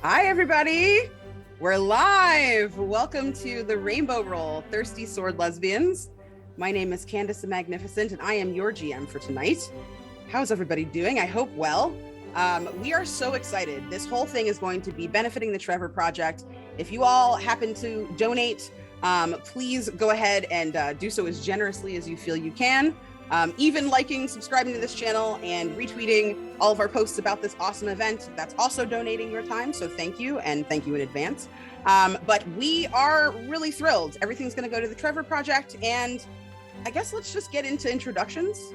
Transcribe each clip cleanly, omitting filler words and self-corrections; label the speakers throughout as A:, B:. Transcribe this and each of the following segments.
A: Hi, everybody. We're live. Welcome to the Rainbow Roll, Thirsty Sword Lesbians. My name is Candace the Magnificent, and I am your GM for tonight. How's everybody doing? I hope well. We are so excited. This whole thing is going to be benefiting the Trevor Project. If you all happen to donate, please go ahead and do so as generously as you feel you can. Even liking, subscribing to this channel, and retweeting all of our posts about this awesome event. That's also donating your time, so thank you, and thank you in advance. But we are really thrilled. Everything's going to go to the Trevor Project, and I guess let's just get into introductions.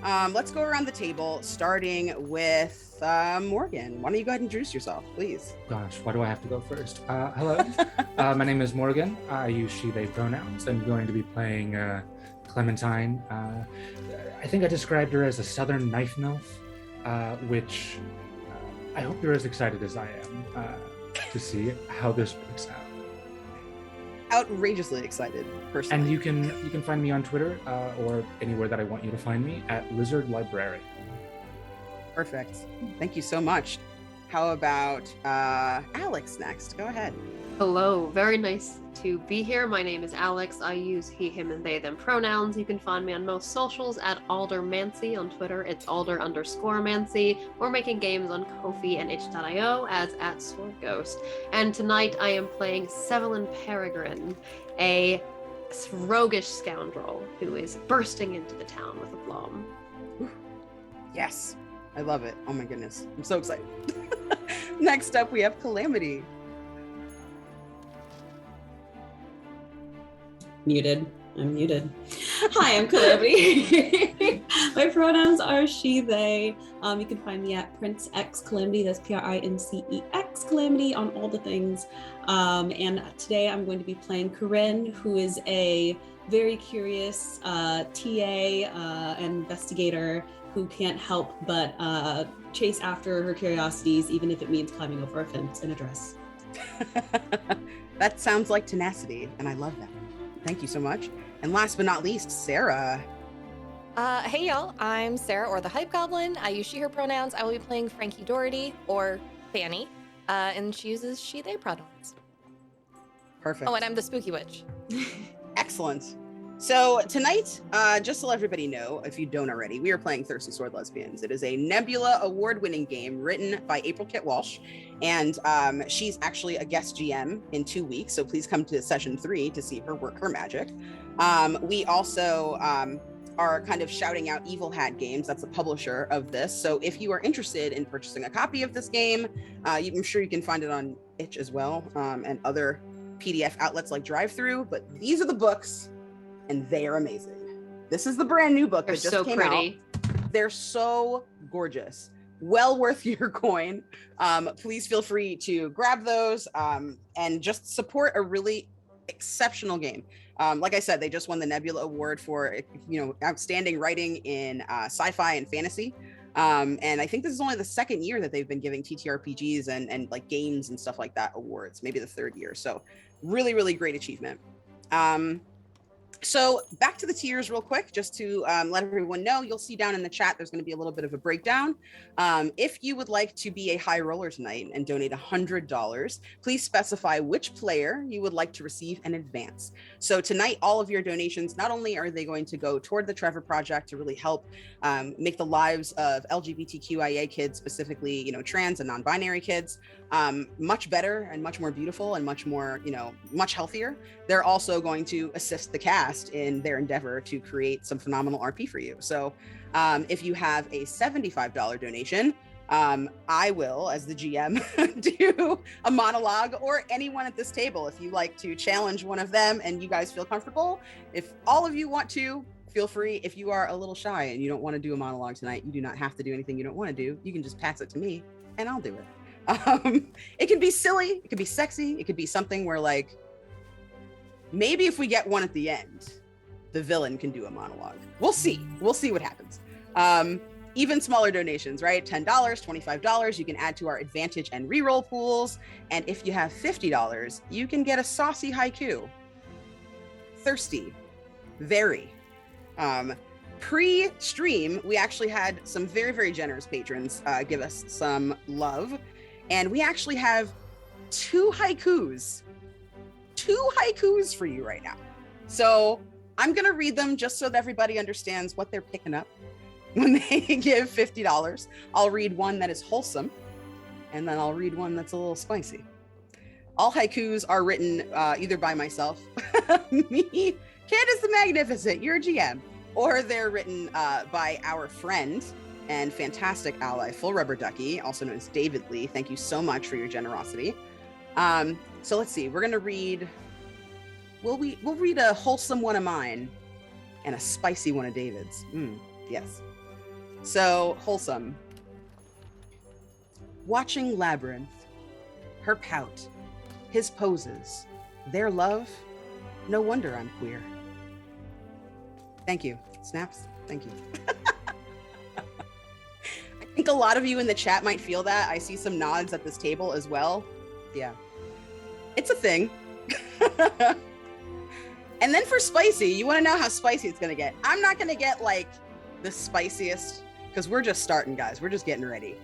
A: Let's go around the table, starting with Morgan. Why don't you go ahead and introduce yourself, please?
B: Gosh, why do I have to go first? Hello, my name is Morgan. I use she, they pronouns. I'm going to be playing Clementine. I think I described her as a southern knife milf, which I hope you're as excited as I am to see how this works out.
A: Outrageously excited, personally.
B: And you can find me on Twitter or anywhere that I want you to find me at Lizard Library.
A: Perfect. Thank you so much. How about Alex next? Go ahead.
C: Hello, very nice to be here. My name is Alex. I use he, him, and they, them pronouns. You can find me on most socials at Aldermancy. On Twitter, it's Alder_Mancy. We're making games on Ko-fi and itch.io as at Swordghost. And tonight I am playing Sevelin Peregrine, a roguish scoundrel who is bursting into the town with aplomb.
A: Yes, I love it. Oh my goodness, I'm so excited. Next up, we have Calamity.
D: Muted. I'm muted. Hi, I'm Calamity. My pronouns are she, they. You can find me at Prince X Calamity. That's PRINCEX Calamity on all the things. And today I'm going to be playing Corinne, who is a very curious TA and investigator who can't help but chase after her curiosities, even if it means climbing over a fence in a dress.
A: That sounds like tenacity, and I love that. Thank you so much. And last but not least, Sarah.
E: Hey y'all, I'm Sarah, or the Hype Goblin. I use she, her pronouns. I will be playing Frankie Doherty, or Fanny, and she uses she, they pronouns.
A: Perfect.
E: Oh, and I'm the Spooky Witch.
A: Excellent. So tonight, just to let everybody know, if you don't already, we are playing Thirsty Sword Lesbians. It is a Nebula award-winning game written by April Kit Walsh, and she's actually a guest GM in 2 weeks, so please come to session 3 to see her work her magic. We also are kind of shouting out Evil Hat Games. That's the publisher of this. So if you are interested in purchasing a copy of this game, I'm sure you can find it on itch as well, and other PDF outlets like Drive-Thru, but these are the books, and they are amazing. This is the brand new book that just came out. They're so gorgeous. Well worth your coin. Please feel free to grab those and just support a really exceptional game. Like I said, they just won the Nebula Award for outstanding writing in sci-fi and fantasy. And I think this is only the second year that they've been giving TTRPGs and like games and stuff like that awards, maybe the third year. So really, really great achievement. So back to the tiers real quick, just to let everyone know, you'll see down in the chat, there's going to be a little bit of a breakdown. If you would like to be a high roller tonight and donate $100, please specify which player you would like to receive in advance. So tonight, all of your donations, not only are they going to go toward the Trevor Project to really help make the lives of LGBTQIA kids, specifically, trans and non-binary kids, much better and much more beautiful and much more, much healthier. They're also going to assist the cast in their endeavor to create some phenomenal RP for you. So if you have a $75 donation, I will, as the GM, do a monologue, or anyone at this table, if you like to challenge one of them and you guys feel comfortable. If all of you want to, feel free. If you are a little shy and you don't want to do a monologue tonight, you do not have to do anything you don't want to do. You can just pass it to me and I'll do it. It can be silly, it could be sexy, it could be something where, like, maybe if we get one at the end, the villain can do a monologue. We'll see what happens. Even smaller donations, right? $10, $25, you can add to our advantage and reroll pools. And if you have $50, you can get a saucy haiku. Thirsty, very. Pre-stream, we actually had some very, very generous patrons give us some love. And we actually have two haikus for you right now. So I'm going to read them just so that everybody understands what they're picking up when they give $50. I'll read one that is wholesome, and then I'll read one that's a little spicy. All haikus are written either by myself, me, Candace the Magnificent, your GM, or they're written by our friend and fantastic ally, Full Rubber Ducky, also known as David Lee. Thank you so much for your generosity. So let's see, we're gonna read, we'll read a wholesome one of mine and a spicy one of David's. Yes. So, wholesome. Watching Labyrinth, her pout, his poses, their love, no wonder I'm queer. Thank you. Snaps, thank you. I think a lot of you in the chat might feel that. I see some nods at this table as well. Yeah. It's a thing. And then for spicy, you want to know how spicy it's going to get. I'm not going to get like the spiciest because we're just starting, guys. We're just getting ready.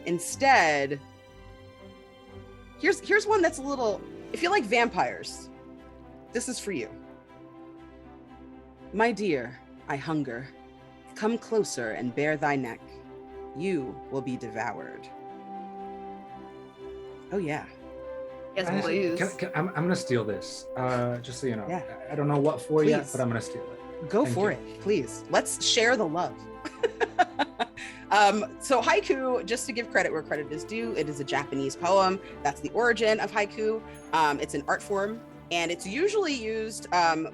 A: Instead, here's one that's a little, if you like vampires, this is for you. My dear, I hunger. Come closer and bare thy neck. You will be devoured. Oh yeah.
C: Yes, please.
B: I'm going to steal this, just so you know.
A: Yeah.
B: I don't know what for
A: Please.
B: yet, but I'm going to steal it.
A: Go
B: Thank
A: for
B: you.
A: it, please. Let's share the love. So haiku, just to give credit where credit is due, it is a Japanese poem. That's the origin of haiku. It's an art form, and it's usually used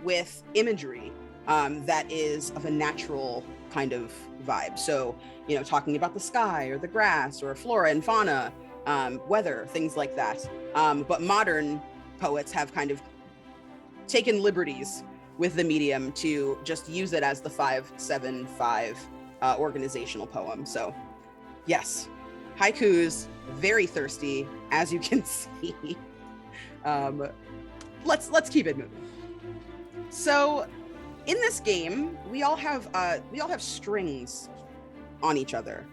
A: with imagery that is of a natural kind of vibe. So, you know, talking about the sky or the grass or flora and fauna, weather, things like that. But modern poets have kind of taken liberties with the medium to just use it as the 5-7-5 organizational poem. So yes, haikus, very thirsty, as you can see. Let's keep it moving. So in this game, we all have strings on each other.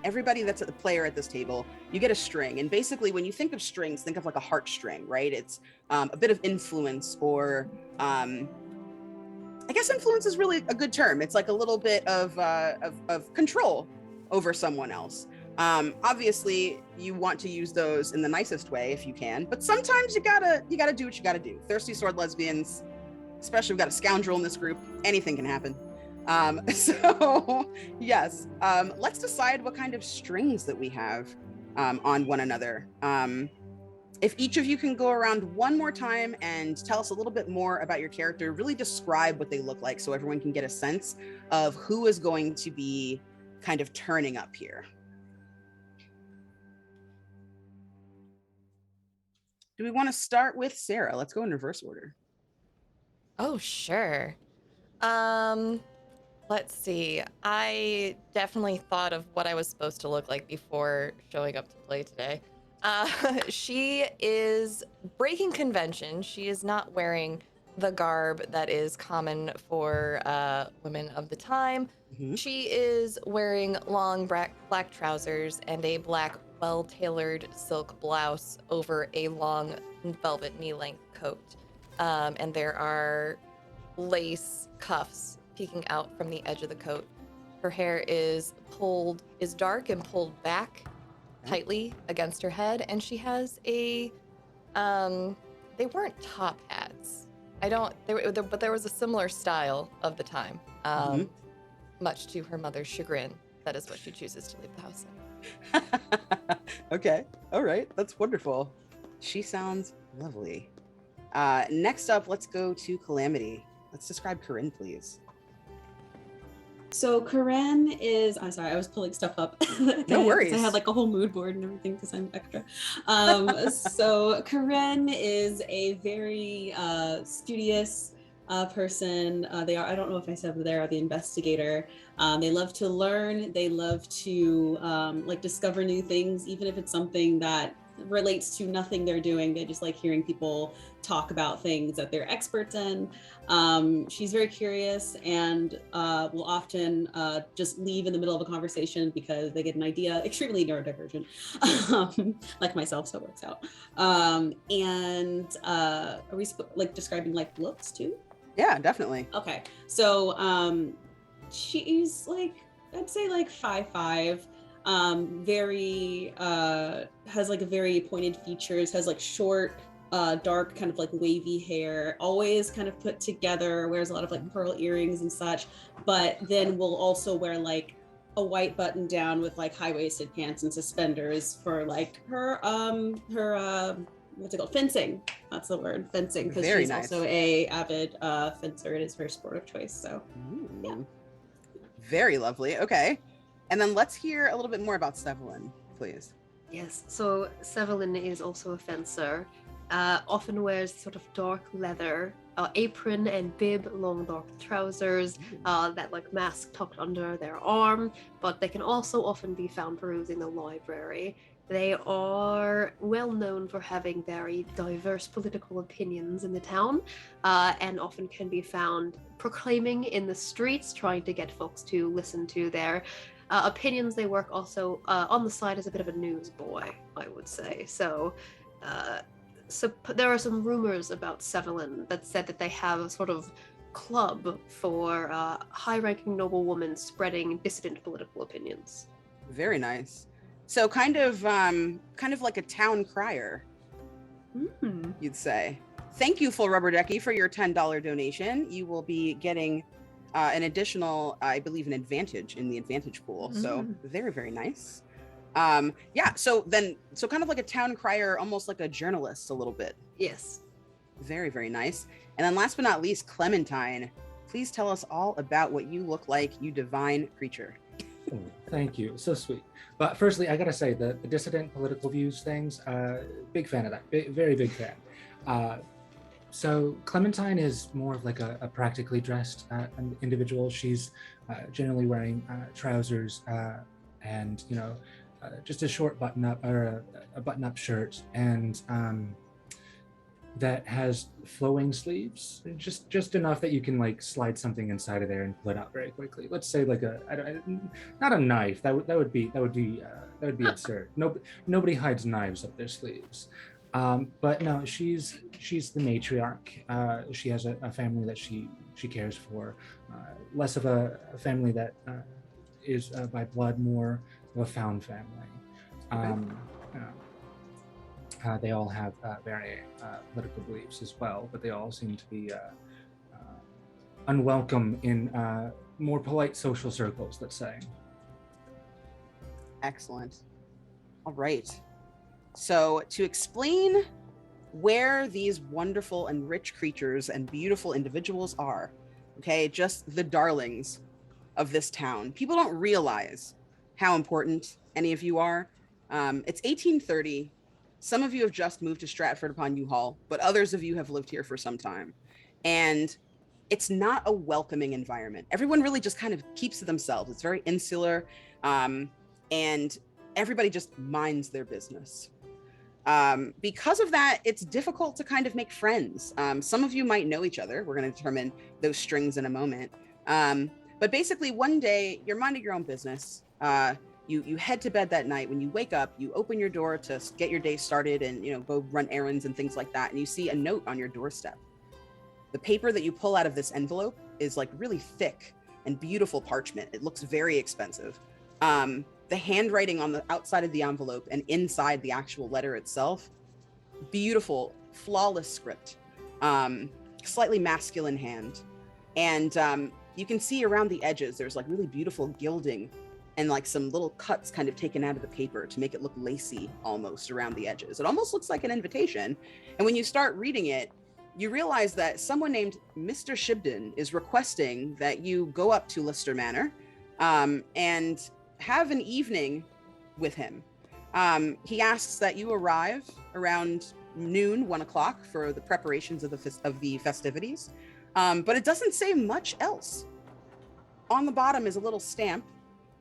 A: Everybody that's a player at this table, you get a string. And basically when you think of strings, think of like a heartstring, right? It's a bit of influence, or I guess influence is really a good term. It's like a little bit of control over someone else. Obviously you want to use those in the nicest way if you can, but sometimes you gotta do what you gotta do. Thirsty sword lesbians, especially we've got a scoundrel in this group, anything can happen. So yes, let's decide what kind of strings that we have on one another. If each of you can go around one more time and tell us a little bit more about your character, really describe what they look like so everyone can get a sense of who is going to be kind of turning up here. Do we want to start with Sarah? Let's go in reverse order.
E: Oh, sure. Let's see. I definitely thought of what I was supposed to look like before showing up to play today. She is breaking convention. She is not wearing the garb that is common for women of the time.
A: Mm-hmm.
E: She is wearing long black trousers and a black, well-tailored silk blouse over a long velvet knee-length coat. And there are lace cuffs peeking out from the edge of the coat. Her hair is dark and pulled back tightly against her head, and she has a they weren't top hats. But there was a similar style of the time. Much to her mother's chagrin, that is what she chooses to leave the house in.
A: Okay, all right, that's wonderful. She sounds lovely. Next up, let's go to Calamity. Let's describe Corinne, please.
D: So Corinne is, I'm sorry, I was pulling stuff up.
A: No worries.
D: I had like a whole mood board and everything because I'm extra. So Corinne is a very studious person. They are, I don't know if I said they are the investigator. They love to learn. They love to like discover new things, even if it's something that relates to nothing they're doing. They just like hearing people talk about things that they're experts in. She's very curious and will often just leave in the middle of a conversation because they get an idea. Extremely neurodivergent, like myself, so it works out. And are we like describing like looks too?
A: Yeah, definitely.
D: Okay, so she's like, I'd say like 5'5", very has like a very pointed features, has like short dark kind of like wavy hair, always kind of put together, wears a lot of like pearl earrings and such, but then will also wear like a white button down with like high-waisted pants and suspenders for like her what's it called, fencing. That's the word, fencing, because
A: Very
D: she's
A: nice.
D: also a avid fencer. It is her sport of choice. So yeah.
A: Very lovely. Okay. And then let's hear a little bit more about Sevelin, please.
C: Yes, so Sevelin is also a fencer. Often wears sort of dark leather apron and bib, long dark trousers, that like mask tucked under their arm, but they can also often be found perusing the library. They are well known for having very diverse political opinions in the town, and often can be found proclaiming in the streets, trying to get folks to listen to their opinions. They work also on the side as a bit of a newsboy, I would say. So there are some rumors about Sevelin that said that they have a sort of club for high-ranking noblewomen spreading dissident political opinions.
A: Very nice. So kind of like a town crier, you'd say. Thank you, Full Rubber Ducky, for your $10 donation. You will be getting an additional, I believe, an advantage in the advantage pool. So very, very nice. Yeah, so kind of like a town crier, almost like a journalist a little bit.
C: Yes.
A: Very, very nice. And then last but not least, Clementine, please tell us all about what you look like, you divine creature.
B: Oh, thank you. So sweet. But firstly, I gotta say the dissident political views things, big fan of that. Very big fan. So Clementine is more of like a practically dressed individual. She's generally wearing trousers and just a short button-up or a button-up shirt, and that has flowing sleeves, just enough that you can like slide something inside of there and pull it out very quickly. Let's say like not a knife. That would be absurd. Nobody hides knives up their sleeves. But no, she's the matriarch. She has a family that she cares for, less of a family that is by blood, more of a found family. They all have varying political beliefs as well, but they all seem to be unwelcome in more polite social circles, let's say.
A: Excellent. All right. So to explain where these wonderful and rich creatures and beautiful individuals are, okay, just the darlings of this town. People don't realize how important any of you are. It's 1830. Some of you have just moved to Stratford upon Hall, but others of you have lived here for some time. And it's not a welcoming environment. Everyone really just kind of keeps to themselves. It's very insular, and everybody just minds their business. Because of that, it's difficult to kind of make friends. Some of you might know each other. We're going to determine those strings in a moment. But basically, one day, you're minding your own business. You head to bed that night. When you wake up, you open your door to get your day started and go run errands and things like that. And you see a note on your doorstep. The paper that you pull out of this envelope is like really thick and beautiful parchment. It looks very expensive. The handwriting on the outside of the envelope and inside the actual letter itself, beautiful, flawless script, slightly masculine hand. And you can see around the edges, there's like really beautiful gilding and like some little cuts kind of taken out of the paper to make it look lacy almost around the edges. It almost looks like an invitation. And when you start reading it, you realize that someone named Mr. Shibden is requesting that you go up to Lister Manor and have an evening with him. He asks that you arrive around noon, 1 o'clock for the preparations of the festivities. But it doesn't say much else. On the bottom is a little stamp,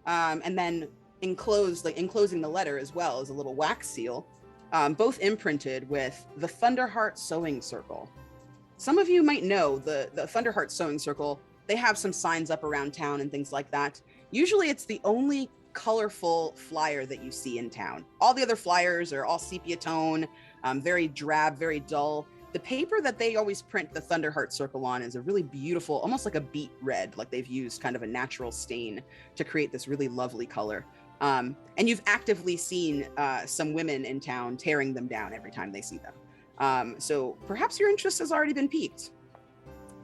A: and then enclosing the letter as well is a little wax seal both imprinted with the Thunderheart Sewing Circle. Some of you might know the Thunderheart Sewing Circle. They have some signs up around town and things like that. Usually it's the only colorful flyer that you see in town. All the other flyers are all sepia tone, very drab, very dull. The paper that they always print the Thunderheart Circle on is a really beautiful, almost like a beet red, like they've used kind of a natural stain to create this really lovely color. And you've actively seen some women in town tearing them down every time they see them. So perhaps your interest has already been piqued.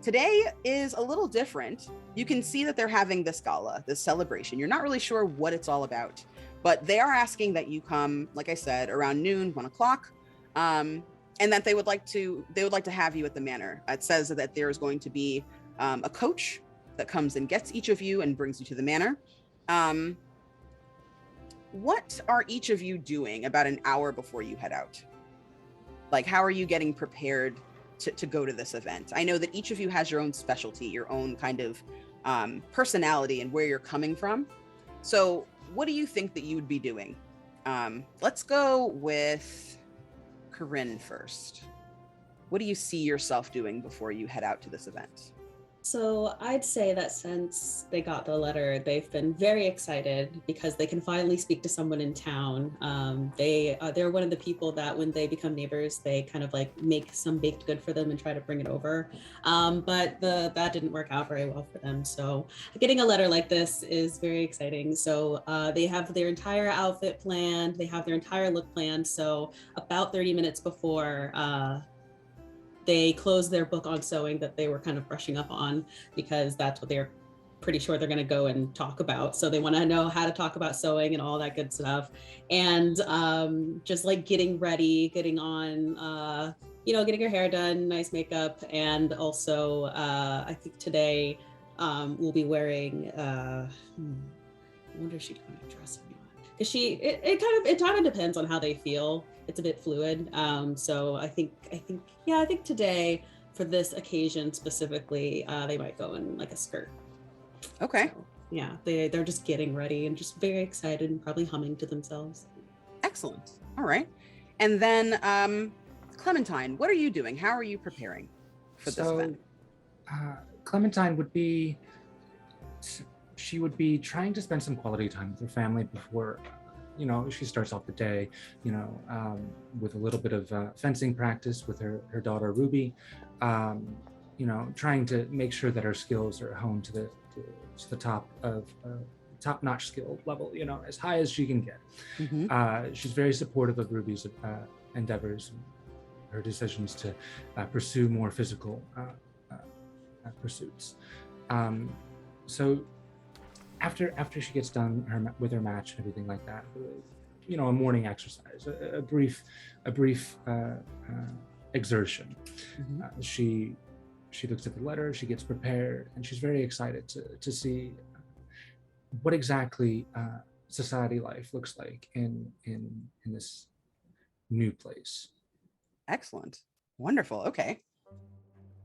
A: Today is a little different. You can see that they're having this gala, this celebration. You're not really sure what it's all about, but they are asking that you come, like I said, around noon, 1 o'clock, and that they would like to have you at the manor. It says that there is going to be a coach that comes and gets each of you and brings you to the manor. What are each of you doing about an hour before you head out? Like, how are you getting prepared to go to this event? I know that each of you has your own specialty, your own kind of personality and where you're coming from. So what do you think that you would be doing? Let's go with Corinne first. What do you see yourself doing before you head out to this event?
D: So I'd say that since they got the letter, they've been very excited because they can finally speak to someone in town. They're one of the people that when they become neighbors, they kind of like make some baked good for them and try to bring it over. But that didn't work out very well for them. So getting a letter like this is very exciting. So they have their entire outfit planned. They have their entire look planned. So about 30 minutes before they closed their book on sewing that they were kind of brushing up on, because that's what they're pretty sure they're going to go and talk about. So they want to know how to talk about sewing and all that good stuff. And just like getting ready, getting on, getting your hair done, nice makeup. And also, I think today we'll be wearing, I wonder if she's going to dress anyone. Because it kind of depends on how they feel. It's a bit fluid. So I think today for this occasion specifically, they might go in like a skirt.
A: Okay.
D: So, yeah, they're just getting ready and just very excited and probably humming to themselves.
A: Excellent. All right. And then Clementine, what are you doing? How are you preparing for this event?
B: Clementine would be trying to spend some quality time with her family before she starts off the day, with a little bit of fencing practice with her daughter Ruby, trying to make sure that her skills are honed to the top of top-notch skill level, as high as she can get. Mm-hmm. She's very supportive of Ruby's endeavors, her decisions to pursue more physical pursuits. So after she gets done with her match and everything like that, a morning exercise, a brief exertion. Mm-hmm. She looks at the letter, she gets prepared, and she's very excited to see what exactly society life looks like in this new place.
A: Excellent. Wonderful. Okay.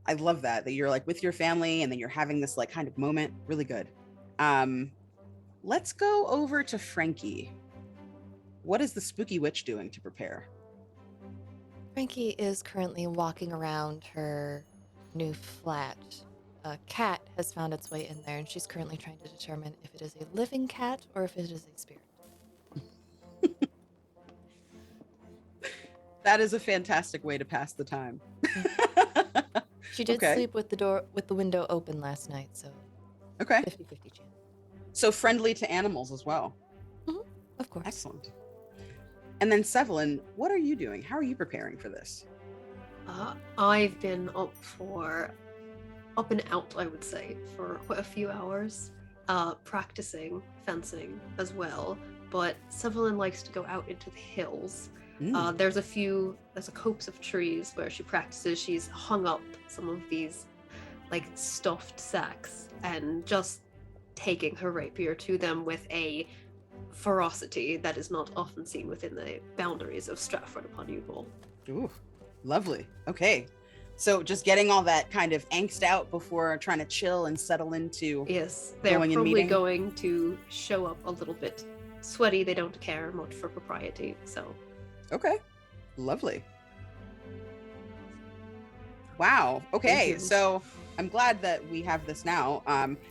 A: I love that you're like with your family and then you're having this like kind of moment. Really good. Let's go over to Frankie. What is the spooky witch doing to prepare?
E: Frankie is currently walking around her new flat. A cat has found its way in there, and she's currently trying to determine if it is a living cat or if it is a spirit.
A: That is a fantastic way to pass the time.
E: She did sleep with the window open last night, so
A: okay.
E: 50-50 chance.
A: So friendly to animals as well.
E: Mm-hmm. Of course.
A: Excellent. And then Sevelin, what are you doing? How are you preparing for this?
C: I've been up and out, I would say, for quite a few hours, practicing fencing as well. But Sevelin likes to go out into the hills. There's a copse of trees where she practices. She's hung up some of these like stuffed sacks and just taking her rapier to them with a ferocity that is not often seen within the boundaries of Stratford-upon-Uval.
A: Ooh, lovely. Okay. So just getting all that kind of angst out before trying to chill and settle into
C: Yes, they're probably going to show up a little bit sweaty. They don't care much for propriety, so.
A: Okay. Lovely. Wow. Okay.
C: you.
A: So I'm glad that we have this now.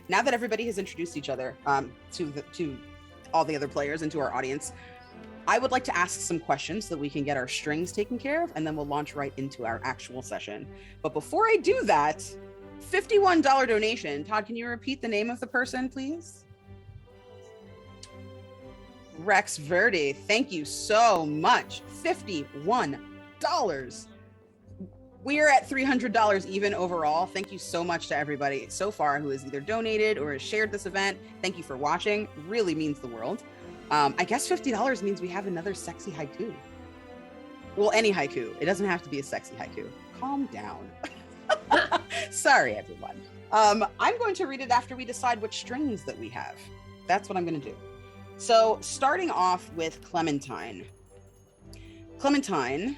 A: Now that everybody has introduced each other to all the other players and to our audience, I would like to ask some questions so that we can get our strings taken care of, and then we'll launch right into our actual session. But before I do that, $51 donation. Todd, can you repeat the name of the person, please? Rex Verdi. Thank you so much. $51. We are at $300 even overall. Thank you so much to everybody so far who has either donated or has shared this event. Thank you for watching. Really means the world. I guess $50 means we have another sexy haiku. Well, any haiku. It doesn't have to be a sexy haiku. Calm down. Sorry, everyone. I'm going to read it after we decide which strings that we have. That's what I'm going to do. So starting off with Clementine. Clementine,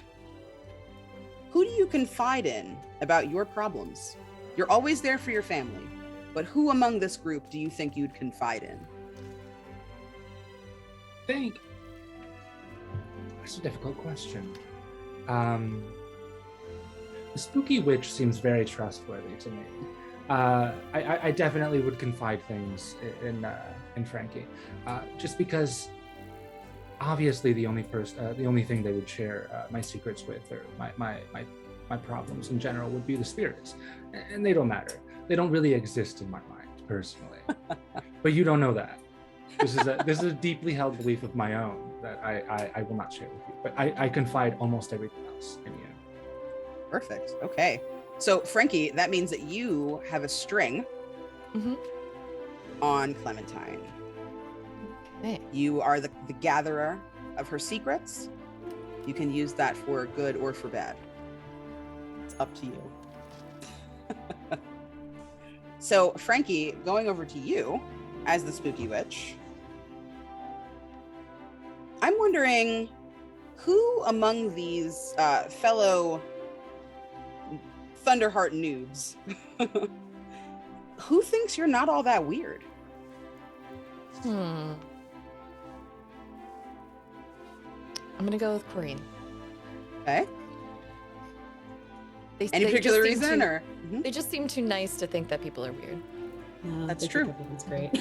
A: who do you confide in about your problems? You're always there for your family, but who among this group do you think you'd confide in?
B: Think. That's a difficult question. The spooky witch seems very trustworthy to me. I definitely would confide things in Frankie, just because obviously the only thing they would share my secrets with, or my problems in general, would be the spirits, and they don't matter. They don't really exist in my mind personally. But you don't know that. This is a deeply held belief of my own that I will not share with you. But I confide almost everything else in you.
A: Perfect. Okay. So Frankie, that means that you have a string on Clementine.
E: Okay.
A: You are the gatherer of her secrets. You can use that for good or for bad. It's up to you. So Frankie, going over to you as the spooky witch, I'm wondering who among these fellow Thunderheart noobs who thinks you're not all that weird?
E: I'm gonna go with Corrine.
A: Okay. Any
E: They
A: particular
E: just seem
A: reason,
E: too-
A: or
E: They just seem too nice to think that people are weird.
D: No,
A: That's
D: they think
A: true.
D: Everything's great.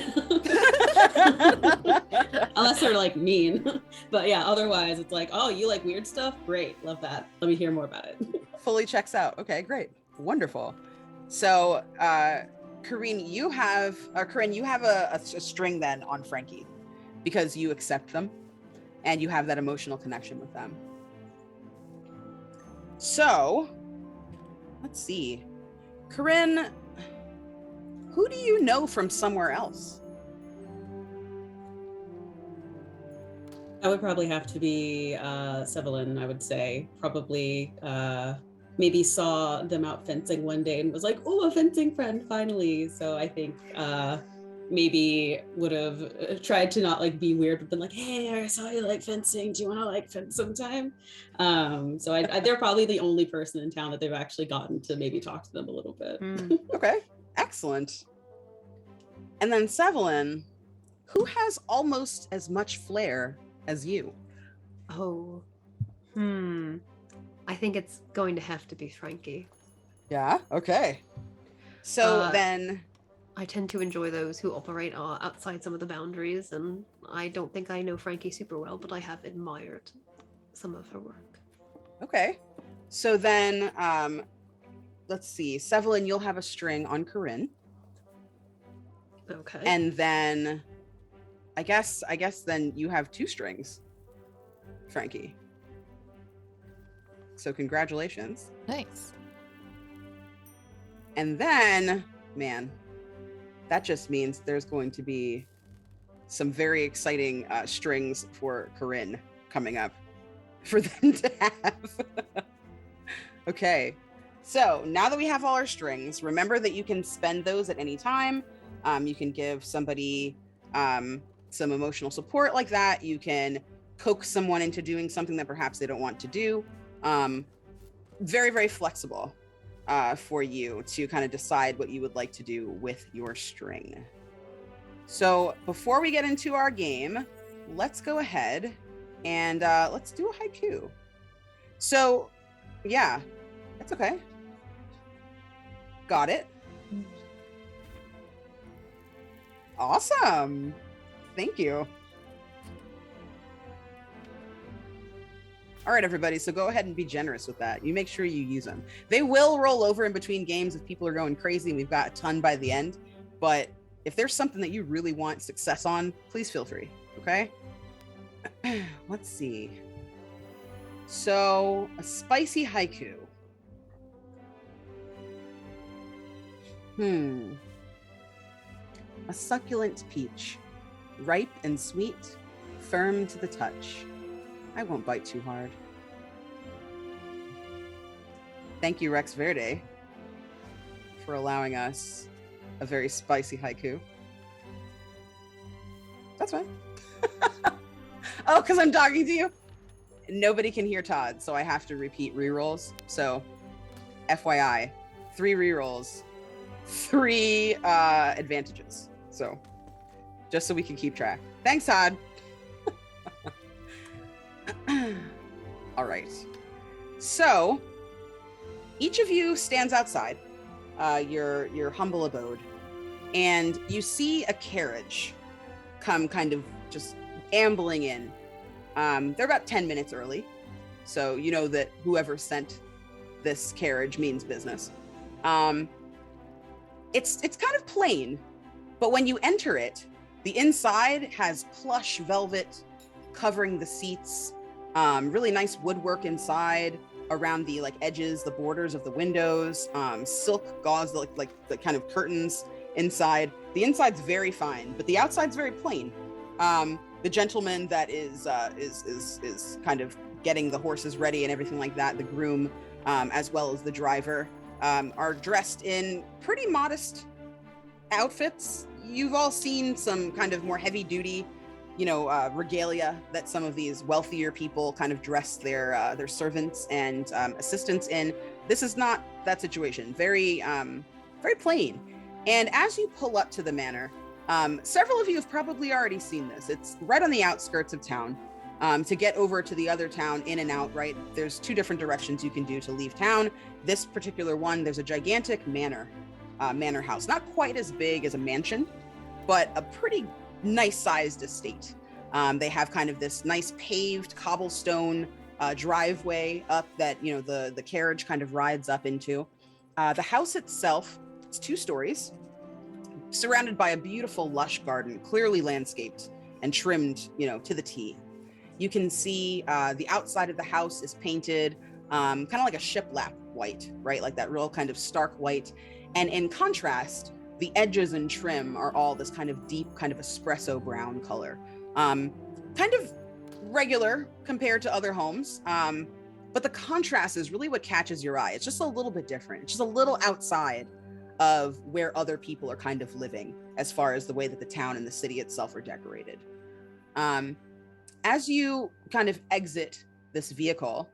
D: Unless they're like mean. But yeah, otherwise it's like, oh, you like weird stuff? Great. Love that. Let me hear more about it.
A: fully checks out? Okay, great, wonderful. So, Corinne, you have a string then on Frankie because you accept them and you have that emotional connection with them. So, let's see, Corinne, who do you know from somewhere else?
D: That would probably have to be Sevelin, I would say. Probably maybe saw them out fencing one day and was like, oh, a fencing friend, finally. So I think maybe would have tried to not like be weird, but been like, hey, I saw you like fencing. Do you want to like fence sometime? So they're probably the only person in town that they've actually gotten to maybe talk to them a little bit.
A: Okay, excellent. And then Sevelin, who has almost as much flair as you?
C: Oh. I think it's going to have to be Frankie.
A: Yeah, okay. So then
C: I tend to enjoy those who operate outside some of the boundaries, and I don't think I know Frankie super well, but I have admired some of her work.
A: okay. So then let's see. Sevelin, you'll have a string on Corinne.
C: Okay.
A: And then I guess then you have two strings, Frankie. So congratulations.
E: Nice.
A: And then, man, that just means there's going to be some very exciting strings for Corinne coming up for them to have. Okay. So now that we have all our strings, remember that you can spend those at any time. You can give somebody some emotional support like that. You can coax someone into doing something that perhaps they don't want to do. Very, very flexible for you to kind of decide what you would like to do with your string. So before we get into our game, let's go ahead and let's do a haiku. So, yeah, that's okay. Got it. Awesome. Thank you. All right, everybody. So go ahead and be generous with that. You make sure you use them. They will roll over in between games if people are going crazy. We've got a ton by the end. But if there's something that you really want success on, please feel free. Okay. Let's see. So a spicy haiku. A succulent peach, ripe and sweet, firm to the touch. I won't bite too hard. Thank you, Rex Verde, for allowing us a very spicy haiku. That's fine. Oh, because I'm talking to you? Nobody can hear Todd, so I have to repeat rerolls. So, FYI, 3 rerolls, 3 advantages. So, just so we can keep track. Thanks, Todd. All right. So, each of you stands outside your humble abode, and you see a carriage come kind of just ambling in. They're about 10 minutes early, so you know that whoever sent this carriage means business. It's kind of plain, but when you enter it, the inside has plush velvet covering the seats, really nice woodwork inside around the edges, the borders of the windows, silk gauze, like the kind of curtains inside. The inside's very fine, but the outside's very plain. The gentleman that is kind of getting the horses ready and everything like that, the groom, as well as the driver, are dressed in pretty modest outfits. You've all seen some kind of more heavy duty, regalia that some of these wealthier people kind of dress their servants and assistants in. This is not that situation. Very plain. And as you pull up to the manor, several of you have probably already seen this. It's right on the outskirts of town. To get over to the other town, in and out, right? There's 2 different directions you can do to leave town. This particular one, there's a gigantic manor house. Not quite as big as a mansion, but a pretty nice sized estate. They have kind of this nice paved cobblestone driveway up that, the carriage kind of rides up into. The house itself, it's 2 stories, surrounded by a beautiful lush garden, clearly landscaped and trimmed, to the T. You can see the outside of the house is painted kind of like a shiplap white, right? Like that real kind of stark white. And in contrast, the edges and trim are all this kind of deep, kind of espresso brown color. Kind of regular compared to other homes. But the contrast is really what catches your eye. It's just a little bit different. It's just a little outside of where other people are kind of living as far as the way that the town and the city itself are decorated. As you kind of exit this vehicle,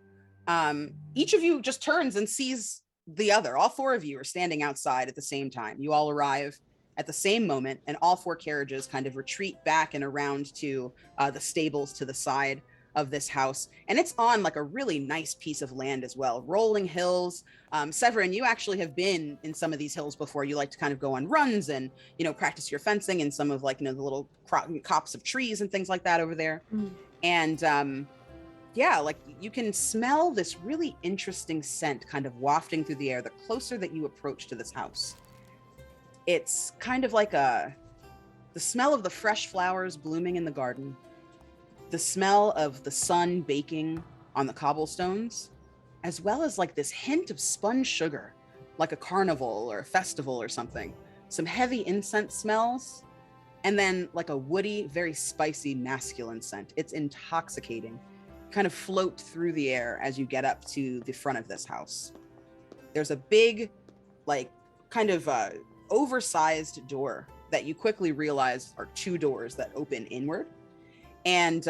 A: each of you just turns and sees the other. All 4 of you are standing outside at the same time. You all arrive at the same moment, and all 4 carriages kind of retreat back and around to the stables to the side of this house. And it's on like a really nice piece of land as well. Rolling hills. Severin, you actually have been in some of these hills before. You like to kind of go on runs and, practice your fencing in some of the little copse of trees and things like that over there. And you can smell this really interesting scent kind of wafting through the air the closer that you approach to this house. It's kind of like the smell of the fresh flowers blooming in the garden, the smell of the sun baking on the cobblestones, as well as like this hint of spun sugar, like a carnival or a festival or something. Some heavy incense smells, and then like a woody, very spicy masculine scent. It's intoxicating. Kind of float through the air as you get up to the front of this house. There's a big, kind of oversized door that you quickly realize are 2 doors that open inward. And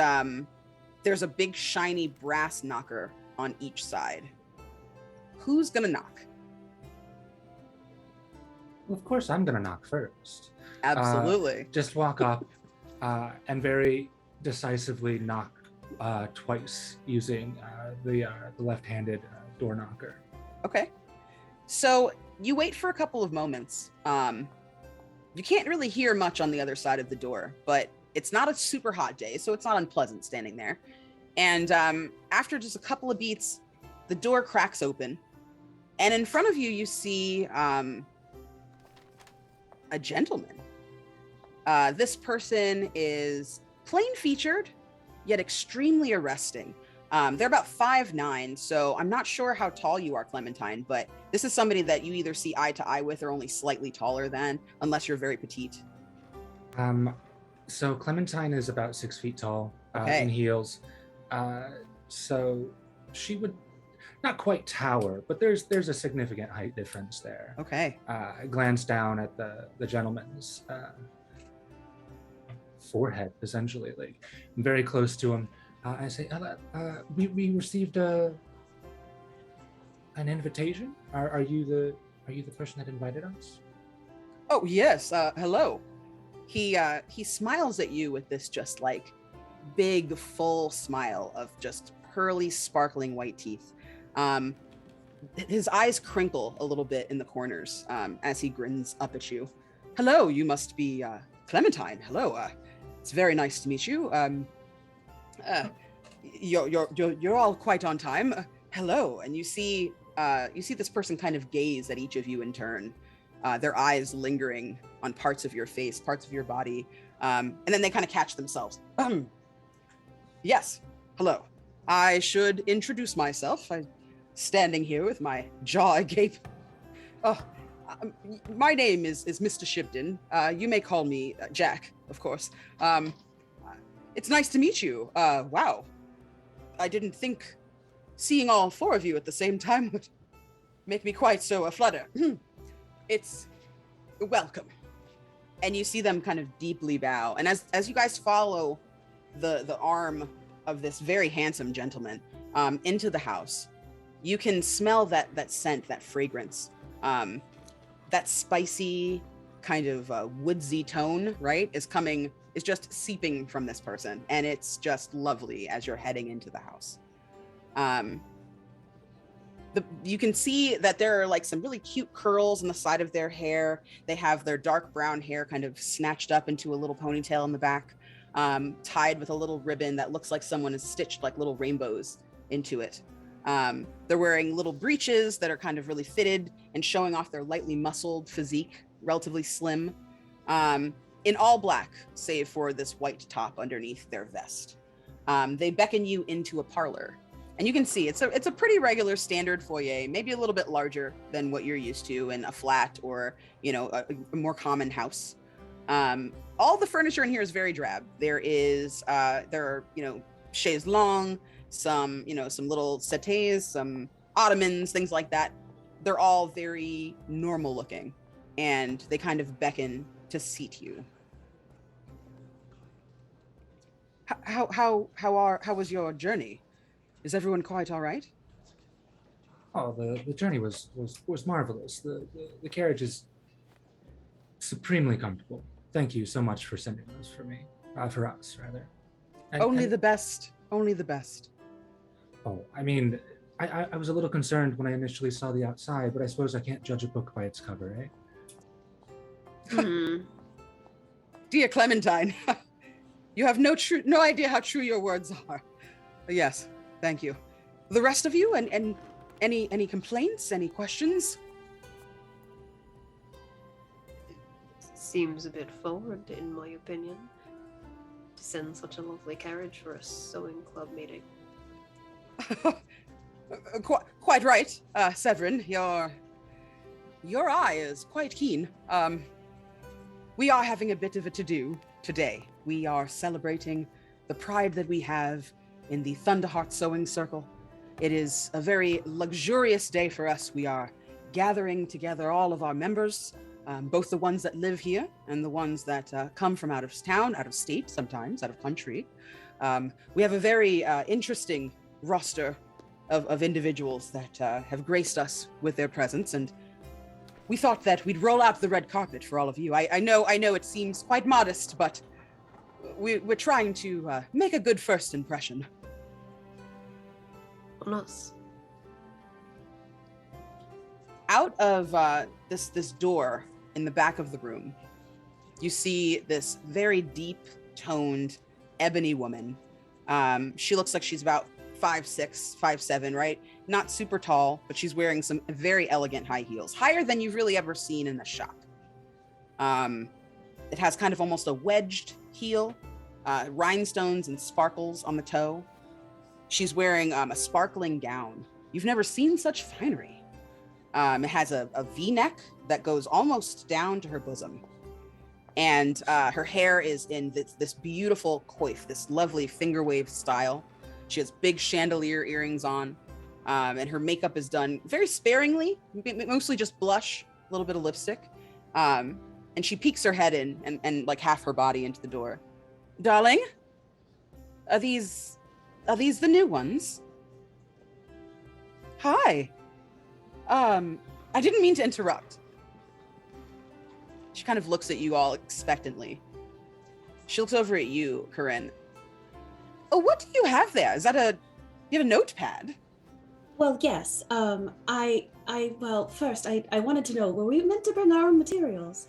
A: there's a big shiny brass knocker on each side. Who's gonna knock?
B: Of course, I'm gonna knock first.
A: Absolutely.
B: Just walk up and very decisively knock twice using the left-handed door knocker.
A: Okay. So you wait for a couple of moments. You can't really hear much on the other side of the door, but it's not a super hot day, so it's not unpleasant standing there. And after just a couple of beats, the door cracks open, and in front of you, you see a gentleman. This person is plain-featured, yet extremely arresting. They're about 5'9", so I'm not sure how tall you are, Clementine, but this is somebody that you either see eye to eye with or only slightly taller than, unless you're very petite.
B: So Clementine is about 6 feet tall,
A: Okay.
B: in heels. So she would not quite tower, but there's a significant height difference there.
A: Okay.
B: I glance down at the gentleman's forehead, essentially, like very close to him. I say, we received an invitation. Are you the person that invited us?
A: Oh, yes. Hello. He smiles at you with this just like big, full smile of just pearly, sparkling white teeth. His eyes crinkle a little bit in the corners as he grins up at you. Hello, you must be Clementine. Hello. It's very nice to meet you. You're all quite on time. Hello. And you see this person kind of gaze at each of you in turn. Their eyes lingering on parts of your face, parts of your body. And then they kind of catch themselves. Yes. Hello. I should introduce myself. I'm standing here with my jaw agape. Oh, my name is Mr. Shibden. You may call me Jack, of course. It's nice to meet you. Wow. I didn't think seeing all four of you at the same time would make me quite so aflutter. It's welcome. And you see them kind of deeply bow. And as you guys follow the arm of this very handsome gentleman into the house, you can smell that scent, that fragrance, that spicy kind of woodsy tone, right, is just seeping from this person. And it's just lovely as you're heading into the house. You can see that there are like some really cute curls on the side of their hair. They have their dark brown hair kind of snatched up into a little ponytail in the back, tied with a little ribbon that looks like someone has stitched like little rainbows into it. They're wearing little breeches that are kind of really fitted and showing off their lightly muscled physique, relatively slim, in all black, save for this white top underneath their vest. They beckon you into a parlor. And you can see it's a pretty regular standard foyer, maybe a little bit larger than what you're used to in a flat or, a more common house. All the furniture in here is very drab. There are chaises longues, some little settees, some ottomans, things like that. They're all very normal looking, and they kind of beckon to seat you. How was your journey? Is everyone quite all right?
B: Oh, the journey was marvelous. The carriage is supremely comfortable. Thank you so much for sending those for us, rather.
A: Only the best. Only the best.
B: Oh, I mean, I was a little concerned when I initially saw the outside, but I suppose I can't judge a book by its cover, eh?
A: Dear Clementine, you have no idea how true your words are. Yes, thank you. The rest of you, and any complaints, any questions?
C: Seems a bit forward, in my opinion, to send such a lovely carriage for a sewing club meeting.
A: Quite right, Severin. Your eye is quite keen. We are having a bit of a to-do today. We are celebrating the pride that we have in the Thunderheart Sewing Circle. It is a very luxurious day for us. We are gathering together all of our members, both the ones that live here and the ones that come from out of town, out of state, sometimes out of country. We have a very interesting roster of individuals that have graced us with their presence, and we thought that we'd roll out the red carpet for all of you. I know it seems quite modest, but we're trying to make a good first impression.
C: on us.
A: Out of this door in the back of the room, you see this very deep-toned ebony woman. She looks like she's about 5'6", 5'7", right? Not super tall, but she's wearing some very elegant high heels, higher than you've really ever seen in the shop. It has kind of almost a wedged heel, rhinestones and sparkles on the toe. She's wearing a sparkling gown. You've never seen such finery. It has a V-neck that goes almost down to her bosom. And her hair is in this beautiful coif, this lovely finger wave style. She has big chandelier earrings on, and her makeup is done very sparingly, mostly just blush, a little bit of lipstick. And she peeks her head in and like half her body into the door. Darling, are these the new ones? Hi. I didn't mean to interrupt. She kind of looks at you all expectantly. She looks over at you, Corinne. Oh, what do you have there? Is that you have a notepad?
D: Well, yes. Well, first, I wanted to know, were we meant to bring our own materials?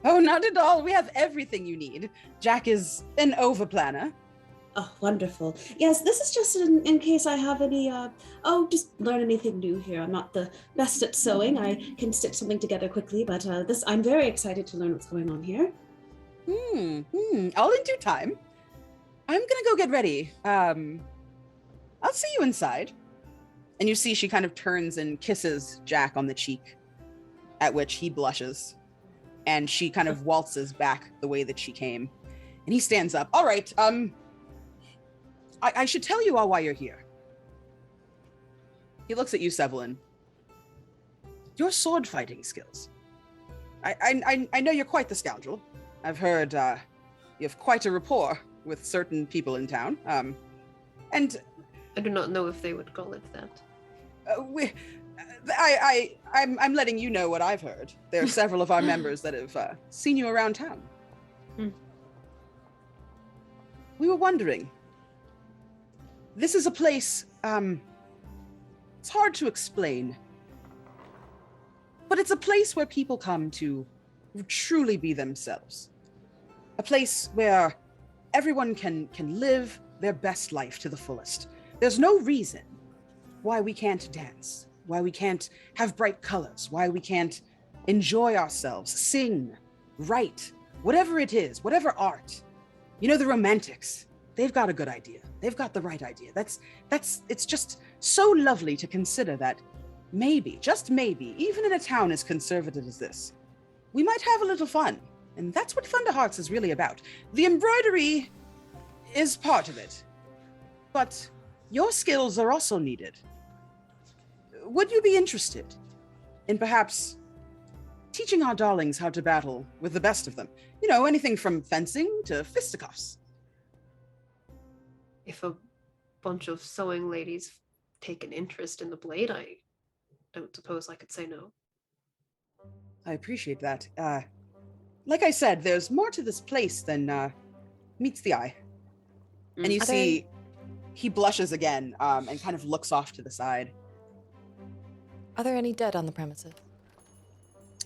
A: Oh, not at all. We have everything you need. Jack is an over-planner.
D: Oh, wonderful. Yes, this is just in case I have any, just learn anything new here. I'm not the best at sewing. I can stitch something together quickly, but I'm very excited to learn what's going on here.
A: All in due time. I'm gonna go get ready. I'll see you inside. And you see she kind of turns and kisses Jack on the cheek, at which he blushes. And she kind of waltzes back the way that she came. And he stands up. All right, I should tell you all why you're here. He looks at you, Sevelin. Your sword fighting skills. I know you're quite the scoundrel. I've heard you have quite a rapport with certain people in town. And
C: I do not know if they would call it that.
A: I'm letting you know what I've heard. There are several of our members that have seen you around town. We were wondering. This is a place, it's hard to explain, but it's a place where people come to truly be themselves. A place where everyone can live their best life to the fullest. There's no reason why we can't dance, why we can't have bright colors, why we can't enjoy ourselves, sing, write, whatever it is, whatever art. You know, the romantics, they've got a good idea. They've got the right idea. It's just so lovely to consider that maybe, just maybe, even in a town as conservative as this, we might have a little fun. And that's what Thunderhearts is really about. The embroidery is part of it, but your skills are also needed. Would you be interested in perhaps teaching our darlings how to battle with the best of them? You know, anything from fencing to fisticuffs.
C: If a bunch of sewing ladies take an interest in the blade, I don't suppose I could say no.
A: I appreciate that. Like I said, there's more to this place than meets the eye. And you see, he blushes again and kind of looks off to the side.
E: Are there any dead on the premises?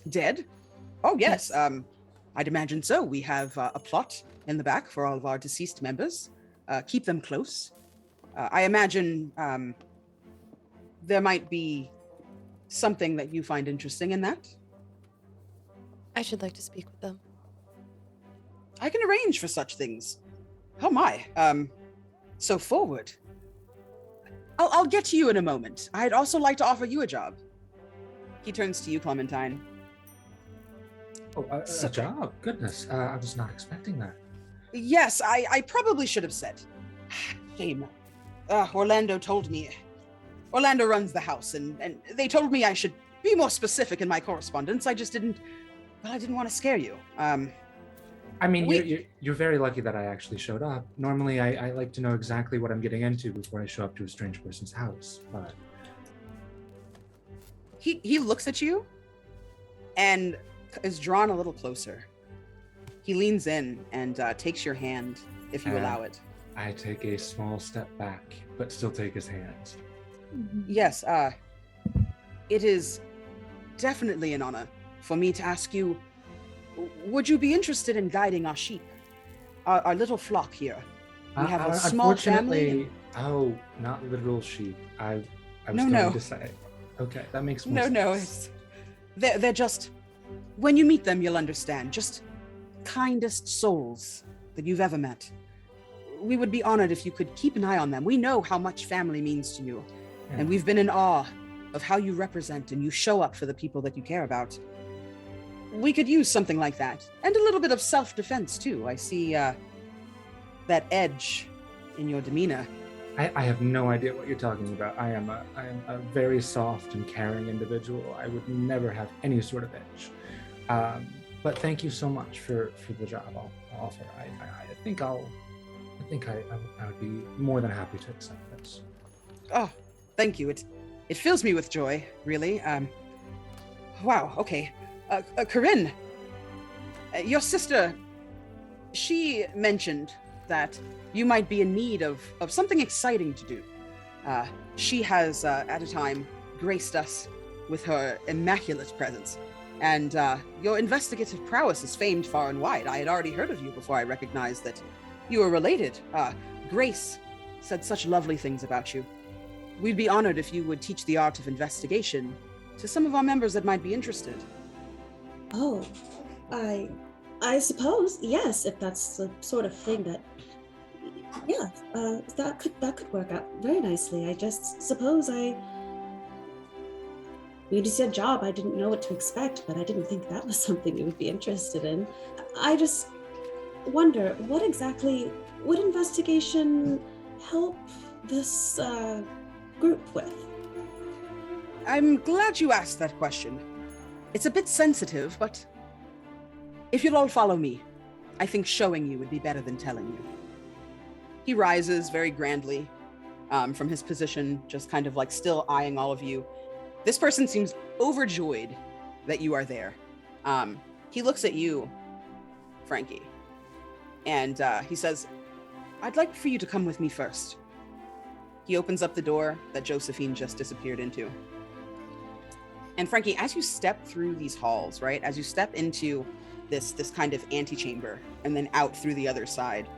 A: Dead? Oh, yes. I'd imagine so. We have a plot in the back for all of our deceased members. Keep them close. I imagine there might be something that you find interesting in that.
E: I should like to speak with them.
A: I can arrange for such things. Oh my. So forward. I'll get to you in a moment. I'd also like to offer you a job. He turns to you, Clementine.
B: Oh, a job? Goodness, I was not expecting that.
A: Yes, I probably should have said. Shame. Orlando told me. Orlando runs the house, and they told me I should be more specific in my correspondence. I just didn't. Well, I didn't want to scare you.
B: I mean, you're very lucky that I actually showed up. Normally, I like to know exactly what I'm getting into before I show up to a strange person's house. But
A: he looks at you, and is drawn a little closer. He leans in and takes your hand, if you allow it.
B: I take a small step back, but still take his hand.
A: Yes, it is definitely an honor for me to ask you, would you be interested in guiding our sheep, our little flock here? We have a small family.
B: Oh, not literal sheep. I was
A: No,
B: going
A: no.
B: to say. Okay, that makes more sense.
A: No, they're just, when you meet them, you'll understand, just kindest souls that you've ever met. We would be honored if you could keep an eye on them. We know how much family means to you, and we've been in awe of how you represent and you show up for the people that you care about. We could use something like that, and a little bit of self-defense too. I see that edge in your demeanor.
B: I have no idea what you're talking about. I am a very soft and caring individual. I would never have any sort of edge. But thank you so much for the job I'll offer. I think I would be more than happy to accept this.
A: Oh, thank you. It fills me with joy, really. Wow. Okay. Corinne, your sister, she mentioned that you might be in need of something exciting to do. She has, at a time, graced us with her immaculate presence. And your investigative prowess is famed far and wide. I had already heard of you before I recognized that you were related. Grace said such lovely things about you. We'd be honored if you would teach the art of investigation to some of our members that might be interested.
D: Oh, I suppose, yes, if that's the sort of thing that, yeah, that could work out very nicely. I just suppose when you said job, I didn't know what to expect, but I didn't think that was something you would be interested in. I just wonder, what exactly would investigation help this group with?
A: I'm glad you asked that question. It's a bit sensitive, but if you'll all follow me, I think showing you would be better than telling you. He rises very grandly from his position, just kind of like still eyeing all of you. This person seems overjoyed that you are there. He looks at you, Frankie, and he says, I'd like for you to come with me first. He opens up the door that Josephine just disappeared into. And Frankie, as you step through these halls, right, as you step into this kind of antechamber and then out through the other side,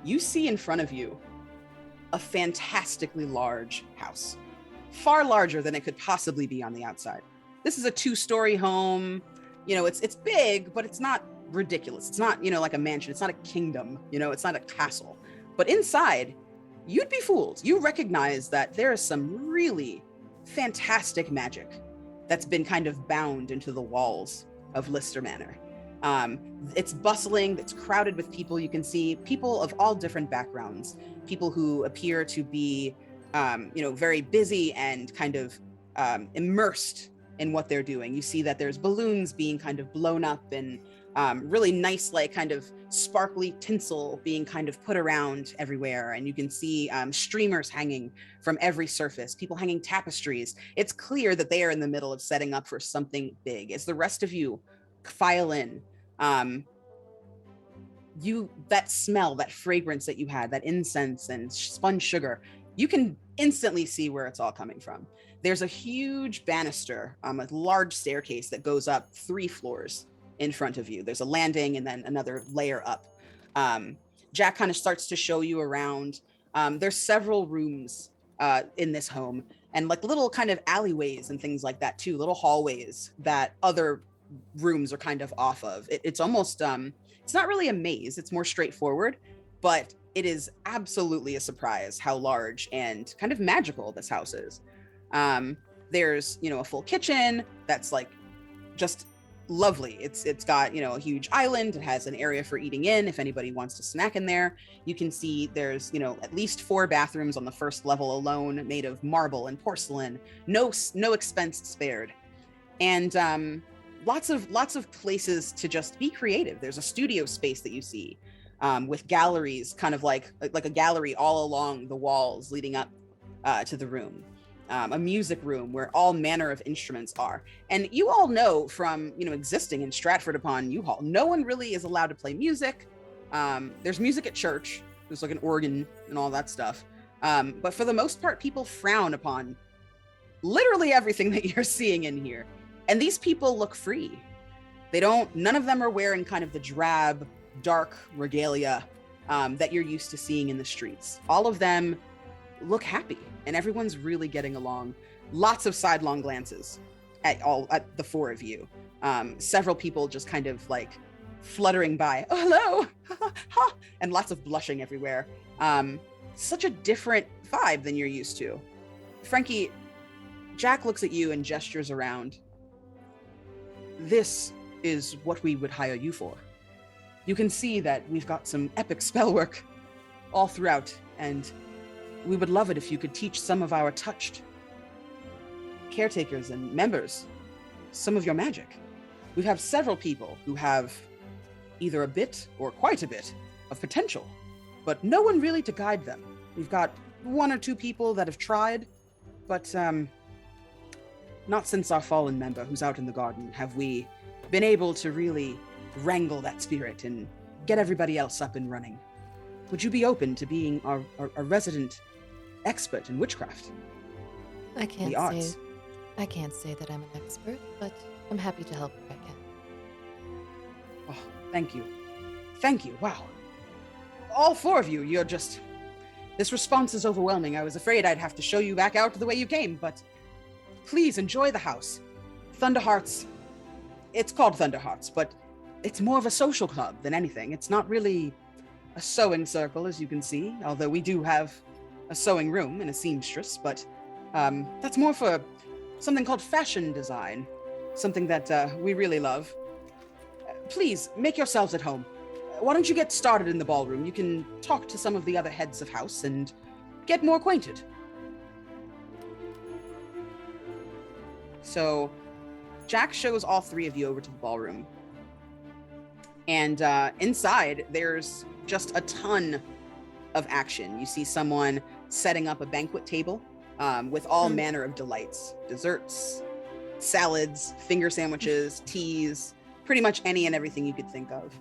A: you see in front of you a fantastically large house, far larger than it could possibly be on the outside. This is a 2-story home. It's big, but it's not ridiculous. It's not, like a mansion. It's not a kingdom. It's not a castle. But inside, you'd be fooled. You recognize that there is some really fantastic magic that's been kind of bound into the walls of Lister Manor. It's bustling, it's crowded with people. You can see people of all different backgrounds, people who appear to be, very busy and kind of immersed in what they're doing. You see that there's balloons being kind of blown up and really nice, like kind of sparkly tinsel being kind of put around everywhere. And you can see streamers hanging from every surface, people hanging tapestries. It's clear that they are in the middle of setting up for something big. As the rest of you file in, that smell, that fragrance that you had, that incense and spun sugar, you can instantly see where it's all coming from. There's a huge banister, a large staircase that goes up 3 floors in front of you. There's a landing and then another layer up. Jack kind of starts to show you around. There's several rooms in this home, and like little kind of alleyways and things like that too, little hallways that other rooms are kind of off of. It's almost, it's not really a maze, it's more straightforward, but it is absolutely a surprise how large and kind of magical this house is. There's, a full kitchen that's like just lovely. It's got, a huge island. It has an area for eating in if anybody wants to snack in there. You can see there's, at least 4 bathrooms on the first level alone, made of marble and porcelain. No expense spared. And lots of places to just be creative. There's a studio space that you see with galleries, kind of like a gallery all along the walls leading up to the room. A music room where all manner of instruments are. And you all know from, existing in Stratford-upon-Uhaul, no one really is allowed to play music. There's music at church. There's like an organ and all that stuff. But for the most part, people frown upon literally everything that you're seeing in here. And these people look free. None of them are wearing kind of the drab, dark regalia that you're used to seeing in the streets. All of them look happy, and everyone's really getting along. Lots of sidelong glances at the four of you. Several people just kind of like fluttering by. Oh, hello, and lots of blushing everywhere. Such a different vibe than you're used to. Frankie, Jack looks at you and gestures around. This is what we would hire you for. You can see that we've got some epic spell work all throughout, and we would love it if you could teach some of our touched caretakers and members some of your magic. We have several people who have either a bit or quite a bit of potential, but no one really to guide them. We've got one or two people that have tried, but not since our fallen member who's out in the garden have we been able to really wrangle that spirit and get everybody else up and running. Would you be open to being our resident expert in witchcraft?
E: I can't
A: The arts.
E: say that I'm an expert, but I'm happy to help if I can.
A: Oh, thank you. Thank you. Wow. All four of you, this response is overwhelming. I was afraid I'd have to show you back out the way you came, but please enjoy the house. Thunderhearts, it's called Thunderhearts, but it's more of a social club than anything. It's not really a sewing circle, as you can see, although we do have a sewing room and a seamstress, but that's more for something called fashion design, something that we really love. Please, make yourselves at home. Why don't you get started in the ballroom? You can talk to some of the other heads of house and get more acquainted. So Jack shows all three of you over to the ballroom. And inside, there's just a ton of action. You see someone setting up a banquet table with all manner of delights, desserts, salads, finger sandwiches, teas, pretty much any and everything you could think of.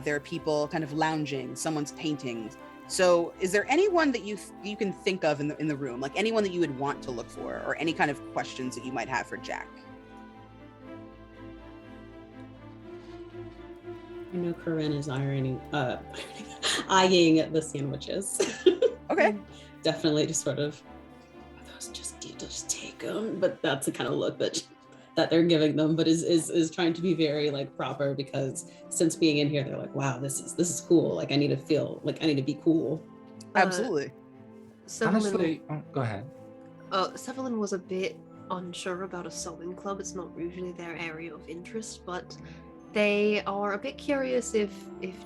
A: There are people kind of lounging, someone's painting. So is there anyone that you can think of in the room, like anyone that you would want to look for, or any kind of questions that you might have for Jack?
D: I know Corinne is eyeing the sandwiches.
A: Okay.
D: Definitely just sort of, are those just take them? But that's the kind of look that they're giving them, but is trying to be very like proper, because since being in here, they're like, wow, this is cool. Like I need to feel like I need to be cool.
A: Absolutely.
B: Honestly, go ahead.
C: Sevelin was a bit unsure about a sewing club. It's not usually their area of interest, but they are a bit curious if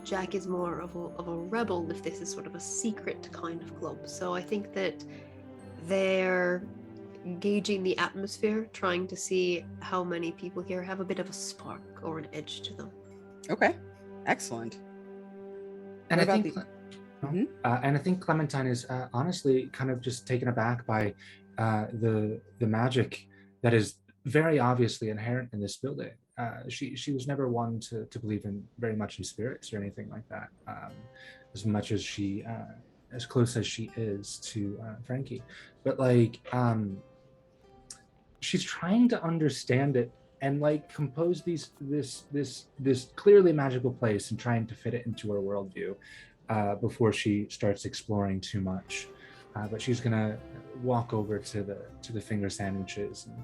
C: Jack is more of a rebel, if this is sort of a secret kind of club. So I think that they're gauging the atmosphere, trying to see how many people here have a bit of a spark or an edge to them.
A: Okay. Excellent.
B: And
A: What
B: I
A: about
B: think, and I think Clementine is honestly kind of just taken aback by the magic that is very obviously inherent in this building. She was never one to believe in very much in spirits or anything like that. As much as she, as close as she is to Frankie, but like she's trying to understand it and like compose this clearly magical place and trying to fit it into her worldview before she starts exploring too much. But she's gonna walk over to the finger sandwiches and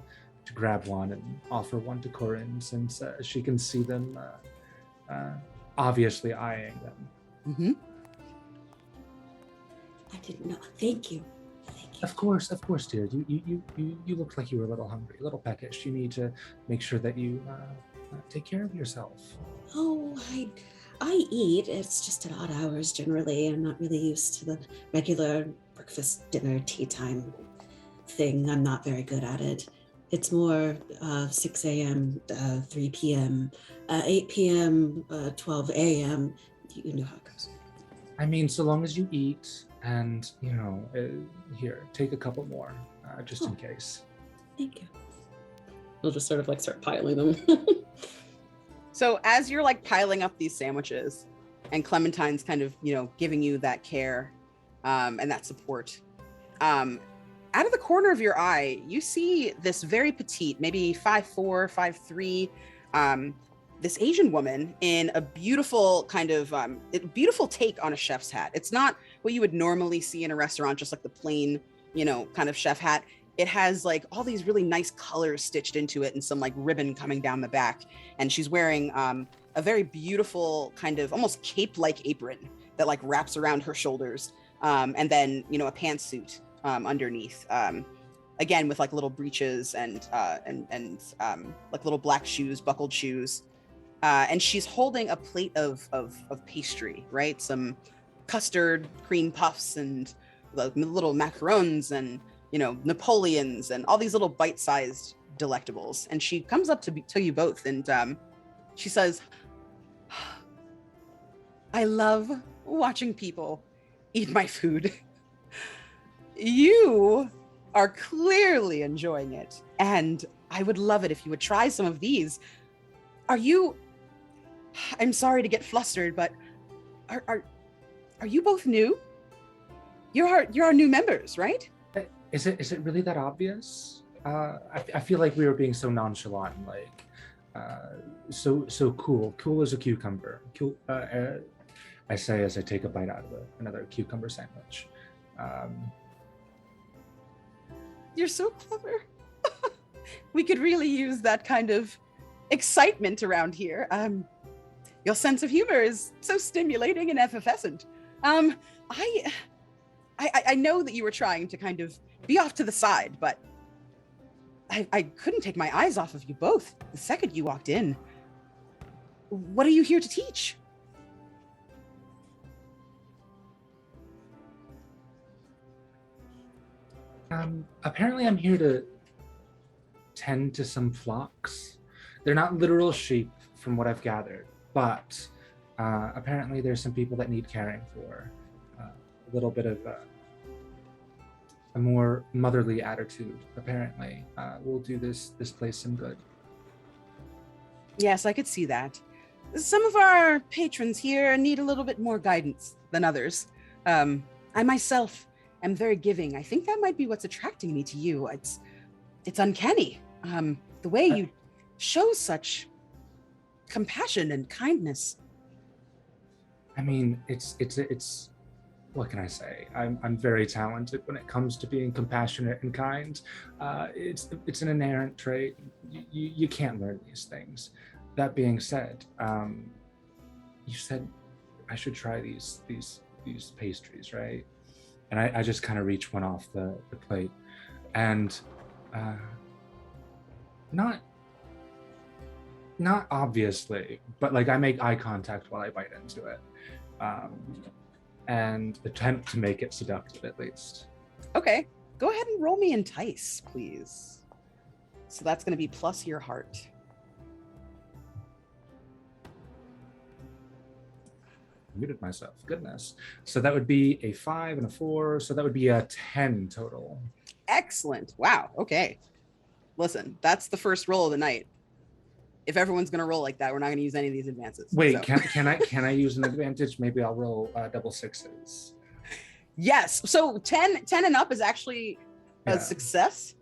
B: to grab one and offer one to Corinne, since she can see them obviously eyeing them.
A: Mm-hmm.
D: I didn't know. Thank you.
B: Of course, dear. You looked like you were a little hungry, a little peckish. You need to make sure that you take care of yourself.
D: Oh, I eat. It's just at odd hours generally. I'm not really used to the regular breakfast, dinner, tea time thing. I'm not very good at it. It's more 6 a.m., 3 p.m., 8 p.m., 12 a.m. You know how it goes.
B: I mean, so long as you eat and, here, take a couple more, just in case.
D: Thank you. We'll just sort of like start piling them.
A: So as you're like piling up these sandwiches and Clementine's kind of, giving you that care and that support, Out of the corner of your eye, you see this very petite, maybe 5'4", 5'3", this Asian woman in a beautiful kind of beautiful take on a chef's hat. It's not what you would normally see in a restaurant, just like the plain, kind of chef hat. It has like all these really nice colors stitched into it and some like ribbon coming down the back. And she's wearing a very beautiful kind of almost cape-like apron that like wraps around her shoulders. And then, a pantsuit underneath. Again, with like little breeches and like little black shoes, buckled shoes. And she's holding a plate of pastry, right? Some custard cream puffs and little macarons and, Napoleons and all these little bite-sized delectables. And she comes up to you both and she says, I love watching people eat my food. You are clearly enjoying it. And I would love it if you would try some of these. I'm sorry to get flustered, but are you both new? You're our new members, right?
B: Is it really that obvious? I feel like we were being so nonchalant, like so cool as a cucumber. Cool, I say as I take a bite out of another cucumber sandwich.
A: You're so clever. We could really use that kind of excitement around here. Your sense of humor is so stimulating and effervescent. I know that you were trying to kind of be off to the side, but I couldn't take my eyes off of you both the second you walked in. What are you here to teach?
B: Apparently I'm here to tend to some flocks. They're not literal sheep from what I've gathered, but apparently there's some people that need caring for. A little bit of a more motherly attitude, apparently, will do this place some good.
A: Yes, I could see that. Some of our patrons here need a little bit more guidance than others. I myself am very giving. I think that might be what's attracting me to you. It's uncanny. The way you show such compassion and kindness.
B: I mean, it's what can I say? I'm very talented when it comes to being compassionate and kind. It's an inherent trait. You can't learn these things. That being said, you said I should try these pastries, right? And I just kind of reach one off the plate, and not obviously, but like I make eye contact while I bite into it. And attempt to make it seductive at least.
A: Okay, go ahead and roll me entice, please. So that's going to be plus your heart.
B: Muted myself, goodness. So that would be a 5 and a 4, so that would be a 10 total.
A: Excellent. Wow, okay. Listen, that's the first roll of the night. If everyone's going to roll like that, we're not going to use any of these advances.
B: Wait,
A: so.
B: can I use an advantage? Maybe I'll roll double sixes.
A: Yes. So 10 and up is actually a success.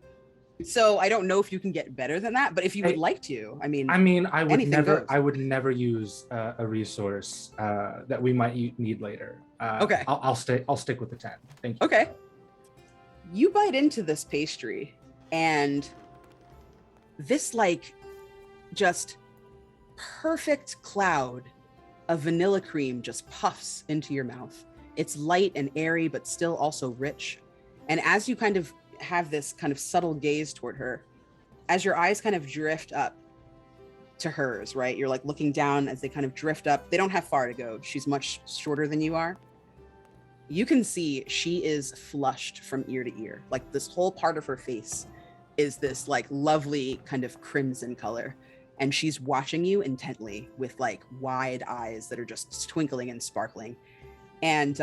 A: So I don't know if you can get better than that, but if you would like to, I mean, I
B: would never use a resource that we might need later.
A: Okay.
B: I'll stick with the 10. Thank you.
A: Okay. You bite into this pastry and this like just perfect cloud of vanilla cream just puffs into your mouth. It's light and airy, but still also rich. And as you kind of have this kind of subtle gaze toward her, as your eyes kind of drift up to hers, right? You're like looking down as they kind of drift up. They don't have far to go. She's much shorter than you are. You can see she is flushed from ear to ear. Like this whole part of her face is this like lovely kind of crimson color. And she's watching you intently with like wide eyes that are just twinkling and sparkling. And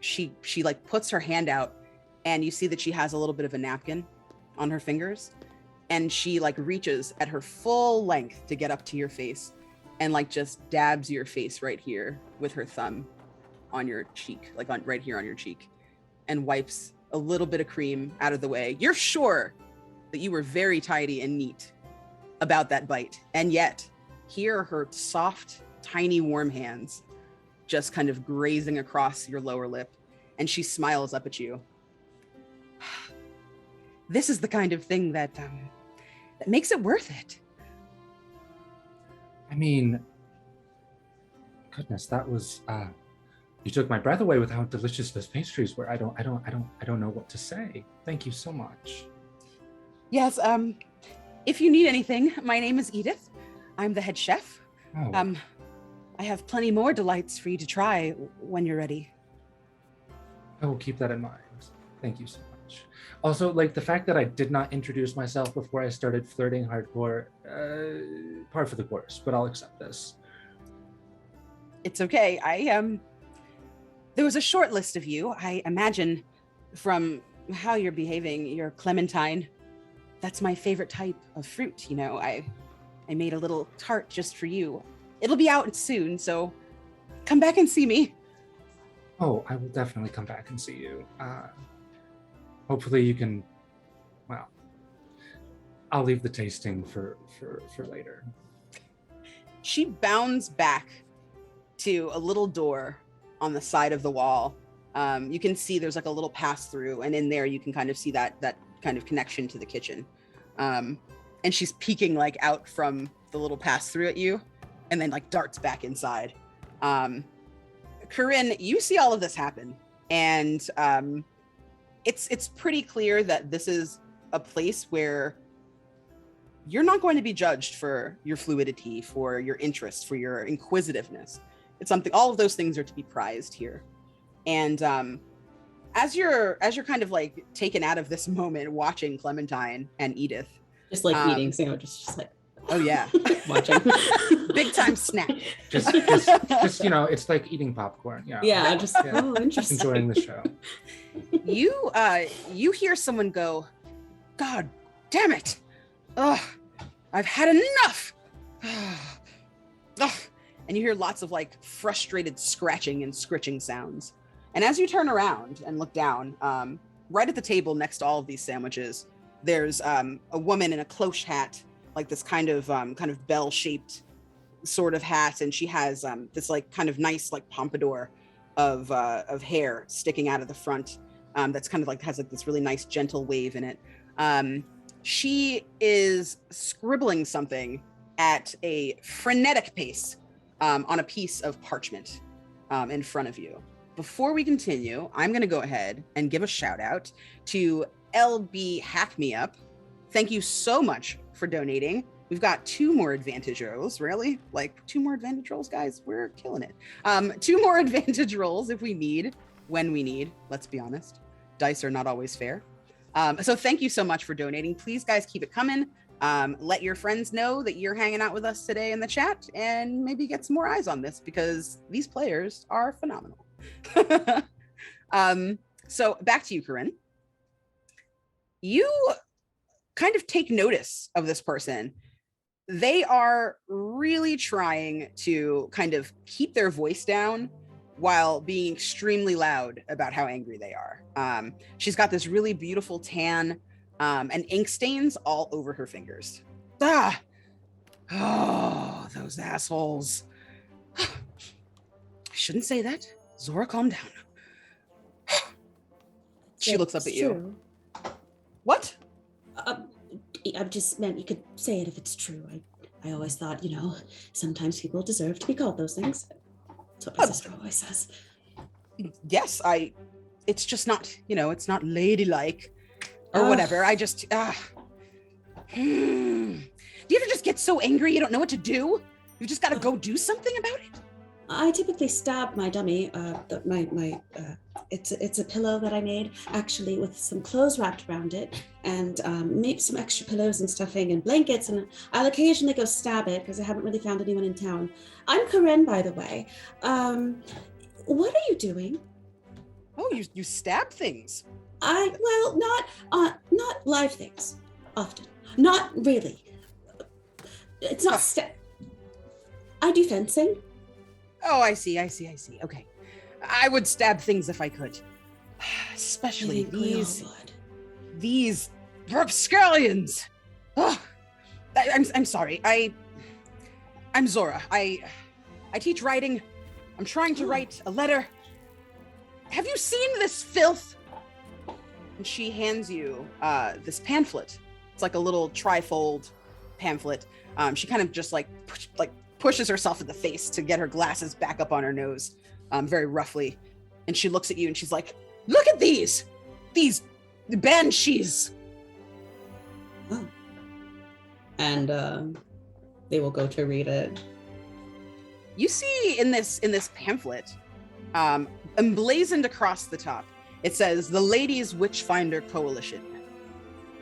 A: she like puts her hand out, and you see that she has a little bit of a napkin on her fingers, and she like reaches at her full length to get up to your face and like just dabs your face right here with her thumb on your cheek, like on right here on your cheek, and wipes a little bit of cream out of the way. You're sure that you were very tidy and neat about that bite. And yet, here are her soft, tiny, warm hands just kind of grazing across your lower lip. And she smiles up at you. This is the kind of thing that makes it worth it.
B: I mean, goodness, that was you took my breath away with how delicious those pastries were. I don't know what to say. Thank you so much.
A: Yes, if you need anything, my name is Edith. I'm the head chef.
B: Oh.
A: I have plenty more delights for you to try when you're ready.
B: I will keep that in mind. Thank you so much. Also, like, the fact that I did not introduce myself before I started flirting hardcore, par for the course, but I'll accept this.
A: It's okay. There was a short list of you. I imagine from how you're behaving, you're clementine. That's my favorite type of fruit. You know, I made a little tart just for you. It'll be out soon, so come back and see me.
B: Oh, I will definitely come back and see you. Hopefully you can, well, I'll leave the tasting for later.
A: She bounds back to a little door on the side of the wall. You can see there's like a little pass through, and in there you can kind of see that kind of connection to the kitchen. And she's peeking like out from the little pass through at you, and then like darts back inside. Corinne, you see all of this happen, and it's pretty clear that this is a place where you're not going to be judged for your fluidity, for your interest, for your inquisitiveness. It's something, all of those things are to be prized here. And as you're kind of like taken out of this moment watching Clementine and Edith.
D: Just like eating, so just like,
A: oh yeah.
D: watching.
A: Big time snack.
B: Just you know, it's like eating popcorn. Yeah.
D: Yeah, just
B: Yeah.
D: oh, interesting.
B: Enjoying the show.
A: You hear someone go, God damn it. Ugh, I've had enough. Ugh. And you hear lots of like frustrated scratching and scritching sounds. And as you turn around and look down, right at the table next to all of these sandwiches, there's a woman in a cloche hat, like this kind of bell-shaped sort of hat, and she has this like kind of nice like pompadour of hair sticking out of the front. That's kind of like has like this really nice gentle wave in it. She is scribbling something at a frenetic pace on a piece of parchment in front of you. Before we continue, I'm going to go ahead and give a shout out to LB Hack Me Up. Thank you so much for donating. We've got 2 more advantage rolls, really? Like 2 more advantage rolls, guys? We're killing it. 2 more advantage rolls if we need, when we need, let's be honest. Dice are not always fair. So thank you so much for donating. Please, guys, keep it coming. Let your friends know that you're hanging out with us today in the chat, and maybe get some more eyes on this, because these players are phenomenal. So back to you, Corinne. You kind of take notice of this person. They are really trying to kind of keep their voice down while being extremely loud about how angry they are. She's got this really beautiful tan and ink stains all over her fingers. Ah! Oh, those assholes. I shouldn't say that. Zora, calm down. She looks up at you. What?
D: I just meant you could say it if it's true. I always thought, you know, sometimes people deserve to be called those things. That's what my sister always says.
A: Yes, it's just not, you know, it's not ladylike or whatever. I just, do you ever just get so angry you don't know what to do? You just got to go do something about it?
D: I typically stab my dummy. It's a pillow that I made actually with some clothes wrapped around it, and maybe some extra pillows and stuffing and blankets. And I'll occasionally go stab it because I haven't really found anyone in town. I'm Corinne, by the way. What are you doing?
A: Oh, you stab things.
D: Not live things. Often, not really. It's not I do fencing.
A: Oh, I see. Okay. I would stab things if I could. Especially
D: I think we all would.
A: these rapscallions. Oh, I'm sorry. I'm Zora. I teach writing. I'm trying to write a letter. Have you seen this filth? And she hands you this pamphlet. It's like a little trifold pamphlet. She kind of just like pushes herself in the face to get her glasses back up on her nose, very roughly. And she looks at you and she's like, "Look at these banshees."
D: Oh. And they will go to read it.
A: You see in this pamphlet, emblazoned across the top, it says the Ladies Witchfinder Coalition.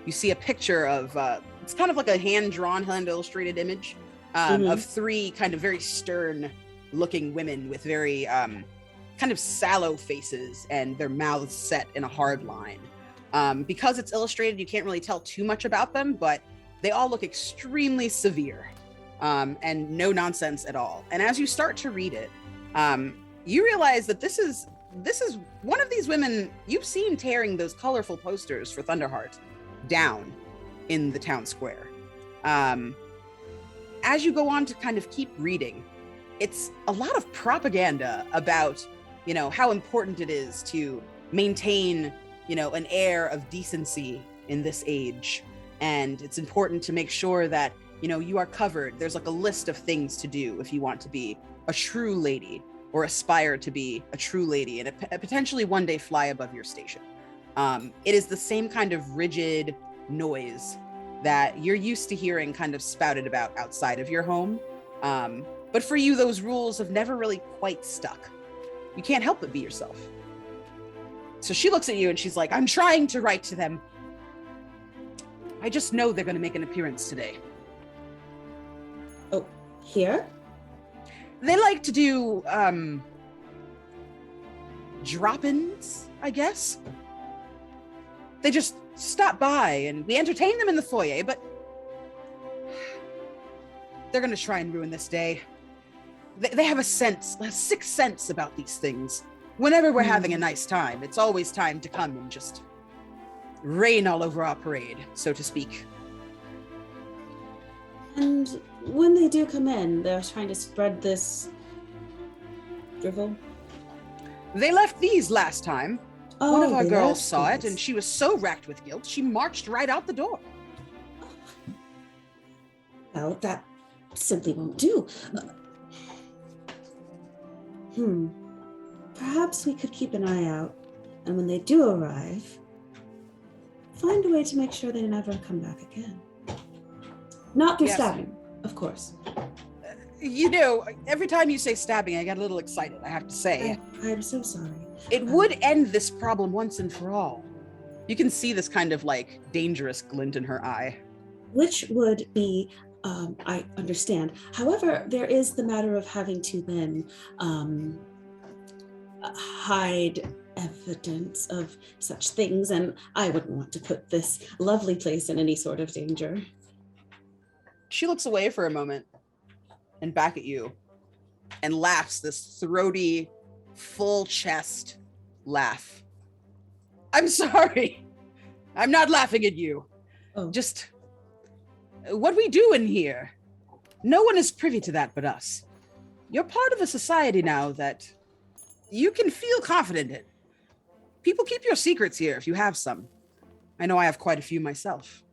A: You see a picture of it's kind of like a hand-drawn, hand-illustrated image of three kind of very stern-looking women with very kind of sallow faces and their mouths set in a hard line. Because it's illustrated, you can't really tell too much about them, but they all look extremely severe and no nonsense at all. And as you start to read it, you realize that this is one of these women you've seen tearing those colorful posters for Thunderheart down in the town square. As you go on to kind of keep reading, it's a lot of propaganda about, how important it is to maintain, an air of decency in this age. And it's important to make sure that, you are covered. There's like a list of things to do if you want to be a true lady or aspire to be a true lady and potentially one day fly above your station. It is the same kind of rigid noise that you're used to hearing kind of spouted about outside of your home. But for you, those rules have never really quite stuck. You can't help but be yourself. So she looks at you and she's like, "I'm trying to write to them. I just know they're going to make an appearance today."
D: Oh, here?
A: They like to do drop-ins, I guess. They just stop by and we entertain them in the foyer, but they're going to try and ruin this day. They have a sixth sense about these things. Whenever we're having a nice time, it's always time to come and just rain all over our parade, so to speak.
D: And when they do come in, they're trying to spread this drivel?
A: They left these last time.
D: Oh,
A: One of our
D: they
A: girls
D: left
A: saw it,
D: these.
A: and she was so racked with guilt, she marched right out the door.
D: Well, that simply won't do. Perhaps we could keep an eye out, and when they do arrive, find a way to make sure they never come back again. Not through stabbing, of course.
A: Every time you say stabbing, I get a little excited, I have to say.
D: I'm so sorry.
A: It would end this problem once and for all. You can see this kind of dangerous glint in her eye.
D: Which would be, I understand. However, there is the matter of having to then hide evidence of such things, and I wouldn't want to put this lovely place in any sort of danger.
A: She looks away for a moment and back at you and laughs this throaty, full chest laugh. "I'm sorry. I'm not laughing at you.
D: Oh.
A: Just what we do in here. No one is privy to that but us. You're part of a society now that you can feel confident in. People keep your secrets here if you have some. I know I have quite a few myself."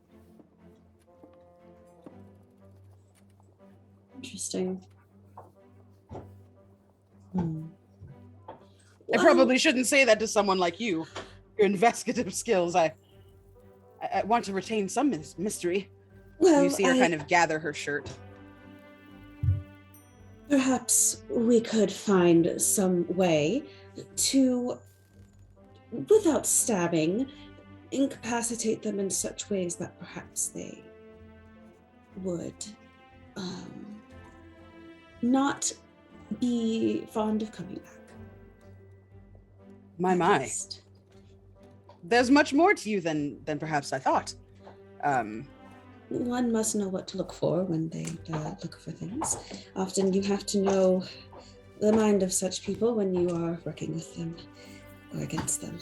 D: Interesting.
A: I probably shouldn't say that to someone like you. Your investigative skills, I want to retain some mystery.
D: Well,
A: You see her kind of gather her shirt.
D: Perhaps we could find some way to, without stabbing, incapacitate them in such ways that perhaps they would not be fond of coming back.
A: My. There's much more to you than perhaps I thought.
D: One must know what to look for when they look for things. Often you have to know the mind of such people when you are working with them or against them.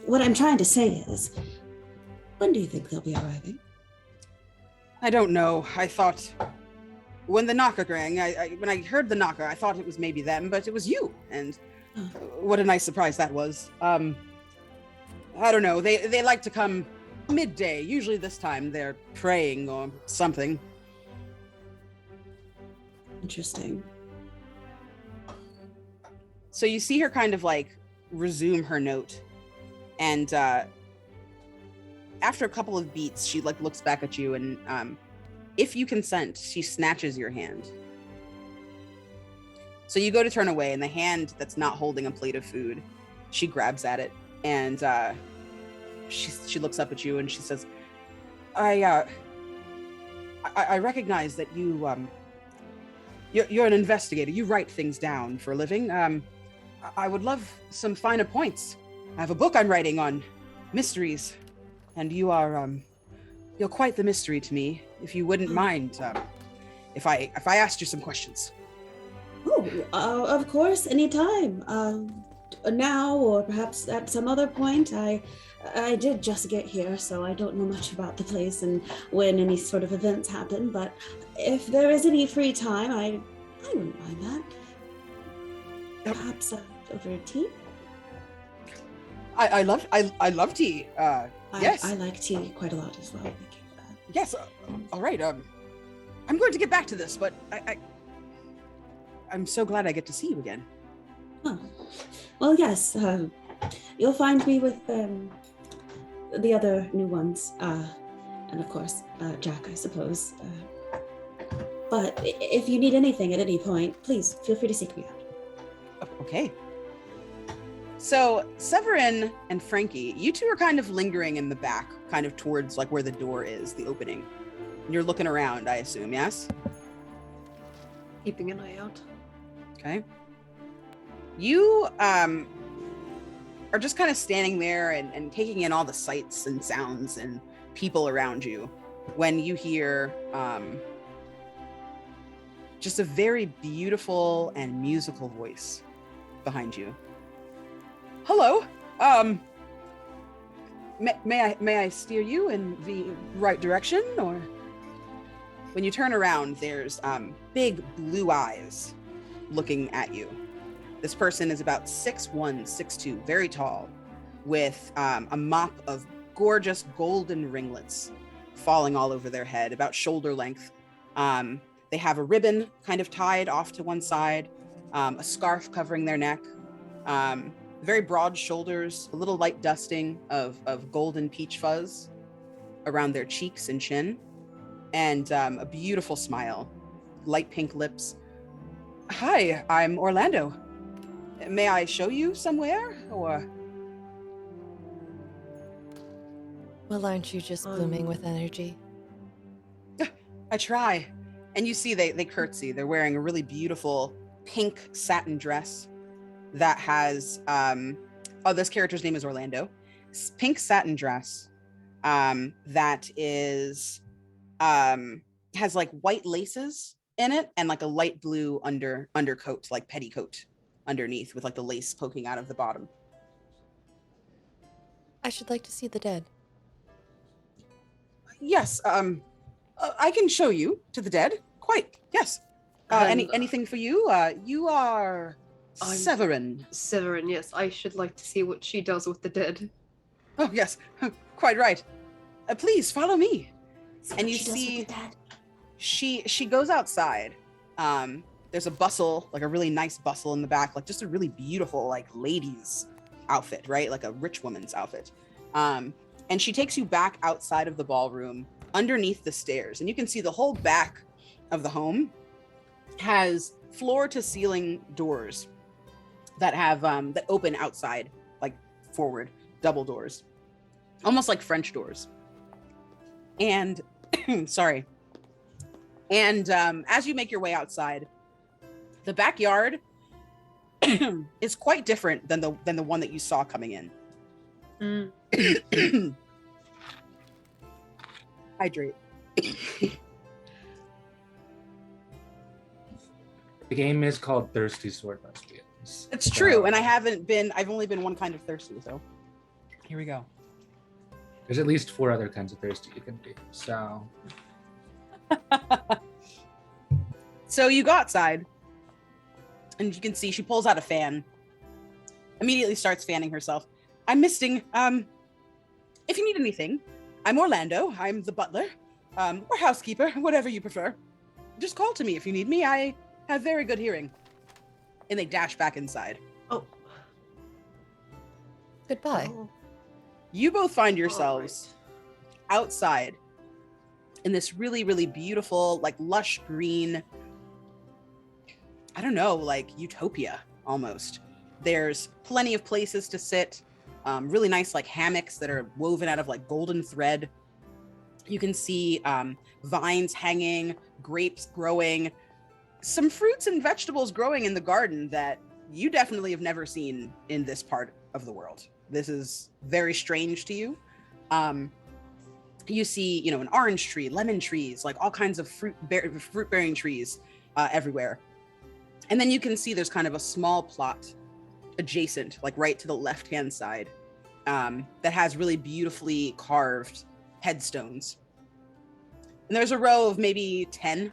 D: what I'm trying to say is, when do you think they'll be arriving?
A: I don't know. I thought when the knocker rang, when I heard the knocker, I thought it was maybe them, but it was you. And what a nice surprise that was. I don't know. They like to come midday. Usually this time they're praying or something.
D: Interesting.
A: So you see her kind of like resume her note, and after a couple of beats, she like looks back at you, and if you consent, she snatches your hand. So you go to turn away, and the hand that's not holding a plate of food, she grabs at it, and she looks up at you, and she says, I recognize that you're an investigator. You write things down for a living. I would love some finer points. I have a book I'm writing on mysteries, and you're quite the mystery to me. If you wouldn't mind, if I asked you some questions.
D: Oh, of course, anytime. Now or perhaps at some other point. I did just get here, so I don't know much about the place and when any sort of events happen. But if there is any free time, I wouldn't mind that. Perhaps over tea.
A: I love tea. Yes,
D: I like tea quite a lot as well. Thank you for that.
A: Yes. All right. I'm going to get back to this, but I'm so glad I get to see you again.
D: Oh. Well, yes. You'll find me with the other new ones, and of course Jack, I suppose. But if you need anything at any point, please feel free to seek me out.
A: Okay. So Severin and Frankie, you two are kind of lingering in the back, kind of towards like where the door is, the opening. And you're looking around, I assume, yes?
C: Keeping an eye out.
A: Okay. You are just kind of standing there and taking in all the sights and sounds and people around you when you hear just a very beautiful and musical voice behind you. Hello. May I steer you in the right direction? Or when you turn around, there's big blue eyes looking at you. This person is about 6'1", 6'2", very tall, with a mop of gorgeous golden ringlets falling all over their head, about shoulder length. They have a ribbon kind of tied off to one side, a scarf covering their neck, very broad shoulders, a little light dusting of golden peach fuzz around their cheeks and chin, and a beautiful smile, light pink lips. Hi, I'm Orlando. May I show you somewhere, or?
E: Well, aren't you just blooming with energy?
A: I try. And you see they curtsy. They're wearing a really beautiful pink satin dress that has, this character's name is Orlando. Pink satin dress that is, has like white laces in it and like a light blue undercoat, like petticoat underneath with like the lace poking out of the bottom.
E: I should like to see the dead.
A: Yes, I can show you to the dead. Quite, yes. Anything for you? You are Severin.
C: Severin, yes. I should like to see what she does with the dead.
A: Oh, yes. Quite right. Please follow me. And you
D: She does
A: see
D: with the dead.
A: she goes outside. There's a bustle, like a really nice bustle in the back, like just a really beautiful like lady's outfit, right? Like a rich woman's outfit. And she takes you back outside of the ballroom underneath the stairs, and you can see the whole back of the home has floor to ceiling doors that have that open outside, like forward, double doors, almost like French doors. And sorry. And as you make your way outside, the backyard is quite different than the one that you saw coming in. Hydrate.
B: The game is called Thirsty Sword Lesbians.
A: It's true, and I've only been one kind of thirsty, so. here we go.
B: There's at least 4 other kinds of thirsty you can be. So
A: So you go outside, and you can see she pulls out a fan. Immediately starts fanning herself. I'm misting. If you need anything, I'm Orlando. I'm the butler, or housekeeper, whatever you prefer. Just call to me if you need me. I have very good hearing. And they dash back inside.
C: Oh.
E: Goodbye.
C: Oh.
A: You both find yourselves outside in this really, really beautiful, like lush green, I don't know, like utopia almost. There's plenty of places to sit, really nice like hammocks that are woven out of like golden thread. You can see vines hanging, grapes growing, some fruits and vegetables growing in the garden that you definitely have never seen in this part of the world. This is very strange to you. You see, an orange tree, lemon trees, like all kinds of fruit-bearing trees everywhere. And then you can see there's kind of a small plot adjacent, like right to the left-hand side, that has really beautifully carved headstones. And there's a row of maybe 10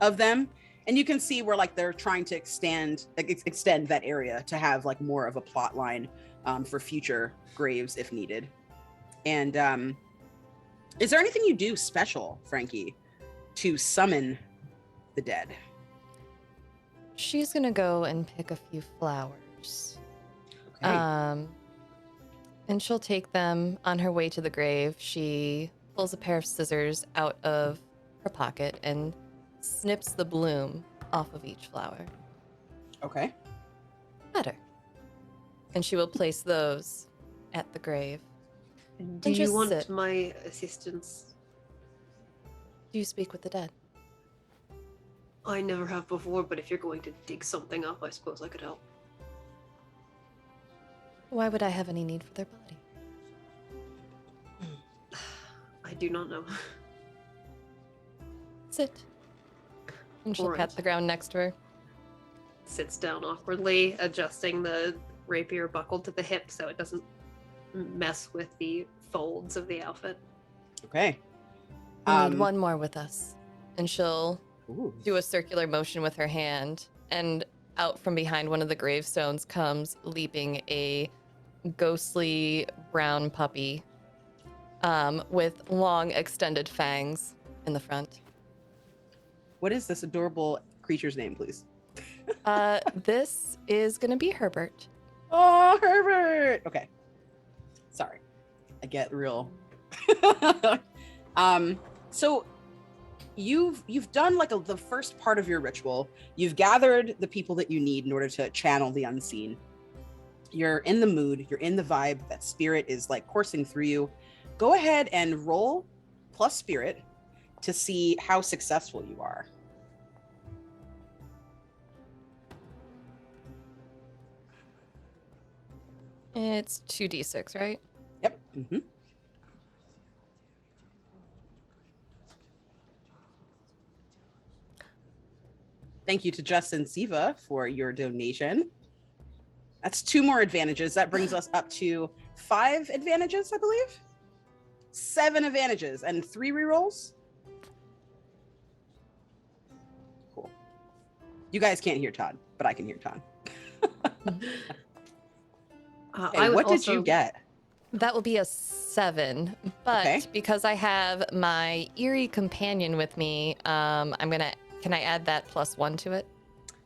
A: of them. And you can see where like they're trying to extend that area to have like more of a plot line for future graves if needed. And is there anything you do special, Frankie, to summon the dead?
E: She's gonna go and pick a few flowers.
A: Okay.
E: And she'll take them on her way to the grave. She pulls a pair of scissors out of her pocket and snips the bloom off of each flower.
A: Okay.
E: Better. And she will place those at the grave.
C: Do you
E: just
C: want
E: sit.
C: my assistance?
E: Do you speak with the dead?
C: I never have before, but if you're going to dig something up, I suppose I could help.
E: Why would I have any need for their body?
C: I do not know.
E: Sit. And she'll
C: Alright.
E: pat the ground next to her.
C: Sits down awkwardly, adjusting the rapier buckle to the hip so it doesn't mess with the folds of the outfit.
A: Okay.
E: We need one more with us. And she'll
A: Ooh.
E: do a circular motion with her hand, and out from behind one of the gravestones comes leaping a ghostly brown puppy with long extended fangs in the front.
A: What is this adorable creature's name, please?
E: This is gonna be Herbert.
A: Oh, Herbert. Okay. Sorry. I get real. So you've done like the first part of your ritual. You've gathered the people that you need in order to channel the unseen. You're in the mood, you're in the vibe, that spirit is like coursing through you. Go ahead and roll plus spirit to see how successful you are.
E: It's 2d6, right?
A: Yep. Mm-hmm. Thank you to Justin Siva for your donation. That's 2 more advantages. That brings us up to 5 advantages, I believe. 7 advantages and 3 rerolls. Cool. You guys can't hear Todd, but I can hear Todd. Hey, what did you get?
E: That will be a 7, but
A: Okay.
E: because I have my eerie companion with me, can I add that +1 to it?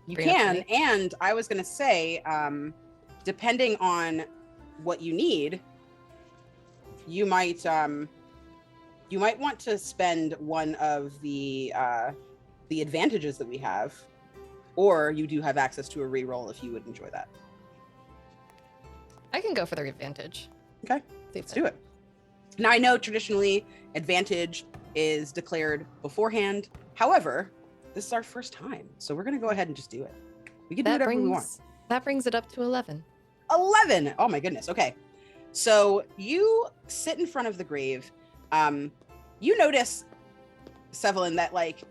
A: You
E: Bring it up to
A: can,
E: me.
A: and I was going to say, depending on what you need, you might want to spend one of the advantages that we have, or you do have access to a reroll if you would enjoy that.
E: I can go for the advantage.
A: Okay, let's do it. Now I know traditionally advantage is declared beforehand. However, this is our first time, so we're going to go ahead and just do it. We can do whatever we want.
E: That brings it up to 11.
A: 11. Oh my goodness. Okay. So you sit in front of the grave. You notice, Sevelin, that like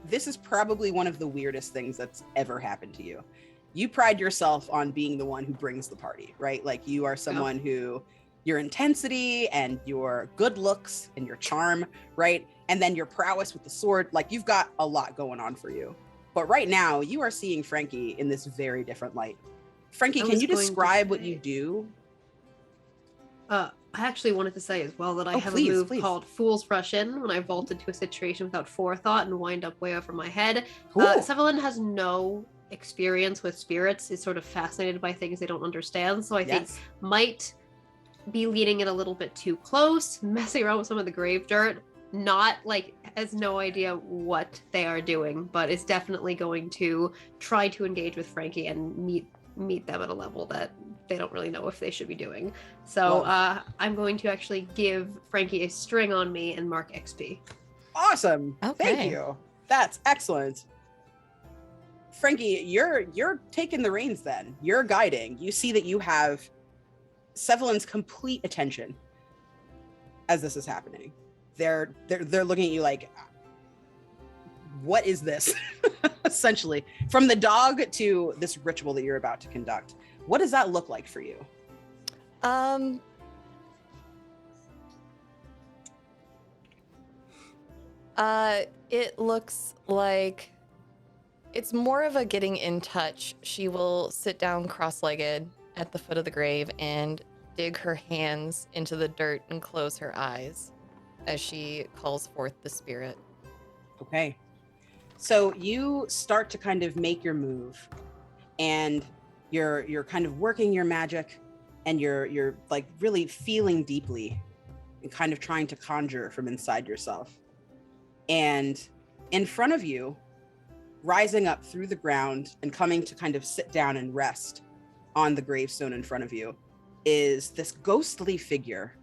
A: this is probably one of the weirdest things that's ever happened to you. You pride yourself on being the one who brings the party, right? Like you are someone who your intensity and your good looks and your charm, right? And then your prowess with the sword. Like, you've got a lot going on for you. But right now, you are seeing Frankie in this very different light. Frankie, can you describe what you do?
C: I actually wanted to say as well that I have
A: please,
C: a move
A: please.
C: called Fool's Rush In, when I vault into a situation without forethought and wind up way over my head.
A: Cool.
C: Sevelin has no experience with spirits. He's sort of fascinated by things they don't understand. So I think might be leading it a little bit too close, messing around with some of the grave dirt. Not like has no idea what they are doing, but is definitely going to try to engage with Frankie and meet them at a level that they don't really know if they should be doing. So I'm going to actually give Frankie a string on me and mark XP.
A: Awesome.
E: Okay.
A: Thank you. That's excellent. Frankie, you're taking the reins then. You're guiding. You see that you have Sevelin's complete attention as this is happening. They're looking at you like, what is this? Essentially, from the dog to this ritual that you're about to conduct. What does that look like for you?
E: It looks like it's more of a getting in touch. She will sit down cross-legged at the foot of the grave and dig her hands into the dirt and close her eyes as she calls forth the spirit.
A: Okay. So you start to kind of make your move, and you're kind of working your magic, and you're like really feeling deeply and kind of trying to conjure from inside yourself. And in front of you, rising up through the ground and coming to kind of sit down and rest on the gravestone in front of you, is this ghostly figure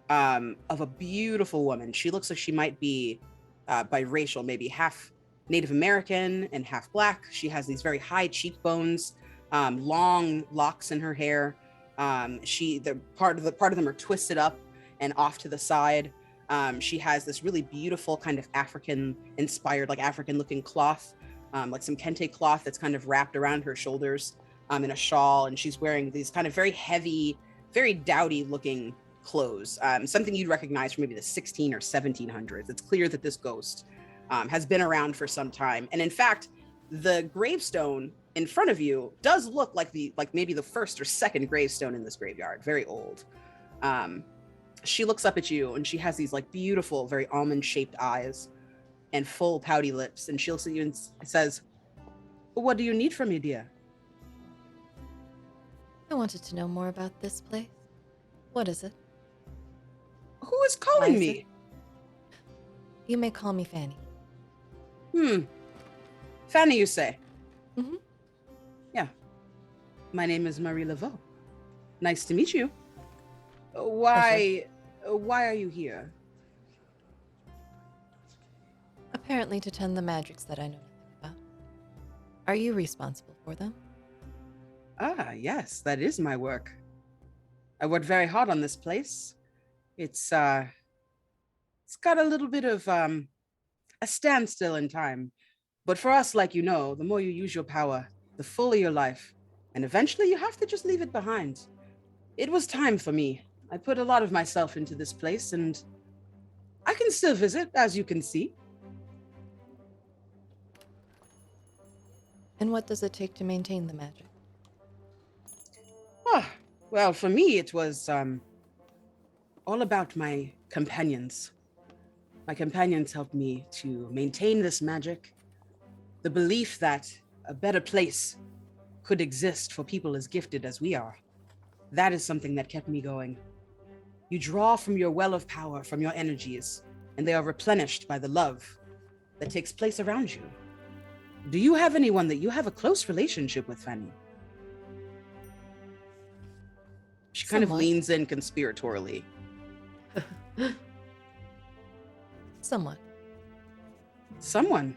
A: of a beautiful woman. She looks like she might be biracial, maybe half Native American and half Black. She has these very high cheekbones, long locks in her hair. Part of them are twisted up and off to the side. She has this really beautiful kind of African-inspired, like African-looking cloth, like some kente cloth that's kind of wrapped around her shoulders in a shawl, and she's wearing these kind of very heavy, very dowdy-looking clothes. Something you'd recognize from maybe the 16 or 1700s. It's clear that this ghost has been around for some time, and in fact, the gravestone in front of you does look like maybe the first or second gravestone in this graveyard. Very old. She looks up at you, and she has these like beautiful, very almond-shaped eyes and full pouty lips, and she looks at you and says, "What do you need from me, dear?"
E: I wanted to know more about this place. What is it?
A: Who is calling me?
E: It? You may call me Fanny.
A: Fanny, you say?
E: Mm-hmm.
A: Yeah. My name is Marie Laveau. Nice to meet you. Why are you here?
E: Apparently to tend the magics that I know nothing about. Are you responsible for them?
A: Ah, yes, that is my work. I worked very hard on this place. It's got a little bit of a standstill in time. But for us, like you know, the more you use your power, the fuller your life. And eventually you have to just leave it behind. It was time for me. I put a lot of myself into this place, and I can still visit, as you can see.
E: And what does it take to maintain the magic?
A: Well, for me, it was all about my companions. My companions helped me to maintain this magic. The belief that a better place could exist for people as gifted as we are. That is something that kept me going. You draw from your well of power, from your energies, and they are replenished by the love that takes place around you. Do you have anyone that you have a close relationship with, Fanny? She kind of leans in conspiratorially.
E: Somewhat.
A: Someone.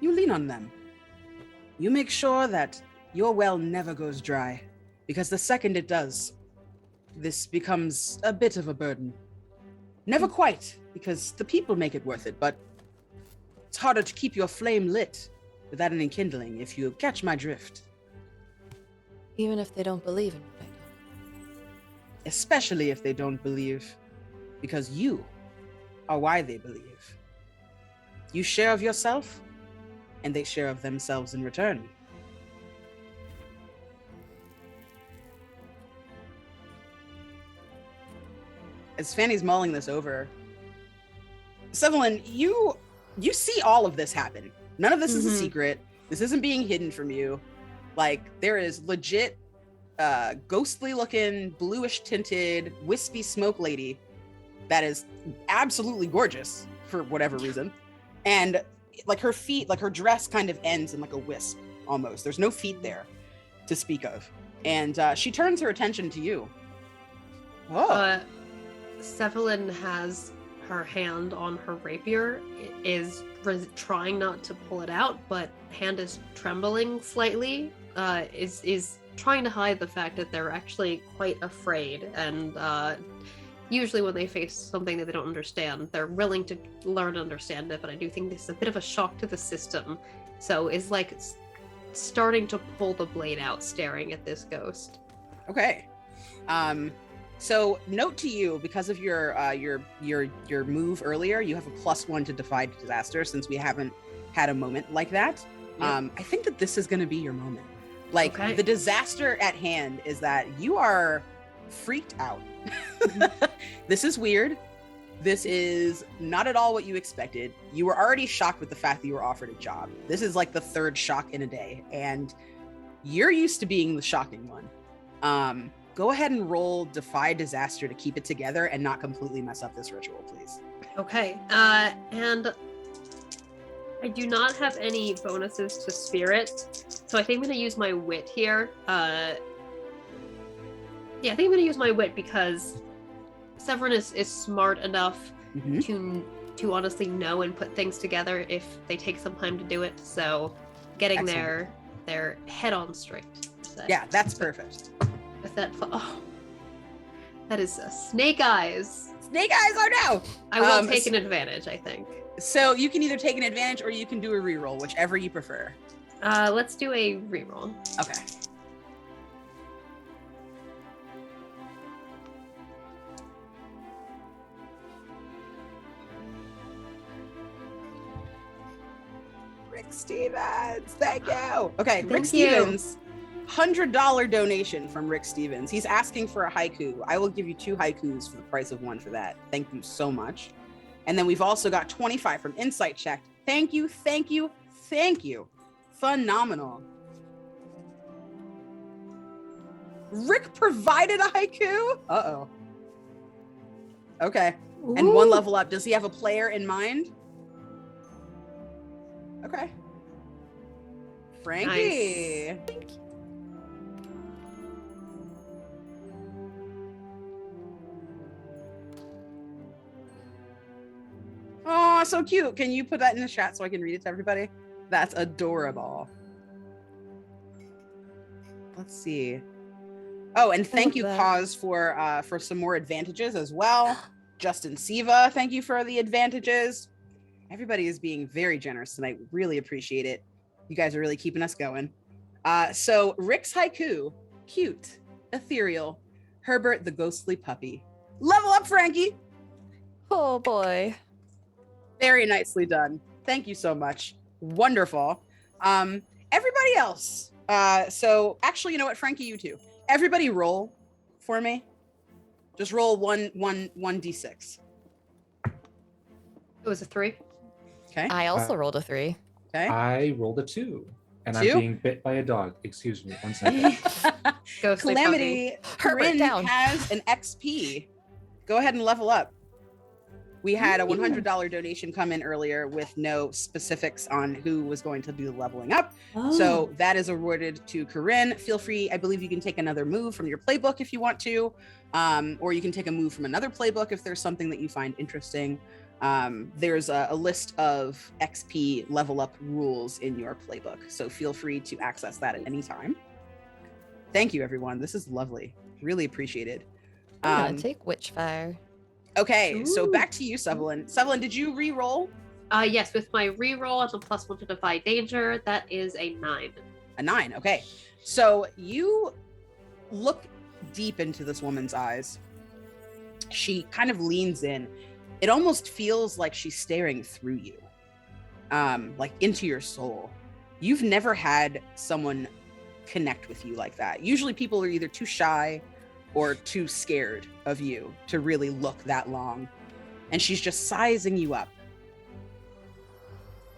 A: You lean on them. You make sure that your well never goes dry, because the second it does, this becomes a bit of a burden. Never quite, because the people make it worth it, but it's harder to keep your flame lit without any kindling, if you catch my drift.
E: Even if they don't believe in what I
A: especially if they don't believe, because you are why they believe. You share of yourself, and they share of themselves in return. As Fanny's mulling this over, Sutherland, you see all of this happen. None of this is a secret. This isn't being hidden from you. Like, there is legit ghostly looking, bluish tinted, wispy smoke lady that is absolutely gorgeous for whatever reason. And like her feet, like her dress kind of ends in like a wisp almost. There's no feet there to speak of. And she turns her attention to you. Oh.
C: Cephalin has her hand on her rapier, is trying not to pull it out, but hand is trembling slightly, is trying to hide the fact that they're actually quite afraid, and usually when they face something that they don't understand, they're willing to learn and understand it, but I do think this is a bit of a shock to the system, so is like starting to pull the blade out, staring at this ghost.
A: Okay. So note to you, because of your move earlier, you have a +1 to defy disaster, since we haven't had a moment like that. Yep. I think that this is going to be your moment. Like, okay. The disaster at hand is that you are freaked out. This is weird. This is not at all what you expected. You were already shocked with the fact that you were offered a job. This is like the 3rd shock in a day, and you're used to being the shocking one. Go ahead and roll Defy Disaster to keep it together and not completely mess up this ritual, please.
C: Okay, and I do not have any bonuses to Spirit, so I think I'm going to use my Wit here. Yeah, I think I'm going to use my Wit because Severin is smart enough to honestly know and put things together if they take some time to do it, so getting their head on straight.
A: Yeah, that's perfect.
C: With that, that is Snake Eyes.
A: Snake Eyes, oh no!
C: I will take an advantage, I think.
A: So you can either take an advantage or you can do a reroll, whichever you prefer.
C: Let's do a reroll.
A: Okay. Rick Stevens, thank you. Okay, Rick Stevens. $100 donation from Rick Stevens. He's asking for a haiku. I will give you 2 haikus for the price of 1 for that. Thank you so much. And then we've also got 25 from Insight Check. Thank you, thank you, thank you. Phenomenal. Rick provided a haiku? Uh-oh. Okay. Ooh. And 1 level up. Does he have a player in mind? Okay. Frankie. Nice. Oh, so cute. Can you put that in the chat so I can read it to everybody? That's adorable. Let's see. Oh, and thank you, Cause, for some more advantages as well. Justin Siva, thank you for the advantages. Everybody is being very generous tonight. Really appreciate it. You guys are really keeping us going. So Rick's haiku, cute, ethereal, Herbert the ghostly puppy. Level up, Frankie.
E: Oh boy.
A: Very nicely done. Thank you so much. Wonderful. Everybody else. So actually, you know what, Frankie, you too. Everybody roll for me. Just roll 1d6.
C: It was a 3.
A: Okay.
E: I also rolled a 3.
A: Okay.
B: I rolled a 2. And
A: 2?
B: I'm being bit by a dog. Excuse me, 1 second.
A: Calamity Corinne has an XP. Go ahead and level up. We had a $100 donation come in earlier with no specifics on who was going to do the leveling up. Oh. So that is awarded to Corinne. Feel free, I believe you can take another move from your playbook if you want to, or you can take a move from another playbook if there's something that you find interesting. There's a list of XP level up rules in your playbook, so feel free to access that at any time. Thank you, everyone. This is lovely. Really appreciated.
E: I'm gonna take Witchfire.
A: Okay,
C: Ooh.
A: so back to you, Sevelin. Sevelin, did you re-roll?
C: Yes, with my re-roll as a +1 to defy danger, that is a 9.
A: A 9, okay. So you look deep into this woman's eyes. She kind of leans in. It almost feels like she's staring through you, like into your soul. You've never had someone connect with you like that. Usually people are either too shy or too scared of you to really look that long. And she's just sizing you up.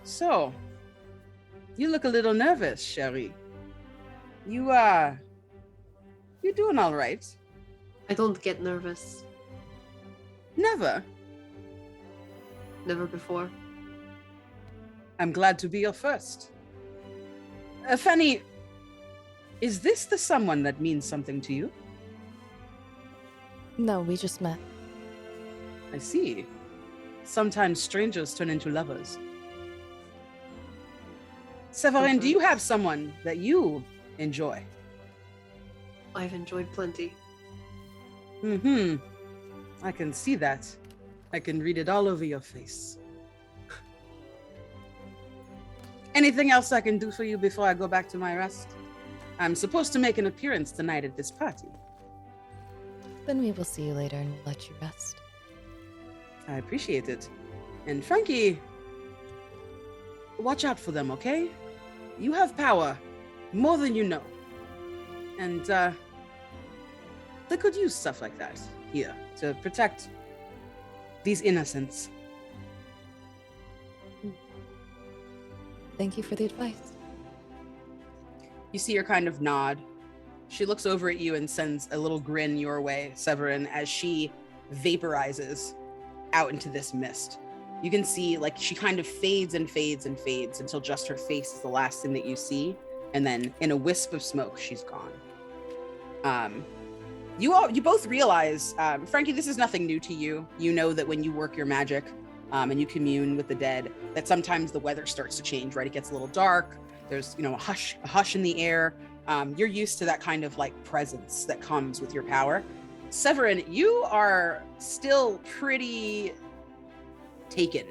A: So, you look a little nervous, Sherry. You doing all right?
C: I don't get nervous.
A: Never.
C: Never before.
A: I'm glad to be your first. Fanny, is this the someone that means something to you?
E: No, we just met.
A: I see. Sometimes strangers turn into lovers. Severin, do you have someone that you enjoy?
C: I've enjoyed plenty.
A: Mm-hmm. I can see that. I can read it all over your face. Anything else I can do for you before I go back to my rest? I'm supposed to make an appearance tonight at this party.
E: Then we will see you later and we'll let you rest.
A: I appreciate it. And Frankie, watch out for them, okay? You have power, more than you know. And they could use stuff like that here to protect these innocents.
E: Thank you for the advice.
A: You see her kind of nod. She looks over at you and sends a little grin your way, Severin, as she vaporizes out into this mist. You can see, like, she kind of fades and fades and fades until just her face is the last thing that you see. And then in a wisp of smoke, she's gone. You both realize, Frankie, this is nothing new to you. You know that when you work your magic and you commune with the dead, that sometimes the weather starts to change, right? It gets a little dark. There's, a hush in the air. You're used to that kind of like presence that comes with your power. Severin, you are still pretty taken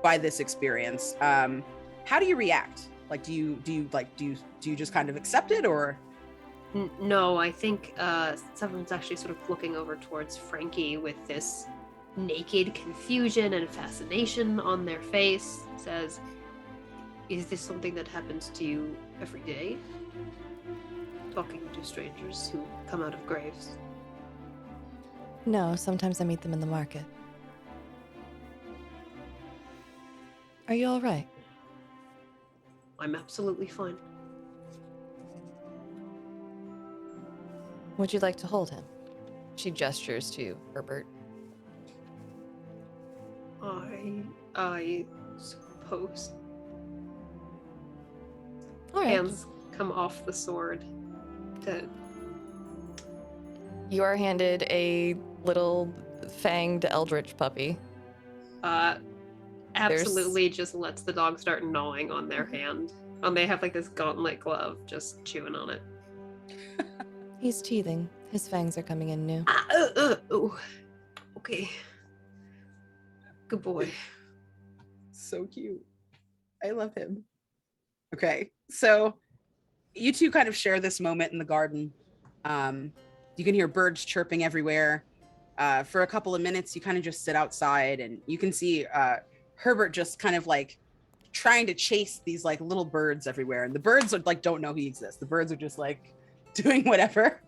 A: by this experience. How do you react? Like, do you just kind of accept it, or?
C: No, I think Severin's actually sort of looking over towards Frankie with this naked confusion and fascination on their face. Says, "Is this something that happens to you every day? Talking to strangers who come out of graves?"
E: No, sometimes I meet them in the market. Are you all right?
C: I'm absolutely fine.
E: Would you like to hold him? She gestures to Herbert.
C: I suppose.
E: All right.
C: Hands come off the sword.
E: You are handed a little fanged eldritch puppy.
C: Absolutely just lets the dog start gnawing on their hand. And they have like this gauntlet glove just chewing on it.
E: He's teething. His fangs are coming in new.
C: Oh. Okay. Good boy.
A: So cute. I love him. Okay, so you two kind of share this moment in the garden. You can hear birds chirping everywhere. For a couple of minutes, you kind of just sit outside and you can see Herbert just kind of like trying to chase these like little birds everywhere. And the birds are like, don't know he exists. The birds are just like doing whatever.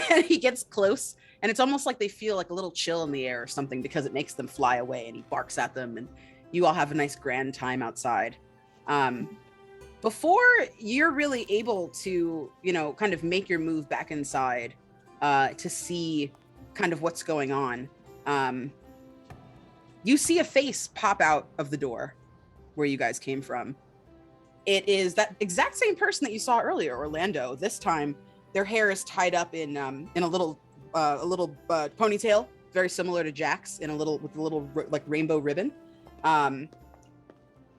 A: And he gets close and it's almost like they feel like a little chill in the air or something because it makes them fly away, and he barks at them and you all have a nice grand time outside. Before you're really able to, kind of make your move back inside to see kind of what's going on, you see a face pop out of the door where you guys came from. It is that exact same person that you saw earlier, Orlando. This time, their hair is tied up in a little ponytail, very similar to Jack's, with a little like rainbow ribbon.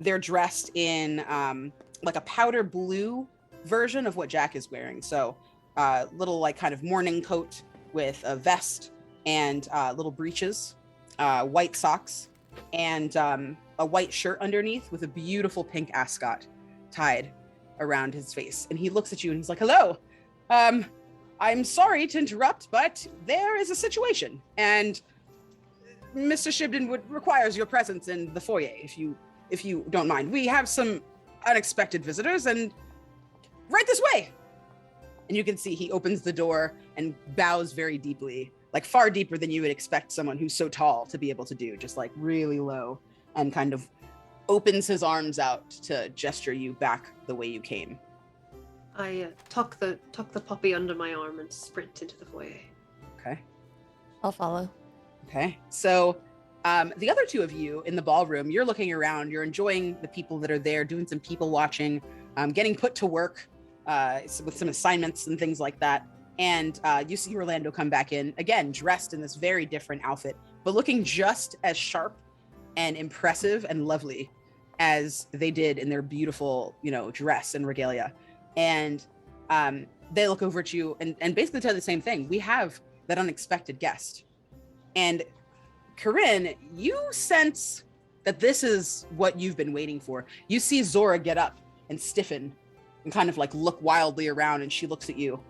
A: They're dressed in like a powder blue version of what Jack is wearing. So little like kind of morning coat with a vest and little breeches, white socks, and a white shirt underneath with a beautiful pink ascot tied around his face. And he looks at you and he's like, "Hello. I'm sorry to interrupt, but there is a situation, and Mr. Shibden requires your presence in the foyer, if you don't mind. We have some unexpected visitors, and right this way. And you can see he opens the door and bows very deeply, like far deeper than you would expect someone who's so tall to be able to do, just like really low, and kind of opens his arms out to gesture you back the way you came.
C: I tuck the puppy under my arm and sprint into the foyer.
A: Okay.
E: I'll follow.
A: Okay. So the other two of you in the ballroom, you're looking around, you're enjoying the people that are there, doing some people watching, getting put to work with some assignments and things like that. And you see Orlando come back in, again, dressed in this very different outfit, but looking just as sharp and impressive and lovely as they did in their beautiful, dress and regalia. And they look over at you and basically tell you the same thing. We have that unexpected guest. And Corinne, you sense that this is what you've been waiting for. You see Zora get up and stiffen and kind of like look wildly around, and she looks at you.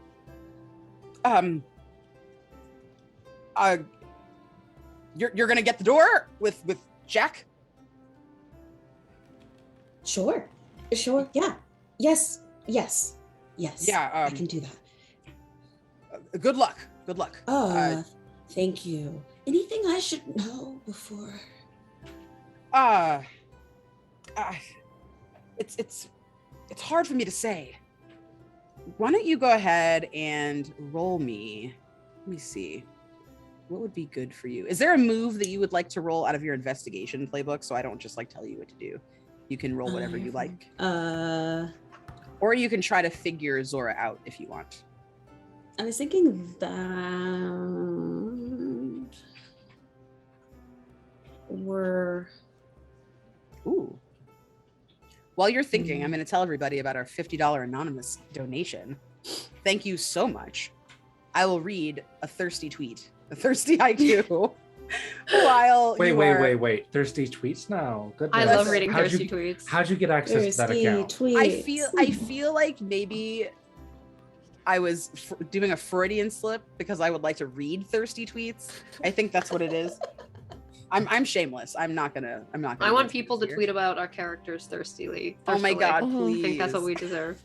A: You're gonna get the door with Jack?
D: Sure. Yeah. Yes.
A: Yeah.
D: I can do that.
A: Good luck.
D: Thank you. Anything I should know before?
A: It's hard for me to say. Why don't you go ahead and roll me? Let me see. What would be good for you? Is there a move that you would like to roll out of your investigation playbook, so I don't just like tell you what to do? You can roll whatever you like. Or you can try to figure Zora out if you want.
D: I was thinking that
A: Ooh. While you're thinking, I'm going to tell everybody about our $50 anonymous donation. Thank you so much. I will read a thirsty tweet, a thirsty IQ. While
B: Wait. Thirsty tweets now. Goodness.
C: I love reading thirsty tweets.
B: How'd you get access to that account?
D: Tweets.
A: I feel like maybe I was doing a Freudian slip because I would like to read thirsty tweets. I think that's what it is. I'm shameless. I'm not gonna.
C: I want people to tweet about our characters thirstily.
A: Oh my God, please.
C: I think that's what we deserve.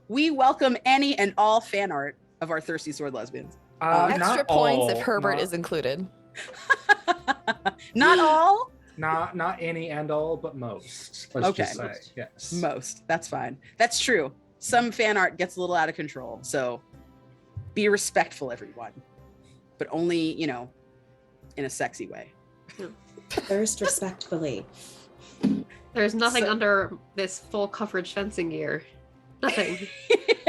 A: We welcome any and all fan art of our thirsty sword lesbians.
E: Extra points if Herbert is included.
A: Not all?
B: Not any and all, but most. Let's just say. Yes.
A: Most. That's fine. That's true. Some fan art gets a little out of control, so be respectful, everyone. But only, in a sexy way.
D: Thirst respectfully.
C: There's nothing under this full coverage fencing gear. Nothing.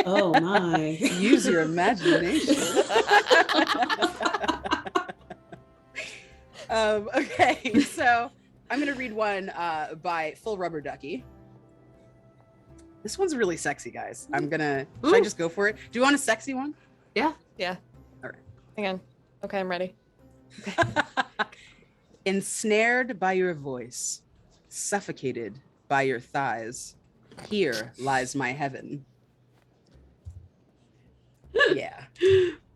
D: Oh my.
A: Use your imagination. Okay, so I'm going to read one by Full Rubber Ducky. This one's really sexy, guys. Should I just go for it? Do you want a sexy one?
C: Yeah.
A: All right.
E: Hang on. Okay, I'm ready.
A: Ensnared by your voice, suffocated by your thighs, here lies my heaven. Yeah.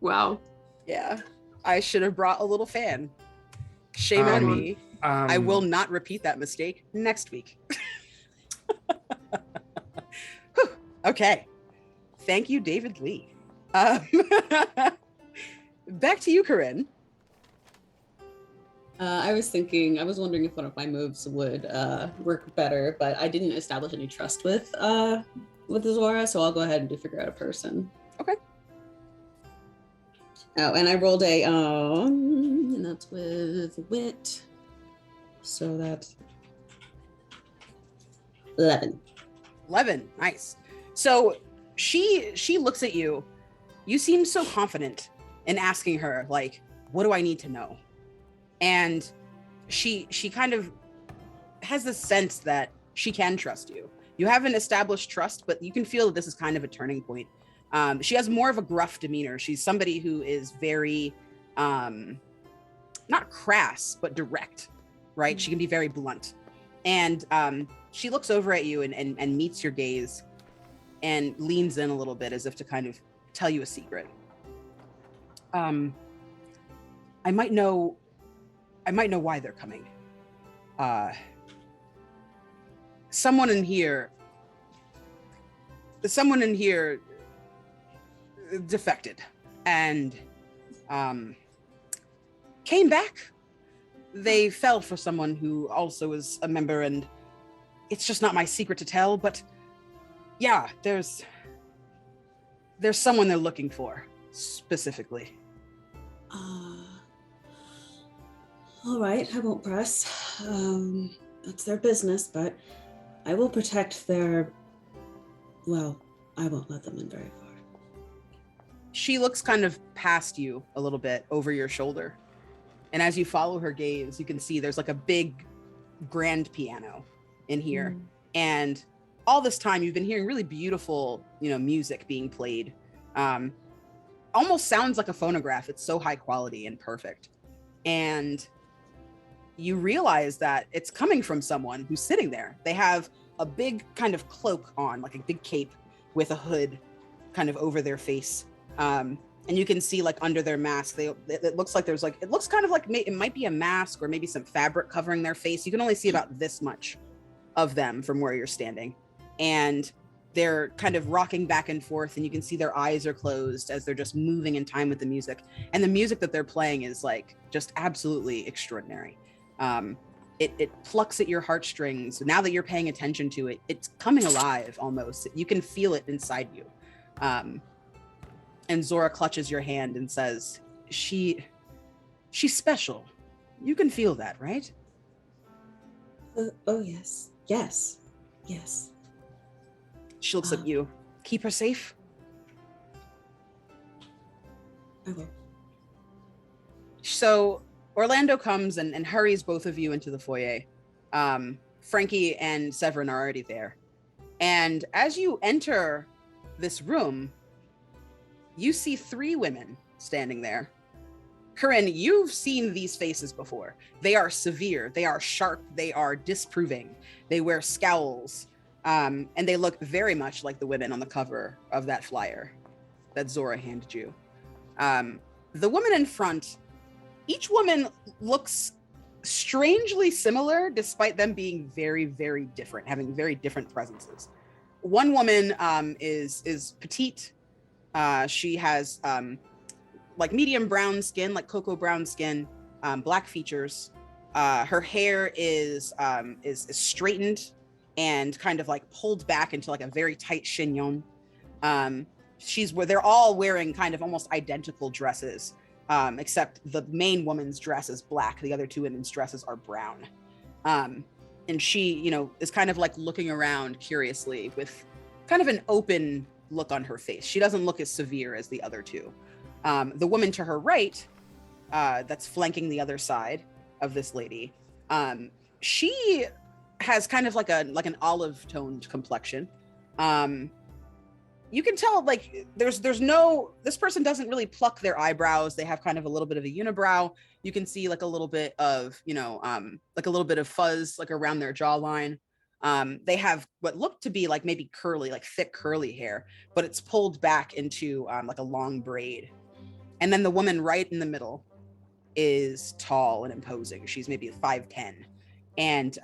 C: Wow.
A: Yeah. I should have brought a little fan. Shame on me. I will not repeat that mistake next week. Okay. Thank you, David Lee. Back to you, Corinne.
D: I was wondering if one of my moves would work better, but I didn't establish any trust with Zora, so I'll go ahead and figure out a person.
A: Okay.
D: Oh, and I rolled and that's with wit. So that's 11.
A: 11. Nice. So she looks at you. You seem so confident in asking her, like, what do I need to know? And she kind of has this sense that she can trust you. You haven't established trust, but you can feel that this is kind of a turning point. She has more of a gruff demeanor. She's somebody who is very, not crass, but direct, right? Mm-hmm. She can be very blunt. And she looks over at you and meets your gaze and leans in a little bit as if to kind of tell you a secret. I might know why they're coming. Someone in here defected and came back. They fell for someone who also is a member, and it's just not my secret to tell, but yeah, there's someone they're looking for specifically.
D: All right, I won't press. That's their business, but I will protect their... Well, I won't let them in very far.
A: She looks kind of past you a little bit over your shoulder. And as you follow her gaze, you can see there's like a big grand piano in here. Mm. And all this time you've been hearing really beautiful, music being played. Almost sounds like a phonograph. It's so high quality and perfect. And you realize that it's coming from someone who's sitting there. They have a big kind of cloak on, like a big cape with a hood kind of over their face. And you can see like under their mask, it looks like it looks kind of like it might be a mask or maybe some fabric covering their face. You can only see about this much of them from where you're standing. And they're kind of rocking back and forth, and you can see their eyes are closed as they're just moving in time with the music. And the music that they're playing is like just absolutely extraordinary. It plucks at your heartstrings. Now that you're paying attention to it, it's coming alive almost. You can feel it inside you. And Zora clutches your hand and says, she's special. You can feel that, right?
D: Oh, yes. Yes. Yes.
A: She looks at you. Keep her safe?
D: I will.
A: So Orlando comes and hurries both of you into the foyer. Frankie and Severin are already there. And as you enter this room, you see 3 women standing there. Corinne, you've seen these faces before. They are severe, they are sharp, they are disproving. They wear scowls, and they look very much like the women on the cover of that flyer that Zora handed you. The woman in front, each woman looks strangely similar despite them being very, very different, having very different presences. One woman is petite. She has like medium brown skin, like cocoa brown skin, black features. Her hair is straightened and kind of like pulled back into like a very tight chignon. They're all wearing kind of almost identical dresses, except the main woman's dress is black. The other 2 women's dresses are brown. And she, is kind of like looking around curiously with kind of an open look on her face. She doesn't look as severe as the other 2. The woman to her right, that's flanking the other side of this lady, she has kind of like an olive toned complexion. You can tell like this person doesn't really pluck their eyebrows. They have kind of a little bit of a unibrow. You can see like a little bit of, like a little bit of fuzz like around their jawline. They have what look to be like maybe curly, like thick curly hair, but it's pulled back into like a long braid. And then the woman right in the middle is tall and imposing. She's maybe 5'10", and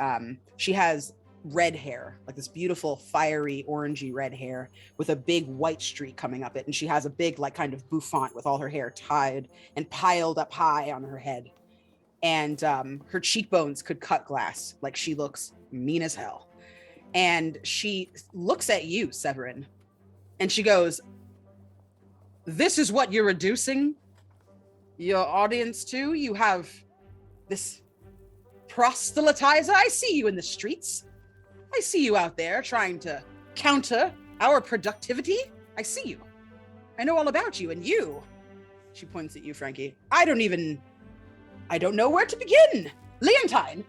A: she has red hair, like this beautiful fiery orangey red hair with a big white streak coming up it. And she has a big like kind of bouffant with all her hair tied and piled up high on her head. And her cheekbones could cut glass. Like she looks mean as hell. And she looks at you, Severin, and she goes, "This is what you're reducing your audience to? You have this proselytizer. I see you in the streets. I see you out there trying to counter our productivity. I see you. I know all about you. And you," she points at you, Frankie, I don't know where to begin. Leontine.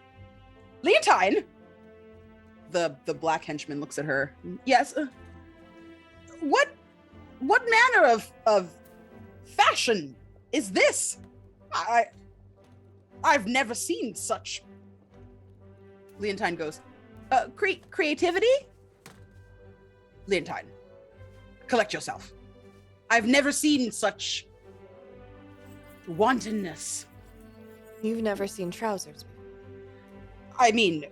A: The black henchman looks at her. Yes. What manner of fashion is this? I've never seen such. Leontine goes, creativity? Leontine, collect yourself. I've never seen such wantonness.
E: You've never seen trousers before.
A: I mean,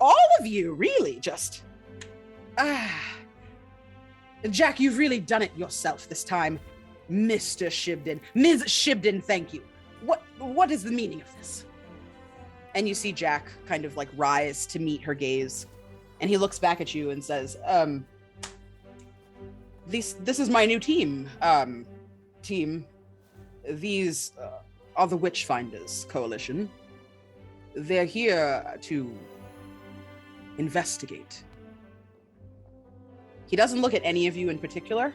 A: all of you, really, just... Jack, you've really done it yourself this time. Mr. Shibden. Ms. Shibden, thank you. What is the meaning of this? And you see Jack kind of like rise to meet her gaze. And he looks back at you and says, this is my new team. These are the Witchfinders Coalition. They're here to investigate. He doesn't look at any of you in particular.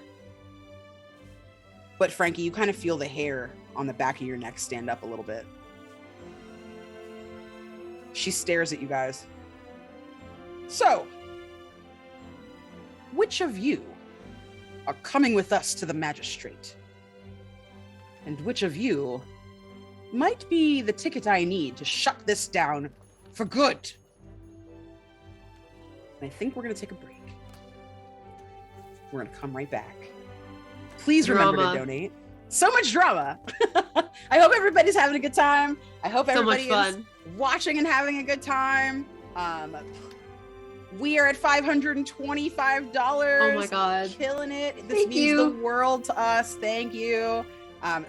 A: But Frankie, you kind of feel the hair on the back of your neck stand up a little bit. She stares at you guys. So, which of you are coming with us to the magistrate? And which of you might be the ticket I need to shut this down for good? And I think we're going to take a break. We're going to come right back. Please remember to donate. So much drama. I hope everybody's having a good time. I hope everybody is watching and having a good time. We are at $525.
C: Oh my God.
A: Killing it. This means the world to us. Thank you.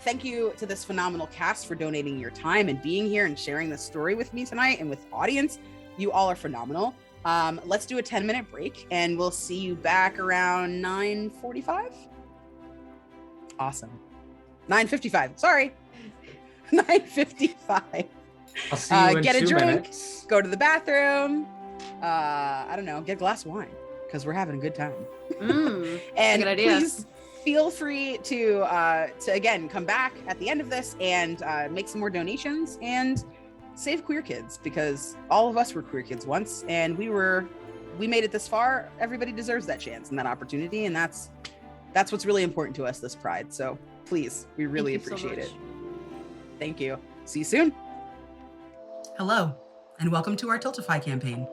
A: Thank you to this phenomenal cast for donating your time and being here and sharing this story with me tonight and with the audience. You all are phenomenal. Let's do a 10-minute break and we'll see you back around 9:45. Awesome. 9:55. Sorry. 9:55.
B: I'll see you in
A: get
B: 2
A: a drink,
B: minutes.
A: Go to the bathroom. I don't know, get a glass of wine because we're having a good time. And
C: good idea.
A: Please feel free to again come back at the end of this and make some more donations and save queer kids, because all of us were queer kids once and we made it this far. Everybody deserves that chance and that opportunity, and that's what's really important to us this Pride. So please, we really appreciate it. Thank you. See you soon.
F: Hello, and welcome to our Tiltify campaign.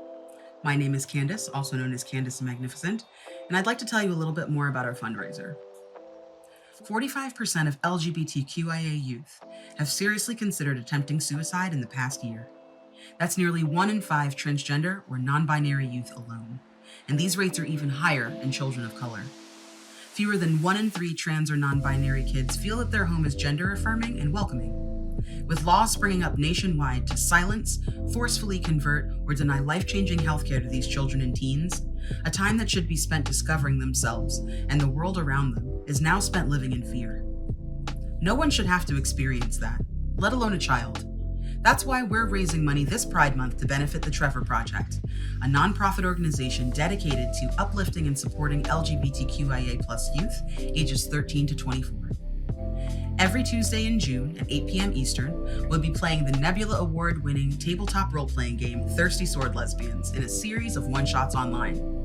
F: My name is Candace, also known as Candace the Magnificent, and I'd like to tell you a little bit more about our fundraiser. 45% of LGBTQIA youth have seriously considered attempting suicide in the past year. That's nearly 1 in 5 transgender or non-binary youth alone, and these rates are even higher in children of color. Fewer than 1 in 3 trans or non-binary kids feel that their home is gender-affirming and welcoming. With laws springing up nationwide to silence, forcefully convert, or deny life-changing healthcare to these children and teens, a time that should be spent discovering themselves and the world around them is now spent living in fear. No one should have to experience that, let alone a child. That's why we're raising money this Pride Month to benefit the Trevor Project, a nonprofit organization dedicated to uplifting and supporting LGBTQIA+ youth ages 13 to 24. Every Tuesday in June at 8 p.m. Eastern, we'll be playing the Nebula Award-winning tabletop role-playing game Thirsty Sword Lesbians in a series of one-shots online.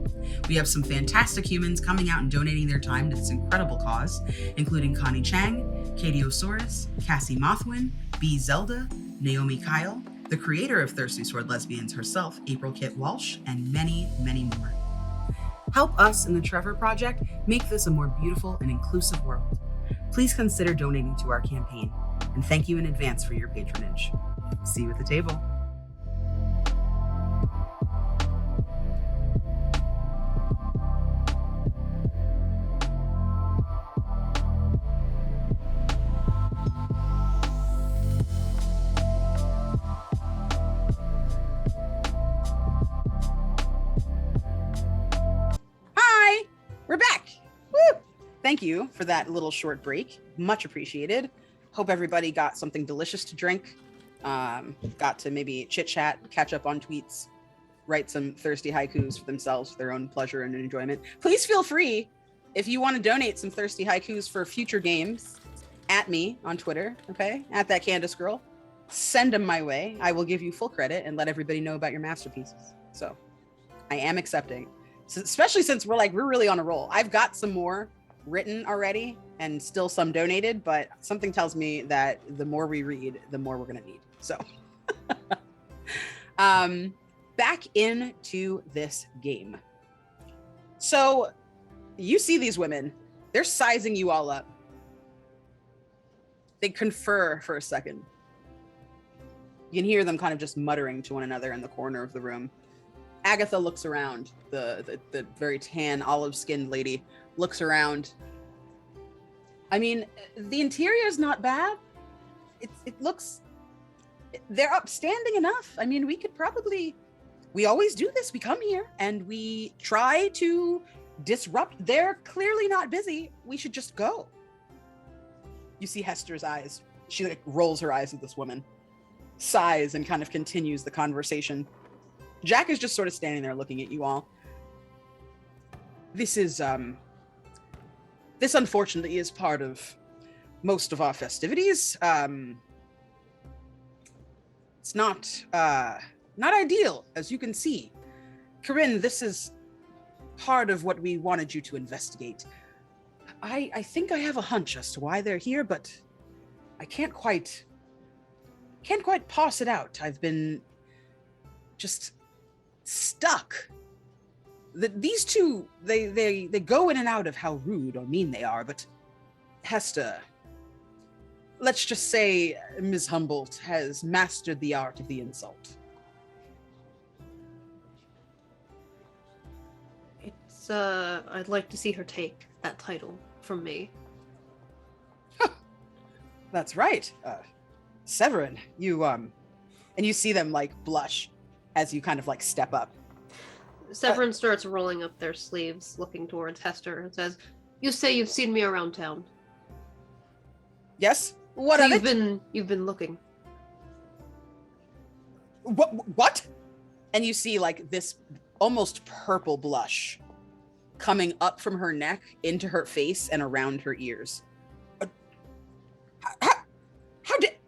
F: We have some fantastic humans coming out and donating their time to this incredible cause, including Connie Chang, Katie Osaurus, Cassie Mothwin, B. Zelda, Naomi Kyle, the creator of Thirsty Sword Lesbians herself, April Kit Walsh, and many, many more. Help us in the Trevor Project make this a more beautiful and inclusive world. Please consider donating to our campaign, and thank you in advance for your patronage. See you at the table.
A: Hi, we're back. Woo! Thank you for that little short break. Much appreciated. Hope everybody got something delicious to drink. Got to maybe chit chat, catch up on tweets, write some thirsty haikus for themselves for their own pleasure and enjoyment. Please feel free, if you want to donate some thirsty haikus for future games, at me on Twitter, okay? At that Candace girl. Send them my way. I will give you full credit and let everybody know about your masterpieces. So I am accepting. So, especially since we're really on a roll. I've got some more written already and still some donated, but something tells me that the more we read, the more we're going to need. So back into this game. So you see these women They're sizing you all up. They confer for a second. You can hear them kind of just muttering to one another in the corner of the room. Agatha looks around. The very tan, olive-skinned lady looks around. I mean, the interior is not bad. It looks... They're upstanding enough. I mean, we always do this. We come here and we try to disrupt. They're clearly not busy. We should just go. You see Hester's eyes. She like rolls her eyes at this woman, sighs, and kind of continues the conversation. Jack is just sort of standing there looking at you all. This unfortunately is part of most of our festivities. It's not ideal, as you can see. Corinne, this is part of what we wanted you to investigate. I think I have a hunch as to why they're here, but I can't quite parse it out. I've been just stuck. These two, they go in and out of how rude or mean they are, but Hester, let's just say Ms. Humboldt has mastered the art of the insult.
C: I'd like to see her take that title from me.
A: That's right. Severin, you, and you see them like blush as you kind of like step up.
C: Severin starts rolling up their sleeves, looking towards Hester, and says, "You say you've seen me around town."
A: Yes? What
C: So
A: of it?
C: You've been looking.
A: What? And you see like this almost purple blush coming up from her neck into her face and around her ears.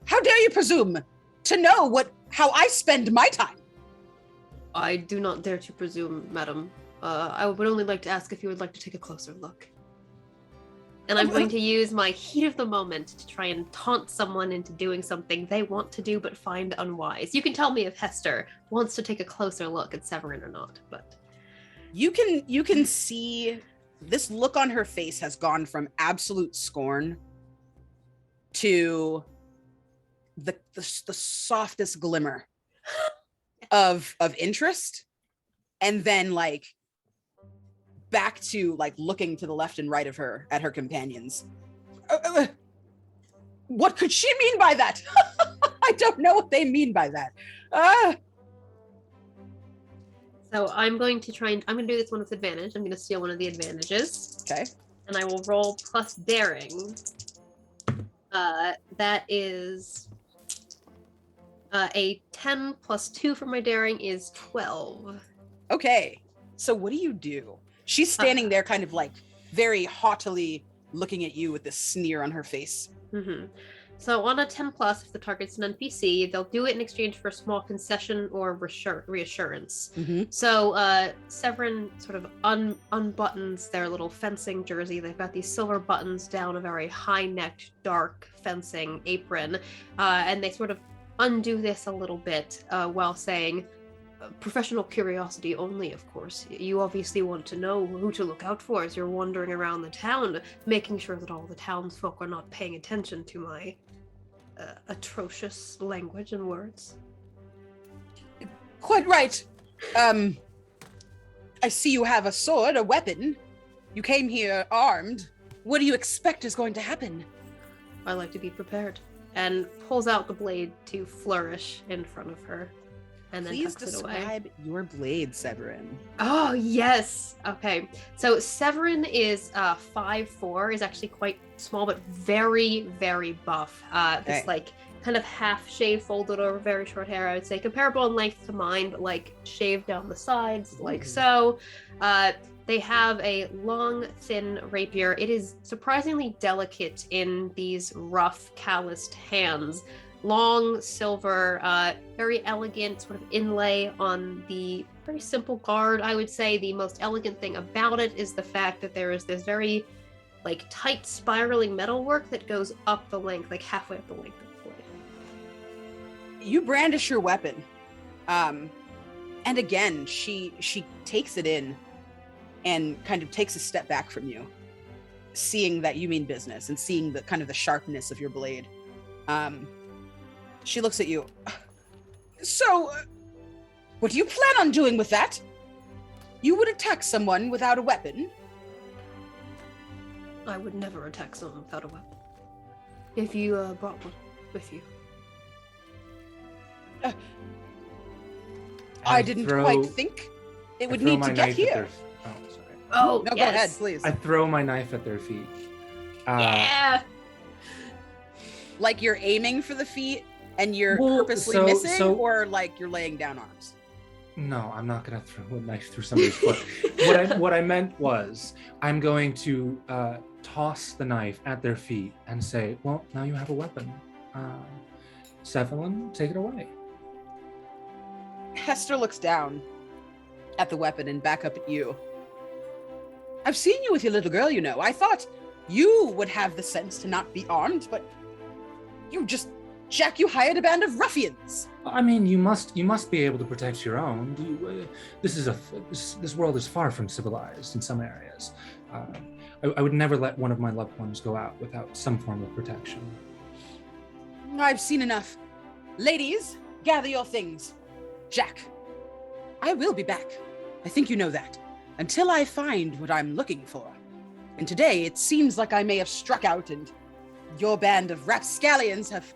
A: How dare you presume to know how I spend my time?
C: I do not dare to presume, madam. I would only like to ask if you would like to take a closer look. And I'm going to use my heat of the moment to try and taunt someone into doing something they want to do but find unwise. You can tell me if Hester wants to take a closer look at Severin or not, but...
A: You can see this look on her face has gone from absolute scorn to the softest glimmer of interest, and then like back to like looking to the left and right of her at her companions. What could she mean by that? I don't know what they mean by that.
C: So I'm going to do this one with advantage. I'm going to steal one of the advantages.
A: Okay.
C: And I will roll plus daring. That is a 10 plus 2 for my daring is 12.
A: Okay. So what do? She's standing there kind of like very haughtily looking at you with this sneer on her face.
C: Mm-hmm. So on a 10 plus, if the target's an NPC, they'll do it in exchange for a small concession or reassurance.
A: Mm-hmm.
C: So Severin sort of unbuttons their little fencing jersey. They've got these silver buttons down a very high-necked, dark fencing apron. And they sort of undo this a little bit while saying, professional curiosity only, of course. You obviously want to know who to look out for as you're wandering around the town, making sure that all the townsfolk are not paying attention to my atrocious language and words.
A: Quite right. I see you have a sword, a weapon. You came here armed. What do you expect is going to happen?
C: I like to be prepared. And pulls out the blade to flourish in front of her. And then
A: Please
C: tucks it away.
A: describe your blade, Severin.
C: Oh, yes. Okay. So Severin is 5'4", is actually quite small, but very, very buff. This like kind of half shave folded over very short hair, I would say. Comparable in length to mine, but like shaved down the sides, like so. They have a long, thin rapier. It is surprisingly delicate in these rough, calloused hands. Long, silver, very elegant sort of inlay on the very simple guard. I would say the most elegant thing about it is the fact that there is this very like tight spiraling metalwork that goes up the length, like halfway up the length of the blade.
A: You brandish your weapon. And again, she takes it in and kind of takes a step back from you. seeing that you mean business and seeing the kind of the sharpness of your blade. She looks at you. So, what do you plan on doing with that? You would attack someone without a weapon?
C: I would never attack someone without a weapon. If you brought one with you.
A: I didn't quite think it would need to get here.
C: Oh,
A: no,
C: yes.
A: Go ahead, please.
B: I throw my knife at their feet.
C: Yeah.
A: Like you're aiming for the feet and you're purposely missing, or like you're laying down arms?
B: No, I'm not going to throw a knife through somebody's foot. What I meant was, I'm going to toss the knife at their feet and say, well, now you have a weapon. Cephalin, take it away.
A: Hester looks down at the weapon and back up at you. I've seen you with your little girl, you know. I thought you would have the sense to not be armed, but you hired a band of ruffians.
B: I mean, you must be able to protect your own. This world is far from civilized in some areas. I would never let one of my loved ones go out without some form of protection.
A: I've seen enough. Ladies, gather your things. Jack, I will be back. I think you know that. Until I find what I'm looking for. And today, it seems like I may have struck out and your band of rapscallions have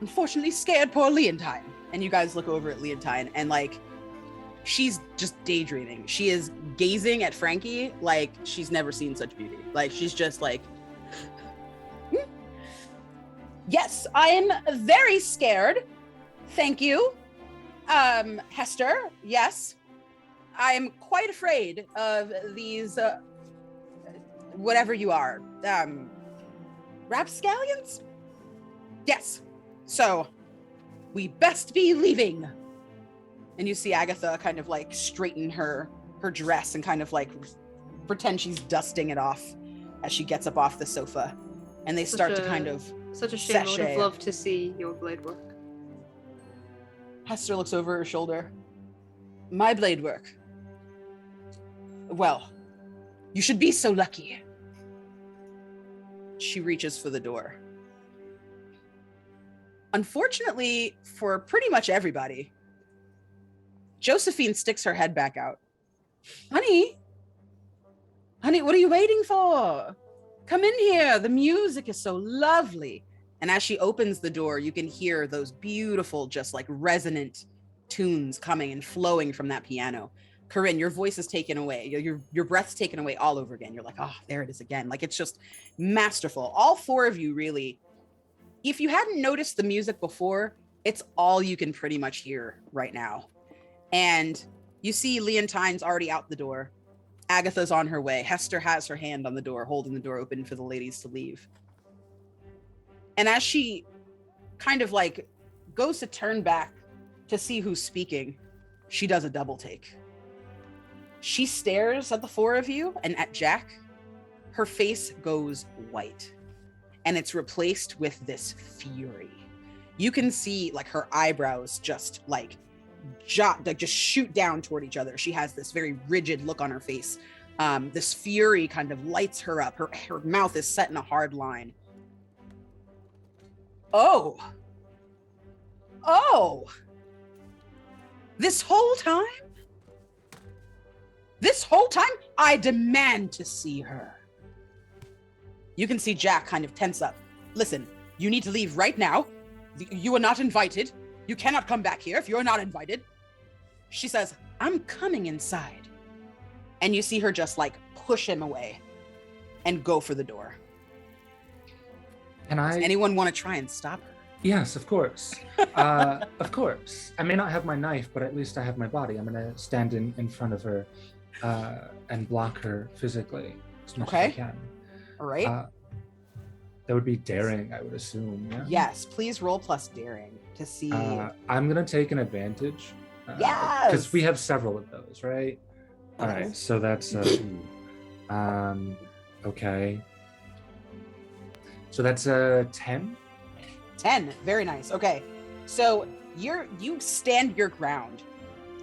A: unfortunately scared poor Leontine. And you guys look over at Leontine and like, she's just daydreaming. She is gazing at Frankie like she's never seen such beauty. Like she's just like, Yes, I'm very scared. Thank you. Hester, yes. I'm quite afraid of these, whatever you are, rapscallions? Yes. So, we best be leaving. And you see Agatha kind of like straighten her dress and kind of like pretend she's dusting it off as she gets up off the sofa. And they start to kind of
C: Such a shame. I would
A: sashay.
C: have loved to see your blade work.
A: Hester looks over her shoulder. My blade work. Well, you should be so lucky. She reaches for the door. Unfortunately, for pretty much everybody, Josephine sticks her head back out. Honey, what are you waiting for? Come in here. The music is so lovely. And as she opens the door, you can hear those beautiful, just like resonant tunes coming and flowing from that piano. Corinne, your voice is taken away. Your breath's taken away all over again. You're like, oh, there it is again. Like, it's just masterful. All four of you really, if you hadn't noticed the music before, it's all you can pretty much hear right now. And you see Leontine's already out the door. Agatha's on her way. Hester has her hand on the door, holding the door open for the ladies to leave. And as she kind of like goes to turn back to see who's speaking, she does a double take. She stares at the four of you and at Jack. Her face goes white and it's replaced with this fury. You can see like her eyebrows just just shoot down toward each other. She has this very rigid look on her face. This fury kind of lights her up. Her mouth is set in a hard line. Oh, this whole time, I demand to see her. You can see Jack kind of tense up. Listen, you need to leave right now. You are not invited. You cannot come back here if you're not invited. She says, I'm coming inside. And you see her just like push him away and go for the door. Does anyone want to try and stop her?
B: Yes, of course. Of course. I may not have my knife, but at least I have my body. I'm going to stand in front of her and block her physically as much as I can.
A: All right.
B: That would be daring, I would assume. Yeah?
A: Yes, please roll plus daring to see.
B: I'm going to take an advantage.
A: Yes!
B: Because we have several of those, right? All right, so that's... okay. So that's a 10?
A: 10, very nice. Okay, so you stand your ground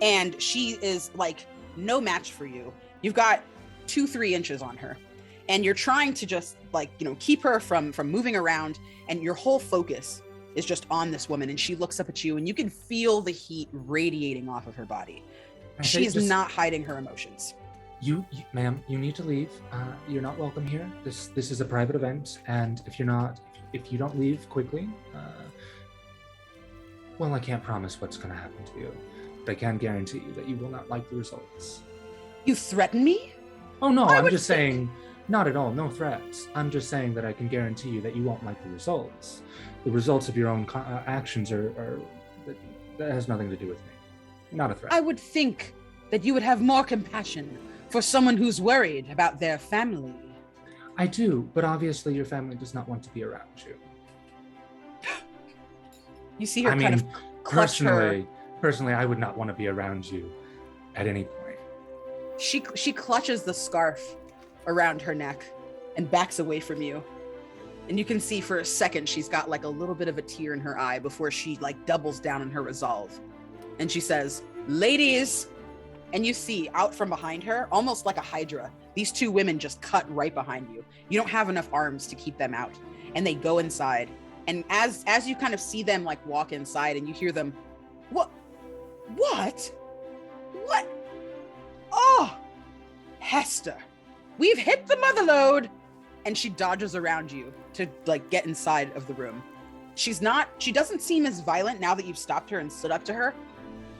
A: and she is like no match for you. You've got 2-3 inches on her and you're trying to just like, keep her from moving around, and your whole focus is just on this woman, and she looks up at you and you can feel the heat radiating off of her body. She's not hiding her emotions.
B: You ma'am, you need to leave. You're not welcome here. This is a private event, and if you don't leave quickly, well, I can't promise what's going to happen to you, but I can guarantee you that you will not like the results.
A: You threaten me?
B: Oh no, I'm just saying, not at all, no threats. I'm just saying that I can guarantee you that you won't like the results. The results of your own actions are that has nothing to do with me. Not a threat.
A: I would think that you would have more compassion for someone who's worried about their family.
B: I do, but obviously your family does not want to be around you.
A: You see her kind of clutch her.
B: Personally, I would not want to be around you at any point.
A: She clutches the scarf around her neck and backs away from you. And you can see for a second she's got like a little bit of a tear in her eye before she like doubles down in her resolve. And she says, "Ladies," and you see out from behind her, almost like a hydra, these two women just cut right behind you. You don't have enough arms to keep them out. And they go inside. And as you kind of see them like walk inside, and you hear them, What? Oh, Hester, we've hit the mother lode. And she dodges around you to like get inside of the room. She doesn't seem as violent now that you've stopped her and stood up to her.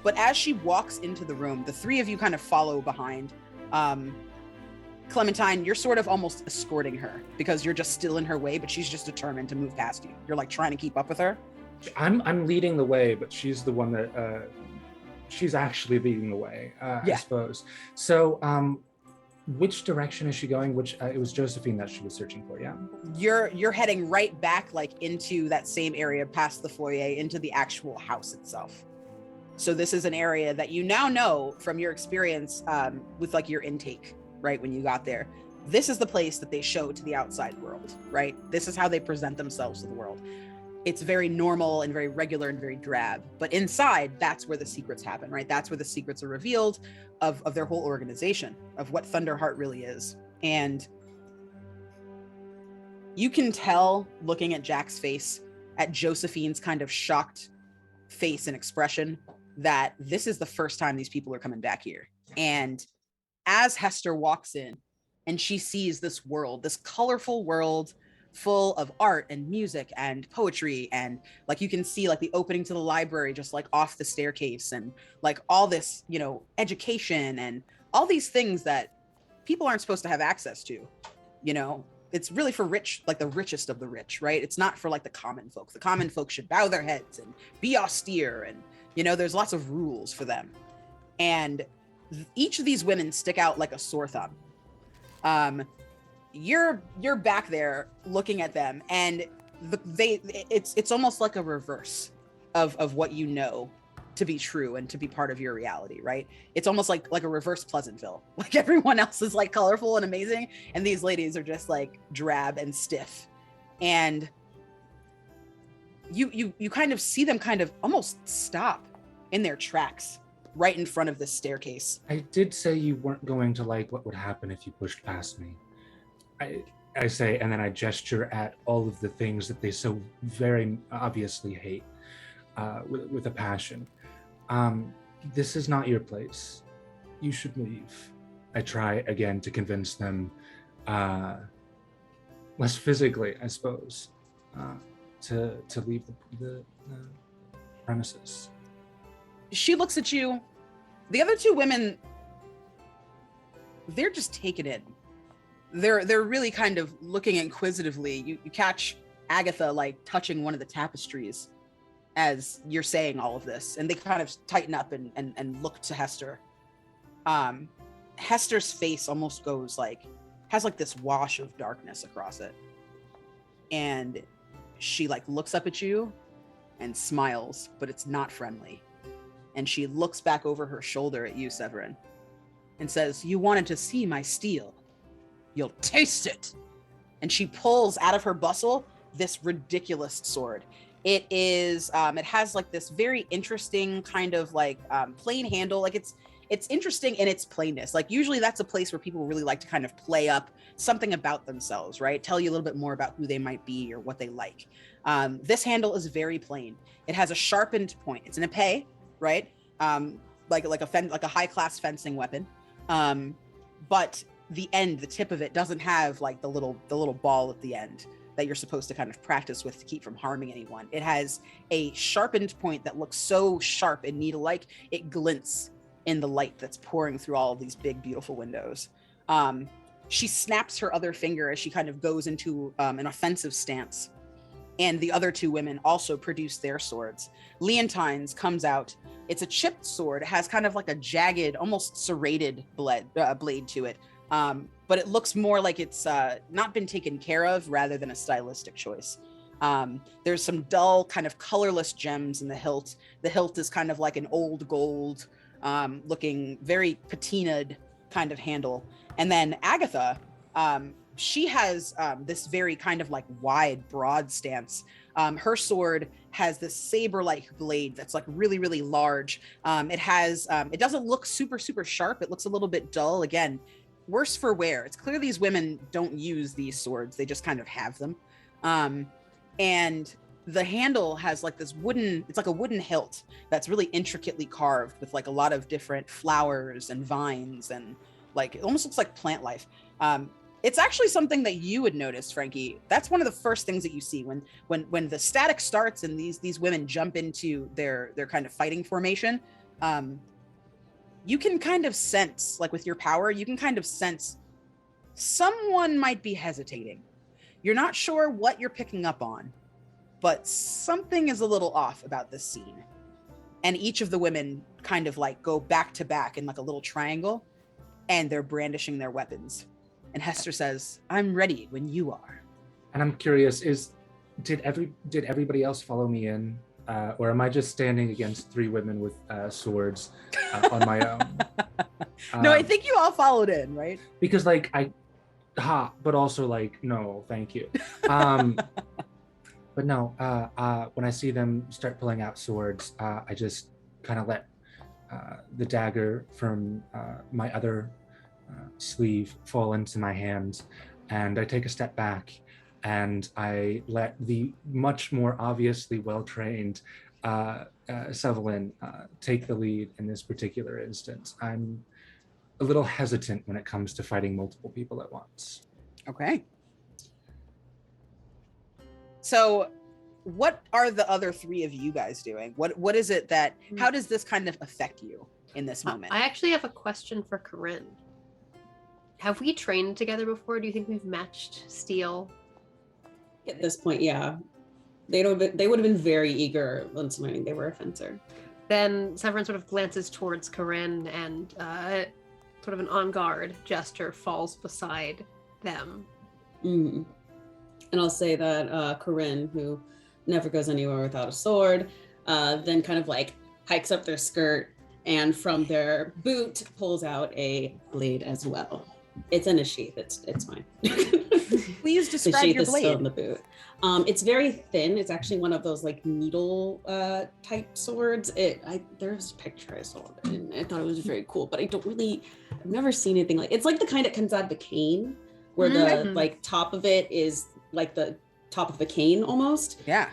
A: But as she walks into the room, the three of you kind of follow behind. Clementine, you're sort of almost escorting her because you're just still in her way, but she's just determined to move past you. You're like trying to keep up with her.
B: I'm leading the way, but she's the one that she's actually leading the way, I suppose. So, which direction is she going? It was Josephine that she was searching for, yeah?
A: You're heading right back like into that same area past the foyer into the actual house itself. So this is an area that you now know from your experience with like your intake, right? When you got there, this is the place that they show to the outside world, right? This is how they present themselves to the world. It's very normal and very regular and very drab, but inside, that's where the secrets happen, right? That's where the secrets are revealed of their whole organization, of what Thunderheart really is. And you can tell, looking at Jack's face, at Josephine's kind of shocked face and expression, that this is the first time these people are coming back here. And as Hester walks in and she sees this world, this colorful world full of art and music and poetry, and like you can see like the opening to the library just like off the staircase, and like all this, education and all these things that people aren't supposed to have access to. It's really for rich, like the richest of the rich, right? It's not for like the common folk. The common folk should bow their heads and be austere, and there's lots of rules for them. And each of these women stick out like a sore thumb. You're back there looking at them, and it's almost like a reverse of what you know to be true and to be part of your reality, right? It's almost like a reverse Pleasantville. Like everyone else is like colorful and amazing, and these ladies are just like drab and stiff. And you kind of see them kind of almost stop in their tracks right in front of this staircase.
B: I did say you weren't going to like what would happen if you pushed past me. I say, and then I gesture at all of the things that they so very obviously hate with a passion. This is not your place. You should leave. I try again to convince them, less physically, I suppose, to leave the premises.
A: She looks at you. The other two women, they're just taken in. They're really kind of looking inquisitively. You catch Agatha like touching one of the tapestries as you're saying all of this, and they kind of tighten up and look to Hester. Hester's face almost has like this wash of darkness across it, and she like looks up at you and smiles, but it's not friendly. And she looks back over her shoulder at you, Severin, and says, "You wanted to see my steel. You'll taste it." And she pulls out of her bustle this ridiculous sword. It is, it has like this very interesting kind of like plain handle. Like it's interesting in its plainness. Like usually that's a place where people really like to kind of play up something about themselves, right? Tell you a little bit more about who they might be or what they like. This handle is very plain. It has a sharpened point. It's an épée, right? Like a high class fencing weapon. But the tip of it doesn't have like the little ball at the end that you're supposed to kind of practice with to keep from harming anyone. It has a sharpened point that looks so sharp and needle-like, it glints in the light that's pouring through all of these big, beautiful windows. She snaps her other finger as she kind of goes into an offensive stance. And the other two women also produce their swords. Leontine's comes out. It's a chipped sword. It has kind of like a jagged, almost serrated blade to it. But it looks more like it's not been taken care of rather than a stylistic choice. There's some dull, kind of colorless gems in the hilt. The hilt is kind of like an old gold, looking very patinaed kind of handle. And then Agatha, she has this very kind of like wide, broad stance. Her sword has this saber-like blade that's like really, really large. It doesn't look super, super sharp. It looks a little bit dull. Again, worse for wear. It's clear these women don't use these swords. They just kind of have them. And the handle has like this it's like a wooden hilt that's really intricately carved with like a lot of different flowers and vines and like, it almost looks like plant life. It's actually something that you would notice, Frankie. That's one of the first things that you see when the static starts and these women jump into their kind of fighting formation. You can kind of sense, like with your power, you can kind of sense someone might be hesitating. You're not sure what you're picking up on, but something is a little off about this scene. And each of the women kind of like go back to back in like a little triangle, and they're brandishing their weapons. And Hester says, "I'm ready when you are."
B: And I'm curious, did everybody else follow me in? Or am I just standing against three women with swords on my own?
A: No, I think you all followed in, right?
B: Because like but also like, no, thank you. But no, when I see them start pulling out swords, I just kind of let the dagger from my other sleeve fall into my hand, and I take a step back. And I let the much more obviously well-trained Sevelin take the lead in this particular instance. I'm a little hesitant when it comes to fighting multiple people at once.
A: Okay. So what are the other three of you guys doing? What is it how does this kind of affect you in this moment?
C: I actually have a question for Corinne. Have we trained together before? Do you think we've matched steel?
D: At this point, yeah. They would have been very eager once learning they were a fencer.
C: Then Severin sort of glances towards Corinne and sort of an on guard gesture falls beside them.
D: And I'll say that Corinne, who never goes anywhere without a sword, then kind of like hikes up their skirt and from their boot pulls out a blade as well. It's in a sheath. It's fine.
A: Please describe your blade.
D: Still in the boot. It's very thin. It's actually one of those like needle type swords. There's a picture I saw of it and I thought it was very cool, but I've never seen anything like it's like the kind that comes out of the cane, where the like top of it is like the top of the cane almost.
A: Yeah.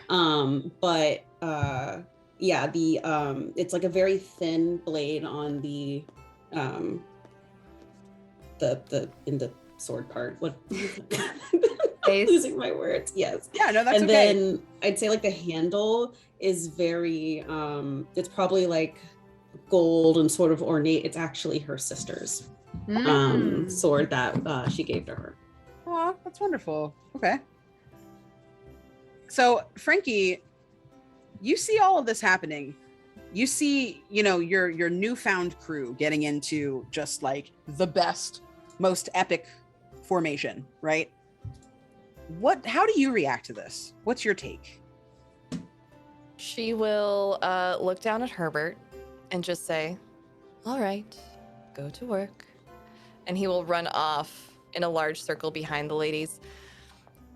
D: It's like a very thin blade on the in the sword part. What? I'm losing my words. Yes.
A: Yeah, no, that's
D: and
A: okay.
D: And then I'd say like the handle is very, it's probably like gold and sort of ornate. It's actually her sister's sword that she gave to her.
A: Oh, that's wonderful. Okay. So Frankie, you see all of this happening. You see, your newfound crew getting into just like the best, most epic formation, right? How do you react to this? What's your take?
E: She will look down at Herbert and just say, "All right, go to work." And he will run off in a large circle behind the ladies.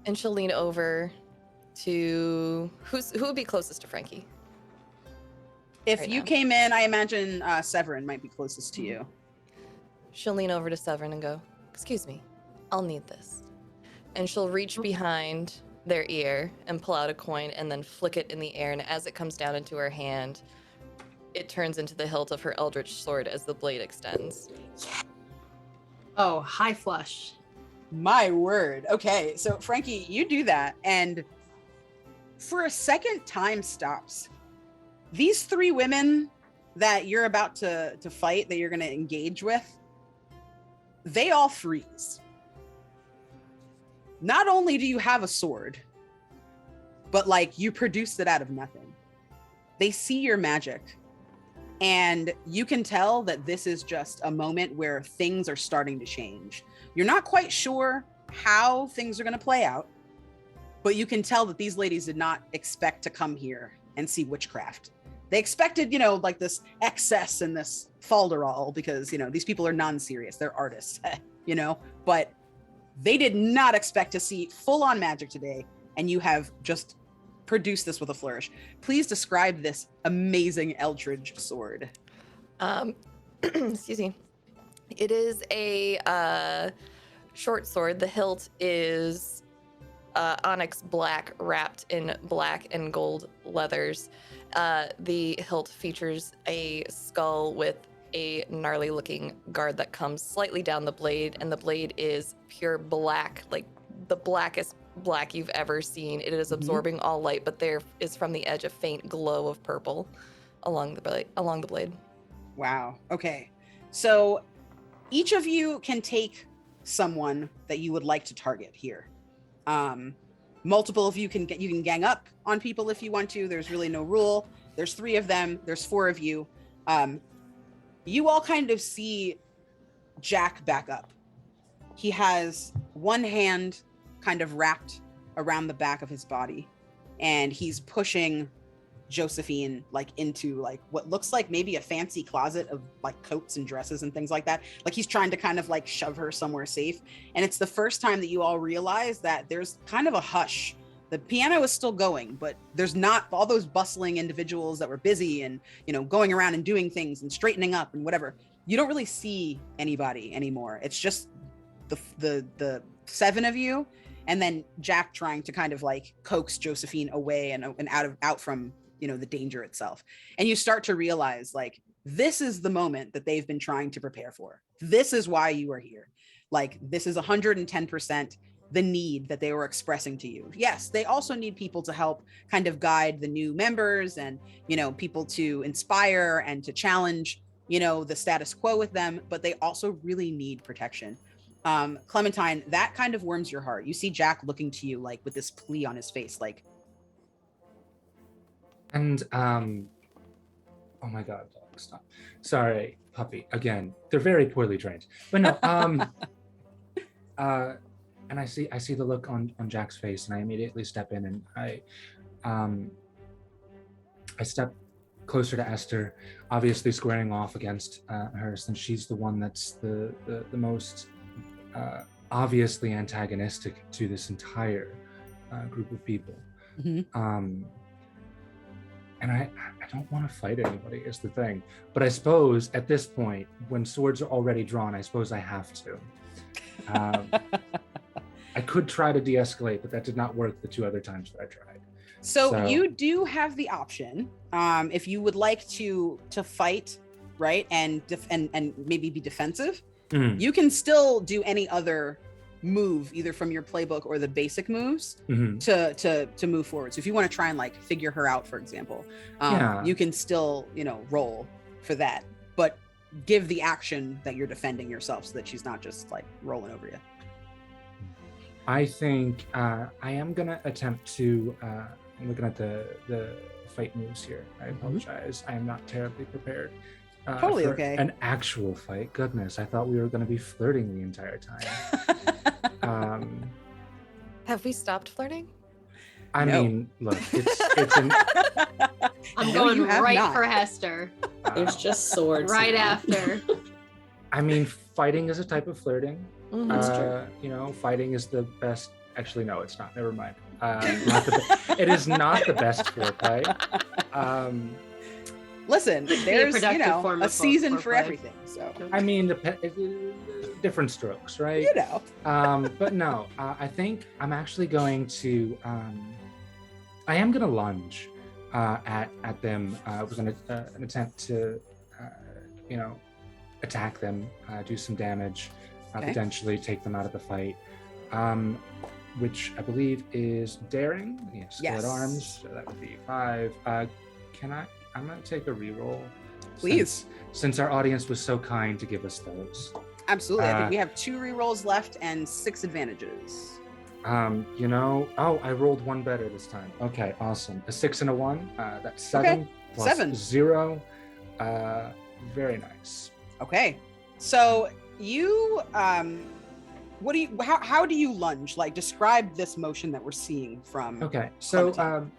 E: And she'll lean over to who would be closest to Frankie?
A: If
E: right
A: you
E: now.
A: came in, I imagine Severin might be closest to you.
E: She'll lean over to Severin and go, "Excuse me, I'll need this." And she'll reach behind their ear and pull out a coin and then flick it in the air. And as it comes down into her hand, it turns into the hilt of her eldritch sword as the blade extends.
C: Oh, high flush.
A: My word. Okay, so Frankie, you do that, and for a second, time stops. These three women that you're about to fight, that you're going to engage with, they all freeze. Not only do you have a sword, but like you produced it out of nothing. They see your magic, and you can tell that this is just a moment where things are starting to change. You're not quite sure how things are going to play out, but you can tell that these ladies did not expect to come here and see witchcraft. They expected, like this excess and this falderall because, these people are non-serious. They're artists, but they did not expect to see full-on magic today, and you have just produced this with a flourish. Please describe this amazing Eldridge sword.
E: Excuse me. It is a short sword. The hilt is onyx black wrapped in black and gold leathers. The hilt features a skull with a gnarly looking guard that comes slightly down the blade, and the blade is pure black, like the blackest black you've ever seen. It is absorbing all light, but there is from the edge a faint glow of purple along the blade.
A: Wow. Okay. So each of you can take someone that you would like to target here. Multiple of you can gang up on people if you want to. There's really no rule. There's 3 of them. There's 4 of you. You all kind of see Jack back up. He has one hand kind of wrapped around the back of his body, and he's pushing Josephine into what looks like maybe a fancy closet of coats and dresses and things like that. He's trying to kind of shove her somewhere safe. And it's the first time that you all realize that there's kind of a hush. The piano is still going, but there's not all those bustling individuals that were busy and, going around and doing things and straightening up and whatever. You don't really see anybody anymore. It's just the 7 of you, and then Jack trying to kind of coax Josephine away and out from the danger itself. And you start to realize this is the moment that they've been trying to prepare for. This is why you are here. This is 110% the need that they were expressing to you. Yes, they also need people to help kind of guide the new members and, people to inspire and to challenge, the status quo with them, but they also really need protection. Clementine, that kind of warms your heart. You see Jack looking to you with this plea on his face,
B: And, oh my God, dog, stop. Sorry, puppy, again, they're very poorly trained. But no, and I see the look on Jack's face, and I immediately step in, and I step closer to Esther, obviously squaring off against her, since she's the one that's the most obviously antagonistic to this entire group of people. And I don't want to fight anybody is the thing. But I suppose at this point, when swords are already drawn, I suppose I have to. I could try to de-escalate, but that did not work the 2 other times that I tried.
A: So you do have the option, if you would like to fight, right, and maybe be defensive, you can still do any other move, either from your playbook or the basic moves, to move forward. So if you want to try and figure her out, for example, you can still roll for that, but give the action that you're defending yourself so that she's not just rolling over you.
B: I think I am gonna attempt to. I'm looking at the fight moves here. I apologize. I am not terribly prepared.
A: Totally
B: for
A: okay.
B: An actual fight. Goodness, I thought we were going to be flirting the entire time.
E: Have we stopped flirting?
B: I mean, look, it's an.
C: I'm
A: No,
C: going
A: you have
C: right
A: not.
C: for Hester.
D: There's just swords.
C: Right
D: now.
C: after.
B: I mean, fighting is a type of flirting.
D: That's true.
B: Fighting is the best. Actually, no, it's not. Never mind. It is not the best foreplay.
A: Listen, there's
C: productive form
A: a
C: of
A: season for
C: foreplay.
A: everything. So
B: I mean, different strokes, right? But no, I think I'm actually going to. I am going to lunge at them with an attempt to, attack them, do some damage,
A: Okay.
E: potentially take them out of the fight, which I believe is daring. Yes.
A: Yes.
E: Split arms. So that would be 5. Can I? I'm gonna take a reroll.
A: Please.
E: Since our audience was so kind to give us those.
A: Absolutely. I think we have 2 rerolls left and 6 advantages.
E: Oh, I rolled 1 better this time. Okay, awesome. A 6 and a 1. That's 7
A: Okay,
E: plus
A: 7.
E: 0. Very nice.
A: Okay. So you how do you lunge? Like, describe this motion that we're seeing from
B: Okay, so
A: Clementine.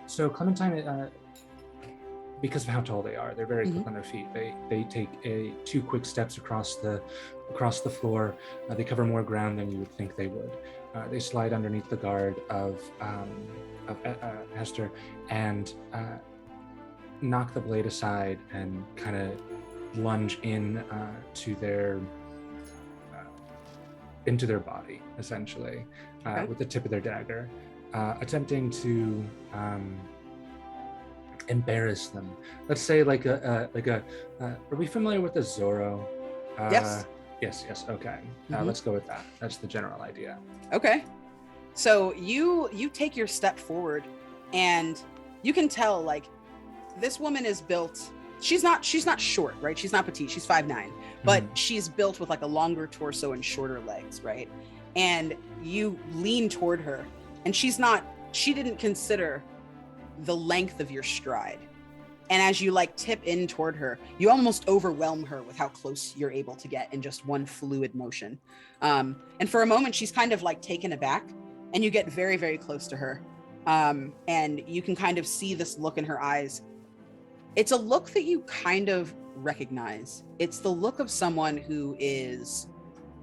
B: so Clementine, because of how tall they are, they're very quick on their feet. They take 2 quick steps across the floor. They cover more ground than you would think they would. They slide underneath the guard of Hester and knock the blade aside and kind of lunge in into their body, essentially,
A: Okay.
B: with the tip of their dagger, attempting to embarrass them. Let's say like a are we familiar with the Zorro?
A: Yes.
B: Yes. Okay.
A: Mhm.
B: Let's go with that. That's the general idea.
A: Okay. So you take your step forward, and you can tell, like, this woman is built. She's not short, right? She's not petite. She's 5'9", but she's built with like a longer torso and shorter legs, right? And you lean toward her, and she didn't consider the length of your stride. And as you like tip in toward her, you almost overwhelm her with how close you're able to get in just one fluid motion. And for a moment, she's kind of like taken aback, and you get very, very close to her. And you can kind of see this look in her eyes. It's a look that you kind of recognize. It's the look of someone who is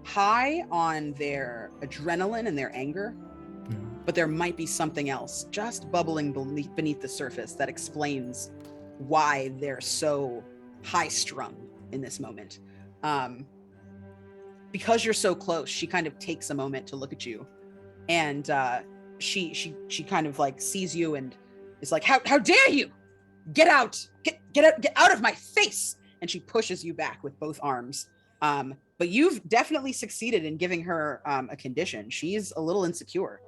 A: high on their adrenaline and their anger, but there might be something else just bubbling beneath the surface that explains why they're so high strung in this moment. Because you're so close, she kind of takes a moment to look at you, and she kind of like sees you and is like, how dare you get out of my face. And she pushes you back with both arms. But you've definitely succeeded in giving her a condition. She's a little insecure.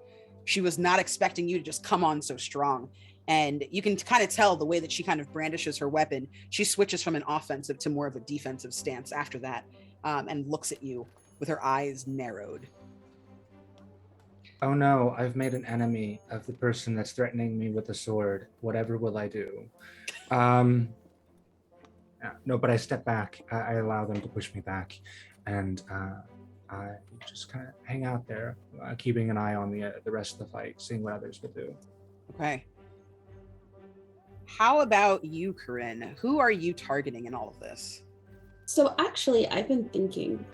A: She was not expecting you to just come on so strong. And you can kind of tell the way that she kind of brandishes her weapon. She switches from an offensive to more of a defensive stance after that, and looks at you with her eyes narrowed.
B: Oh no, I've made an enemy of the person that's threatening me with a sword. Whatever will I do? No, but I step back. I allow them to push me back, and I just kind of hang out there, keeping an eye on the rest of the fight, seeing what others will do.
A: Okay. How about you, Corinne? Who are you targeting in all of this?
D: So actually, I've been thinking,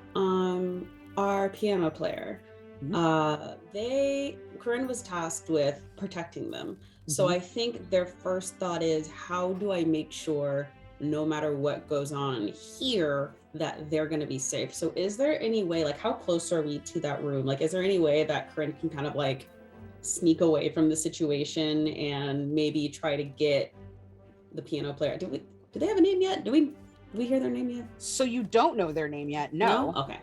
D: our piano player, Corinne was tasked with protecting them. So I think their first thought is, how do I make sure no matter what goes on here that they're going to be safe? So is there any way, like, how close are we to that room? Like, is there any way that Corinne can kind of like sneak away from the situation and maybe try to get the piano player? Do they have a name yet? Do we hear their name yet?
A: So you don't know their name yet? No.
D: Okay.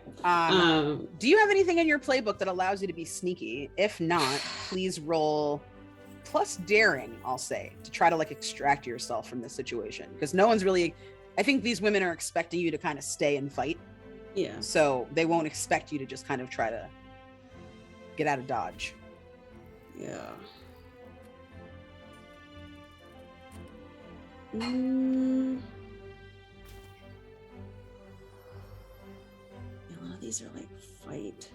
A: Do you have anything in your playbook that allows you to be sneaky? If not, please roll plus daring, I'll say, to try to like extract yourself from this situation. Because no one's really, I think these women are expecting you to kind of stay and fight.
D: Yeah.
A: So they won't expect you to just kind of try to get out of Dodge.
D: Yeah. A lot of these are like fight.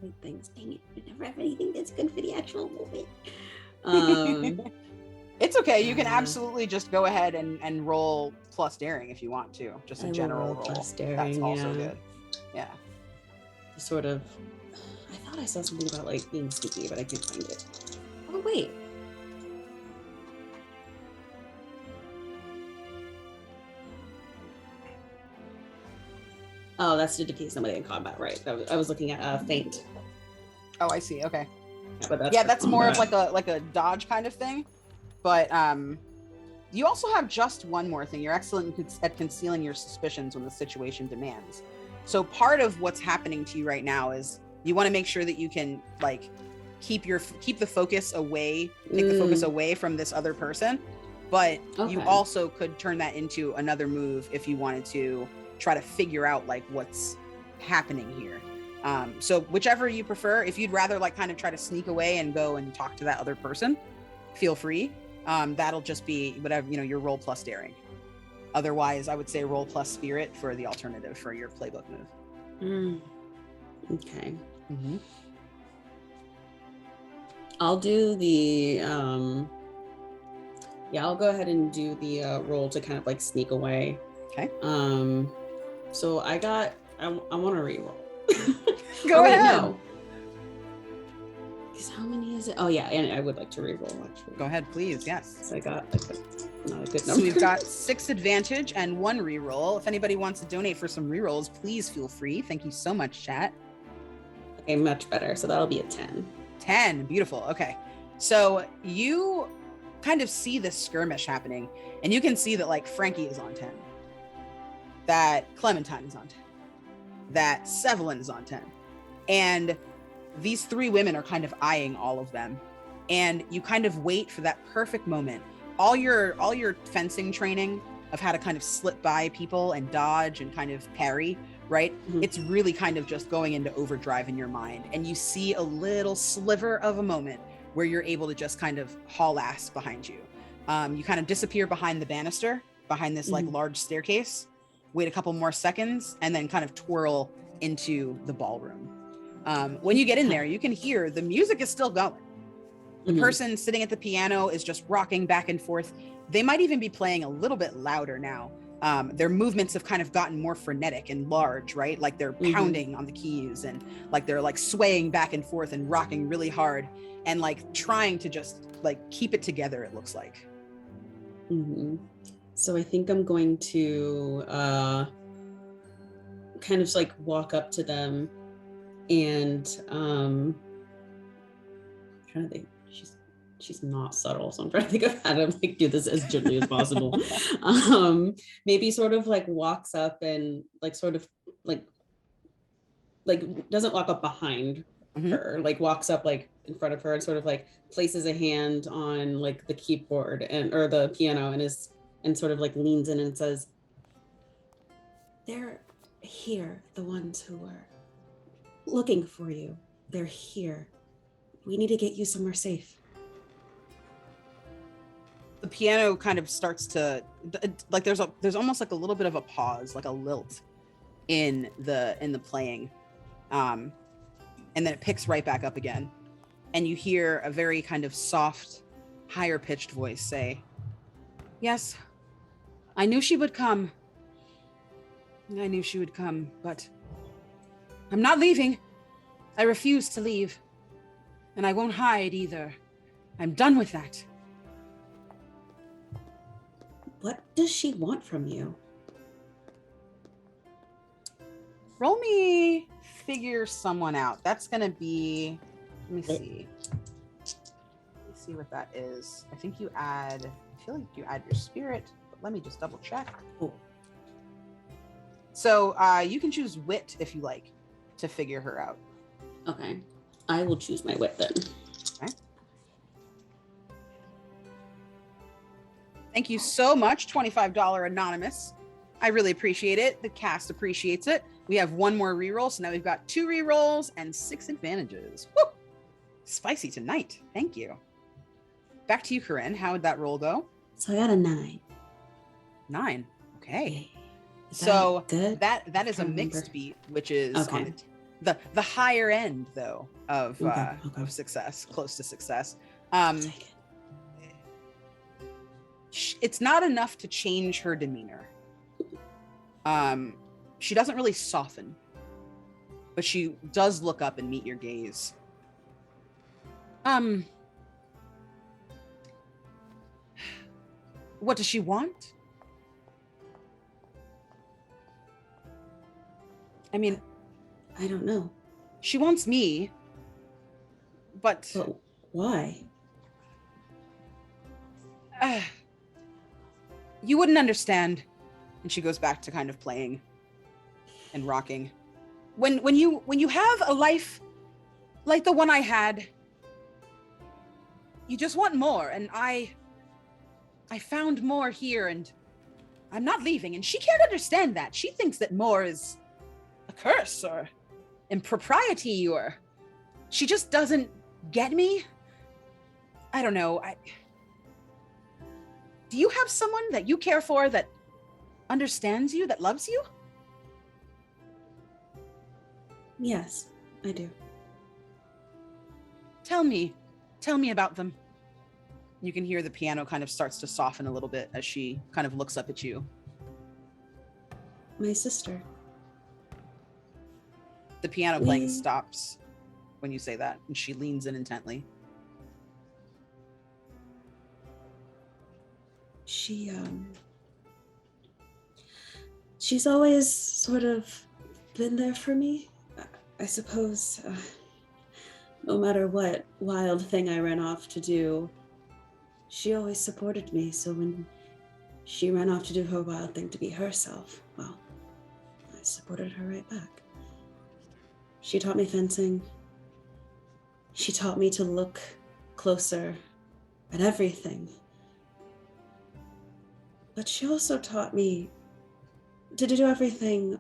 D: Fight things. Dang it! I never have anything that's good for the actual movie.
A: It's okay. You can absolutely just go ahead and roll plus daring if you want to. Just a general roll.
D: Plus daring,
A: That's also
D: yeah.
A: good. Yeah.
D: Sort of. I thought I saw something about like being sneaky, but I can't find it. Oh wait. Oh, that's to defeat somebody in combat, right? I was looking at feint.
A: Oh, I see. Okay.
D: But
A: That's more of
D: combat.
A: like a dodge kind of thing. But you also have just one more thing. You're excellent at concealing your suspicions when the situation demands. So part of what's happening to you right now is you want to make sure that you can like keep the focus away, take the focus away from this other person. But you also could turn that into another move if you wanted to try to figure out like what's happening here. So whichever you prefer, if you'd rather like kind of try to sneak away and go and talk to that other person, feel free. That'll just be whatever, your roll plus daring. Otherwise, I would say roll plus spirit for the alternative for your playbook move.
D: Okay.
A: Mm-hmm.
D: I'll do the I'll go ahead and do the roll to kind of like sneak away.
A: Okay.
D: So I want to reroll.
A: Go ahead.
D: No. Because how many is it? Oh yeah, and I would like to reroll actually.
A: Go ahead, please. Yes.
D: So I got like not a good number.
A: So we've got 6 advantage and 1 reroll. If anybody wants to donate for some rerolls, please feel free. Thank you so much, chat.
D: Okay, much better. So that'll be a 10.
A: 10. Beautiful. Okay. So you kind of see this skirmish happening, and you can see that like Frankie is on 10, that Clementine is on 10, that Sevelin is on 10, and these 3 women are kind of eyeing all of them, and you kind of wait for that perfect moment. All your fencing training of how to kind of slip by people and dodge and kind of parry, right?
D: Mm-hmm.
A: It's really kind of just going into overdrive in your mind, and you see a little sliver of a moment where you're able to just kind of haul ass behind you. You kind of disappear behind the banister, behind this like large staircase, wait a couple more seconds, and then kind of twirl into the ballroom. When you get in there, you can hear the music is still going. The person sitting at the piano is just rocking back and forth. They might even be playing a little bit louder now. Their movements have kind of gotten more frenetic and large, right? Like they're pounding on the keys, and like they're like swaying back and forth and rocking really hard and like trying to just like keep it together, it looks like.
D: So I think I'm going to kind of like walk up to them and trying to think. She's not subtle, so I'm trying to think of how to like do this as gently as possible. Maybe sort of like walks up and like sort of like doesn't walk up behind her, like walks up like in front of her and sort of like places a hand on like the keyboard or the piano and sort of like leans in and says, "They're here, the ones who were looking for you. They're here. We need to get you somewhere safe."
A: The piano kind of starts to like there's almost like a little bit of a pause, like a lilt in the playing, and then it picks right back up again, and you hear a very kind of soft, higher pitched voice say, "Yes, I knew she would come. I knew she would come, but I'm not leaving. I refuse to leave, and I won't hide either. I'm done with that."
D: What does she want from you?
A: Roll me figure someone out. That's gonna be, let me see. Let me see what that is. I think I feel like you add your spirit, but let me just double check.
D: Oh.
A: So you can choose wit if you like to figure her out.
D: Okay. I will choose my wit then.
A: Okay. Thank you so much, $25 Anonymous. I really appreciate it. The cast appreciates it. We have 1 more reroll, so now we've got 2 rerolls and 6 advantages. Woo! Spicy tonight. Thank you. Back to you, Corinne. How would that roll go?
D: So I got a 9.
A: 9. Okay.
D: Is
A: So
D: good?
A: that is a
D: Can't
A: mixed
D: remember.
A: beat, which is
D: Okay.
A: on the higher end though of
D: Okay.
A: of success, close to success.
D: I'll take it.
A: It's not enough to change her demeanor. She doesn't really soften, but she does look up and meet your gaze. What does she want? I mean,
D: I don't know.
A: she wants me, but
D: But why?
A: You wouldn't understand. And she goes back to kind of playing and rocking. When you have a life like the one I had, you just want more. And I found more here, and I'm not leaving. And she can't understand that. She thinks that more is a curse or impropriety, or she just doesn't get me. I don't know. Do you have someone that you care for that understands you, that loves you?
D: Yes, I do.
A: Tell me about them. You can hear the piano kind of starts to soften a little bit as she kind of looks up at you.
D: My sister.
A: The piano playing stops when you say that, and she leans in intently.
D: She's always sort of been there for me. I suppose, no matter what wild thing I ran off to do, she always supported me. So when she ran off to do her wild thing to be herself, well, I supported her right back. She taught me fencing. She taught me to look closer at everything. But she also taught me to do everything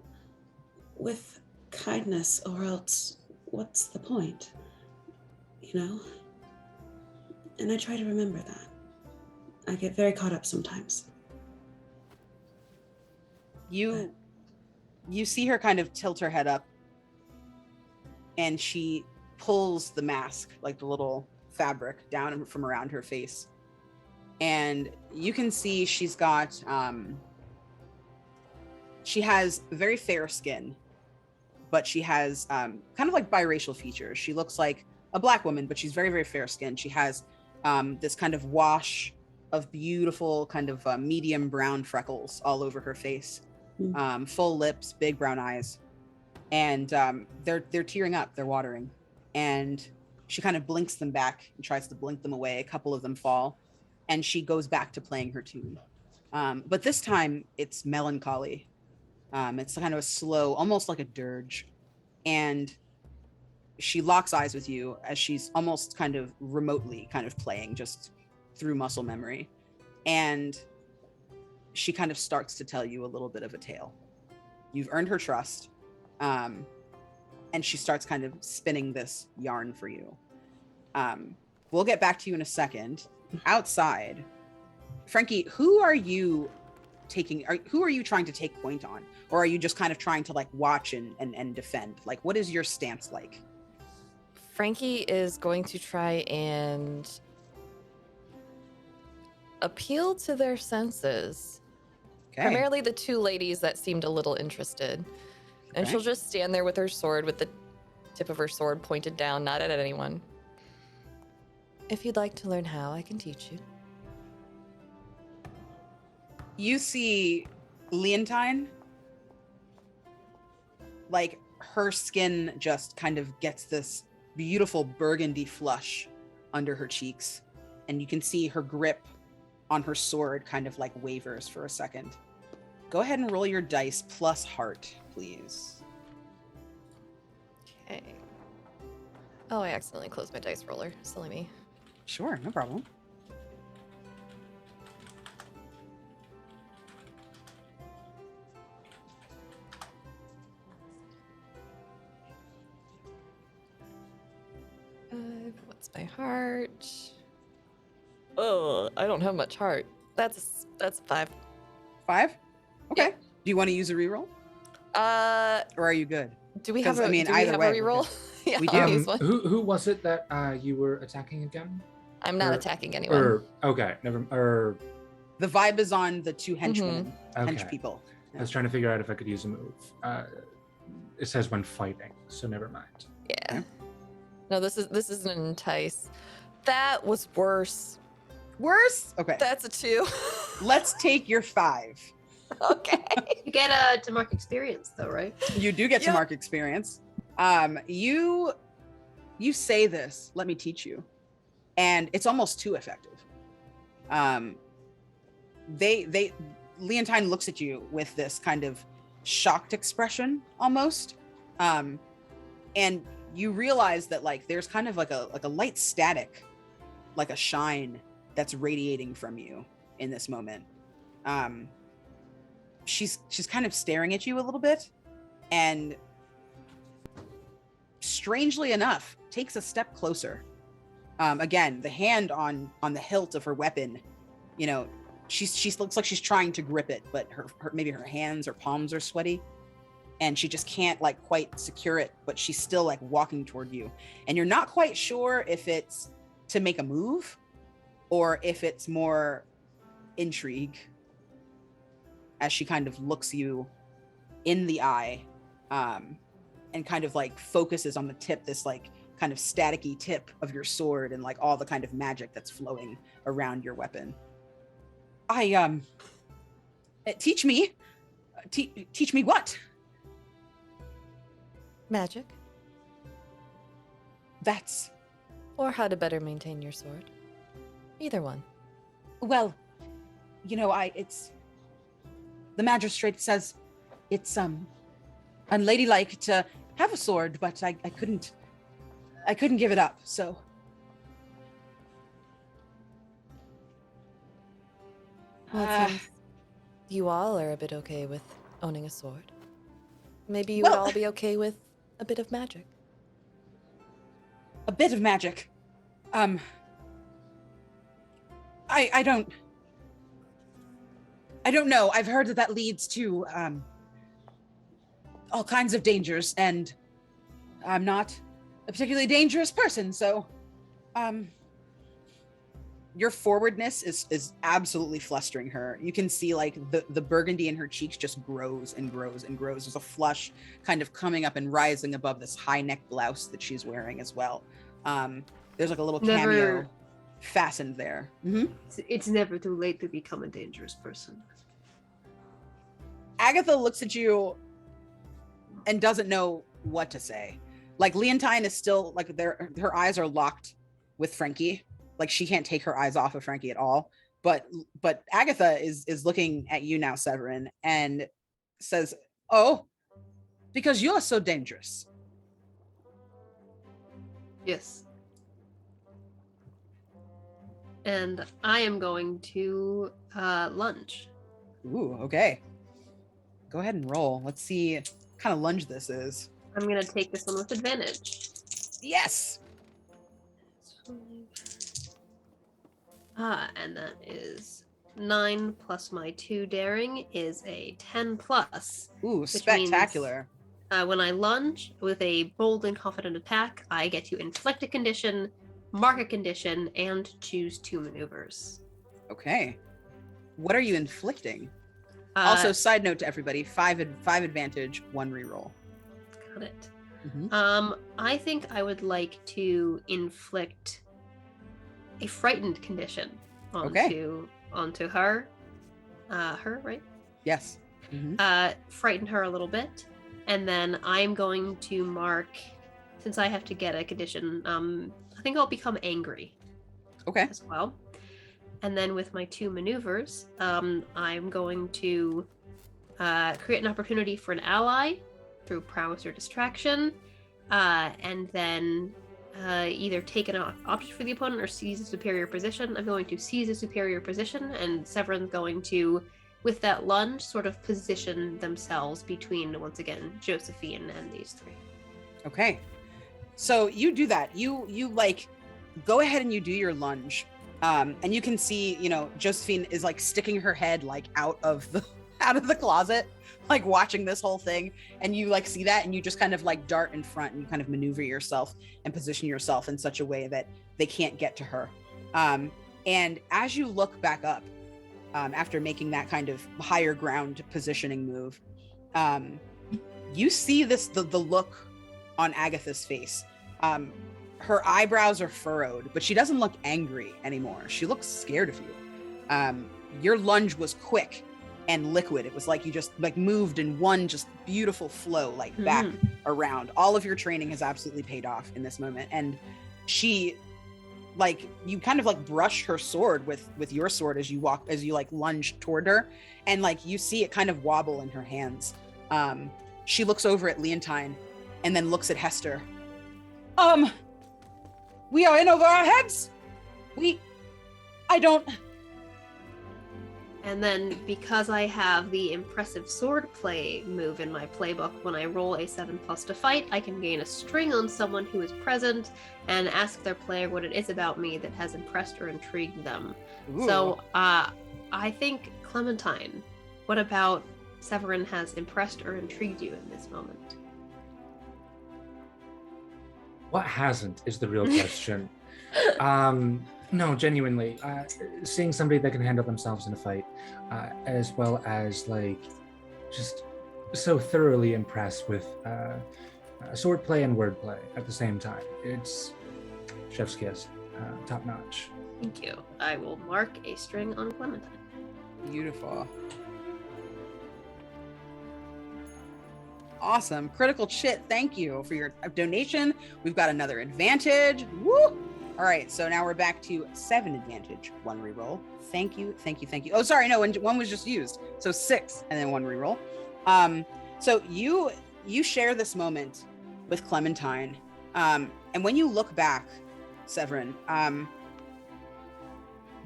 D: with kindness, or else what's the point? You know? And I try to remember that. I get very caught up sometimes.
A: You see her kind of tilt her head up, and she pulls the mask, like the little fabric, down from around her face. And you can see she's got, she has very fair skin, but she has kind of like biracial features. She looks like a Black woman, but she's very, very fair skinned. She has this kind of wash of beautiful kind of medium brown freckles all over her face, full lips, big brown eyes. And they're tearing up, they're watering. And she kind of blinks them back and tries to blink them away. A couple of them fall. And she goes back to playing her tune. But this time it's melancholy. It's kind of a slow, almost like a dirge. And she locks eyes with you as she's almost kind of remotely kind of playing just through muscle memory. And she kind of starts to tell you a little bit of a tale. You've earned her trust. And she starts kind of spinning this yarn for you. We'll get back to you in a second. Outside, Frankie, who are you trying to take point on? Or are you just kind of trying to like watch and defend? Like, what is your stance like?
E: Frankie is going to try and appeal to their senses.
A: Okay.
E: Primarily the two ladies that seemed a little interested. And she'll just stand there with her sword, with the tip of her sword pointed down, not at anyone. If you'd like to learn how, I can teach you.
A: You see Leontine, like her skin just kind of gets this beautiful burgundy flush under her cheeks. And you can see her grip on her sword kind of like wavers for a second. Go ahead and roll your dice plus heart, please.
E: Okay. Oh, I accidentally closed my dice roller. Silly me.
A: Sure, no problem.
E: What's my heart? Oh, I don't have much heart. That's 5.
A: 5? Okay.
E: Yeah.
A: Do you want to use a reroll? Or are you good?
E: Do we have a,
A: I mean,
E: do we
A: either
E: have
A: way,
E: a reroll? Yeah,
A: we
E: I'll
A: do.
E: use one.
B: Who was it that you were attacking again?
E: I'm not attacking anyone.
B: Okay, never.
A: The vibe is on the two henchmen, hench
B: Okay.
A: people.
B: I was trying to figure out if I could use a move. It says when fighting, so never mind.
E: Yeah. No, this is an entice. That was worse.
A: Worse? Okay.
E: That's a 2.
A: Let's take your 5.
E: Okay.
C: get to mark experience though, right?
A: You do get to
E: Yep.
A: mark experience. You say this, let me teach you. And it's almost too effective. Leontine looks at you with this kind of shocked expression almost. And you realize that like there's kind of like a light static, like a shine that's radiating from you in this moment. She's kind of staring at you a little bit, and strangely enough takes a step closer. Again, the hand on the hilt of her weapon, you know, she looks like she's trying to grip it, but her maybe her hands or palms are sweaty, and she just can't like quite secure it, but she's still like walking toward you, and you're not quite sure if it's to make a move or if it's more intrigue, as she kind of looks you in the eye, and kind of like focuses on the tip, this like kind of staticky tip of your sword, and like all the kind of magic that's flowing around your weapon. Teach me what?
E: Magic,
A: That's,
E: or how to better maintain your sword. Either one.
A: well, you know, it's, the magistrate says it's unladylike to have a sword, but I couldn't give it up, so.
E: Well,
A: Ah.
E: since you all are a bit okay with owning a sword, maybe you would
A: Well-
E: all be okay with a bit of magic.
A: A bit of magic. I don't know. I've heard that leads to all kinds of dangers, and I'm not a particularly dangerous person, so your forwardness is absolutely flustering her. You can see like the burgundy in her cheeks just grows and grows and grows. There's a flush kind of coming up and rising above this high neck blouse that she's wearing as well. There's like a little cameo fastened there. Mm-hmm.
C: It's never too late to become a dangerous person.
A: Agatha looks at you and doesn't know what to say. Like Leontine is still like her eyes are locked with Frankie. Like she can't take her eyes off of Frankie at all. But Agatha is looking at you now, Severin, and says, "Oh, because you're so dangerous."
C: Yes. And I am going to lunge.
A: Ooh, okay. Go ahead and roll. Let's see what kind of lunge this is.
C: I'm going to take this one with advantage.
A: Yes.
C: And that is 9 plus my 2 daring is a 10 plus.
A: Ooh,
C: means-
A: spectacular.
C: When I lunge with a bold and confident attack, I get to inflict a condition, mark a condition, and choose 2 maneuvers.
A: Okay. What are you inflicting? Also, side note to everybody: 5 advantage, 1 reroll.
C: Got it.
A: Mhm.
C: I think I would like to inflict a frightened condition onto her. Her, right?
A: Yes. Mhm.
C: Frighten her a little bit, and then I'm going to mark, since I have to get a condition, I think I'll become angry
A: Okay.
C: as well. And then with my 2 maneuvers, I'm going to create an opportunity for an ally through prowess or distraction, and then either take an object for the opponent or seize a superior position. I'm going to seize a superior position, and Severin's going to, with that lunge, sort of position themselves between, once again, Josephine and these 3.
A: Okay. So you do that. You like go ahead and you do your lunge. And you can see, you know, Josephine is like sticking her head like out of the closet, like watching this whole thing. And you like see that, and you just kind of like dart in front, and you kind of maneuver yourself and position yourself in such a way that they can't get to her. And as you look back up, after making that kind of higher ground positioning move, you see the look on Agatha's face. Her eyebrows are furrowed, but she doesn't look angry anymore. She looks scared of you. Your lunge was quick, and liquid. It was like you just like moved in one just beautiful flow, like back around. All of your training has absolutely paid off in this moment. And she, like, you kind of like brush her sword with your sword as you like lunge toward her, and like you see it kind of wobble in her hands. She looks over at Leontine and then looks at Hester. We are in over our heads.
C: And then, because I have the impressive swordplay move in my playbook, when I roll a 7+ to fight, I can gain a string on someone who is present and ask their player what it is about me that has impressed or intrigued them.
A: Ooh.
C: So, I think, Clementine, what about Severin has impressed or intrigued you in this moment?
B: What hasn't is the real question. No, genuinely, seeing somebody that can handle themselves in a fight, as well as like just so thoroughly impressed with swordplay and wordplay at the same time. It's chef's kiss, top notch.
C: Thank you. I will mark a string on Clementine.
A: Beautiful. Awesome. Critical shit. Thank you for your donation. We've got another advantage. Woo! All right, so now we're back to 7 advantage, 1 reroll. Thank you. Oh, sorry, no, one was just used. So 6 and then 1 reroll. So you share this moment with Clementine. And when you look back, Severin,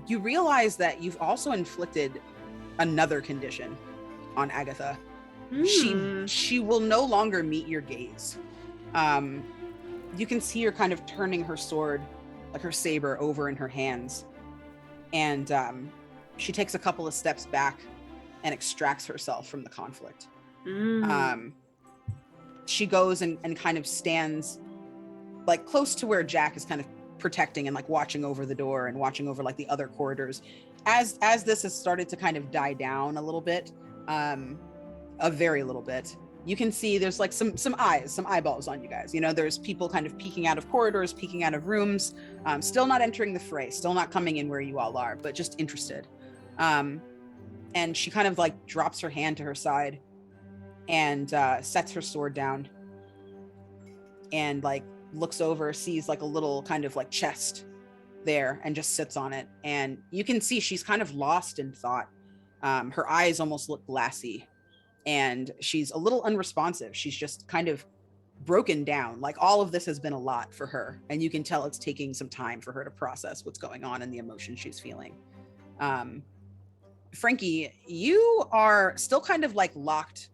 A: you realize that you've also inflicted another condition on Agatha. She will no longer meet your gaze. You can see her kind of turning her sword, like her saber, over in her hands, and she takes a couple of steps back and extracts herself from the conflict. She goes and kind of stands like close to where Jack is kind of protecting and like watching over the door and watching over like the other corridors. As this has started to kind of die down a little bit, a very little bit, you can see there's like some eyeballs on you guys. You know, there's people kind of peeking out of corridors, peeking out of rooms, still not entering the fray, still not coming in where you all are, but just interested. And she kind of like drops her hand to her side and sets her sword down and like looks over, sees like a little kind of like chest there and just sits on it. And you can see she's kind of lost in thought. Her eyes almost look glassy. And she's a little unresponsive. She's just kind of broken down. Like all of this has been a lot for her. And you can tell it's taking some time for her to process what's going on and the emotion she's feeling. Frankie, you are still kind of like locked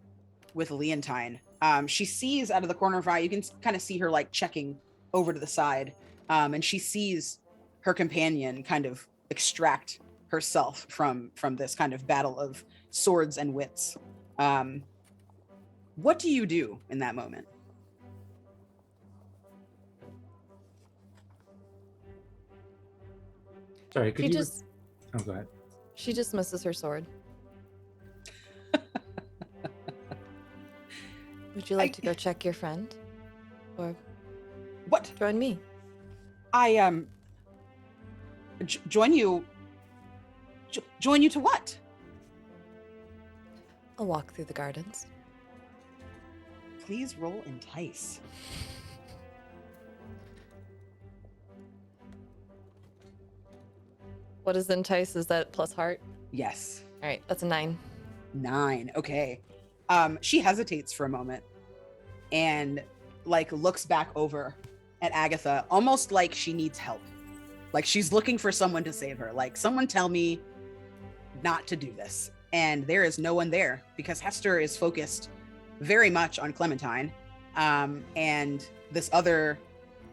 A: with Leontine. She sees out of the corner of her eye, you can kind of see her like checking over to the side. And she sees her companion kind of extract herself from this kind of battle of swords and wits. What do you do in that moment?
B: Sorry, could you
E: just
B: Oh, go ahead.
E: She dismisses her sword. Would you like to go check your friend? Or
A: what?
E: Join me.
A: I join you. Join you to what?
E: A walk through the gardens.
A: Please roll entice.
E: What is entice? Is that plus heart?
A: Yes.
E: All right, that's a 9.
A: 9. Okay. She hesitates for a moment and like looks back over at Agatha, almost like she needs help. Like she's looking for someone to save her. Like, someone tell me not to do this. And there is no one there because Hester is focused very much on Clementine. And this other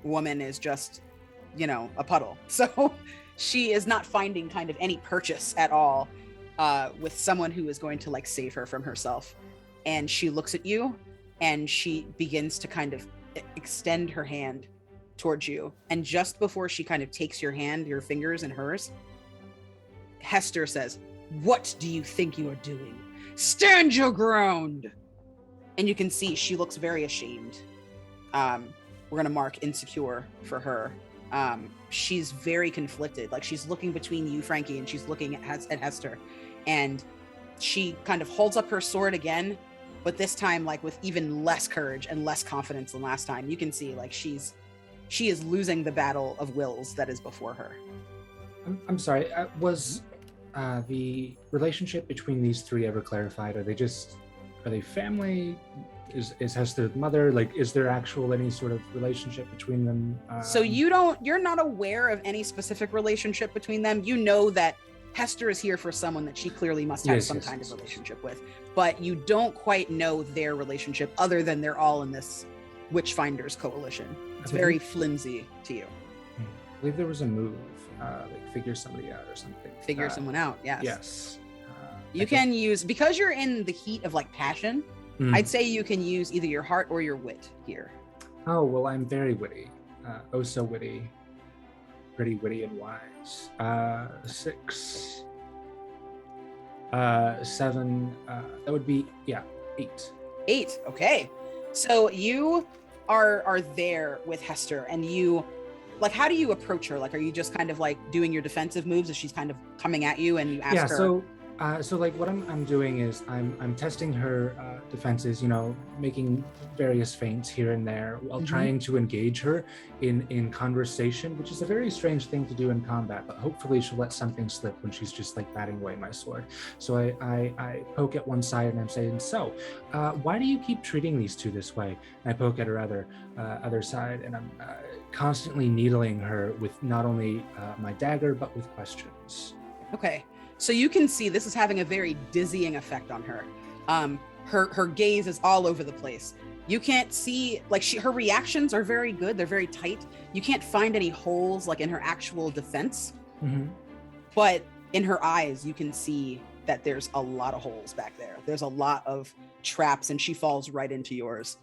A: woman is just, you know, a puddle. So she is not finding kind of any purchase at all with someone who is going to like save her from herself. And she looks at you and she begins to kind of extend her hand towards you. And just before she kind of takes your hand, your fingers in hers, Hester says, "What do you think you are doing? Stand your ground." And you can see she looks very ashamed. We're going to mark insecure for her. She's very conflicted. Like she's looking between you, Frankie, and she's looking at Hester. And she kind of holds up her sword again, but this time like with even less courage and less confidence than last time. You can see like she is losing the battle of wills that is before her.
B: I'm sorry. Was the relationship between these three ever clarified? Are they family? Is Hester the mother? Like, is there any sort of relationship between them?
A: So you're not aware of any specific relationship between them. You know that Hester is here for someone that she clearly must have some kind of relationship with, but you don't quite know their relationship other than they're all in this Witchfinders coalition. It's very flimsy to you.
B: I believe there was a move, like figure somebody out or something.
A: Figure someone out, yes.
B: Yes.
A: You can use, because you're in the heat of like passion, I'd say you can use either your heart or your wit here.
B: Oh, well, I'm very witty. Oh, so witty. Pretty witty and wise. 6, 7, that would be, 8.
A: 8, okay. So you are there with Hester, and you, like, how do you approach her? Like, are you just kind of like doing your defensive moves as she's kind of coming at you, and you ask her?
B: So like what I'm doing is I'm testing her defenses, making various feints here and there while trying to engage her in conversation, which is a very strange thing to do in combat, but hopefully she'll let something slip when she's just like batting away my sword. So I poke at one side and I'm saying, so why do you keep treating these two this way? And I poke at her other side, and I'm constantly needling her with not only my dagger, but with questions.
A: Okay. So you can see this is having a very dizzying effect on her. Her gaze is all over the place. You can't see, like, her reactions are very good. They're very tight. You can't find any holes like in her actual defense, but in her eyes, you can see that there's a lot of holes back there. There's a lot of traps, and she falls right into yours.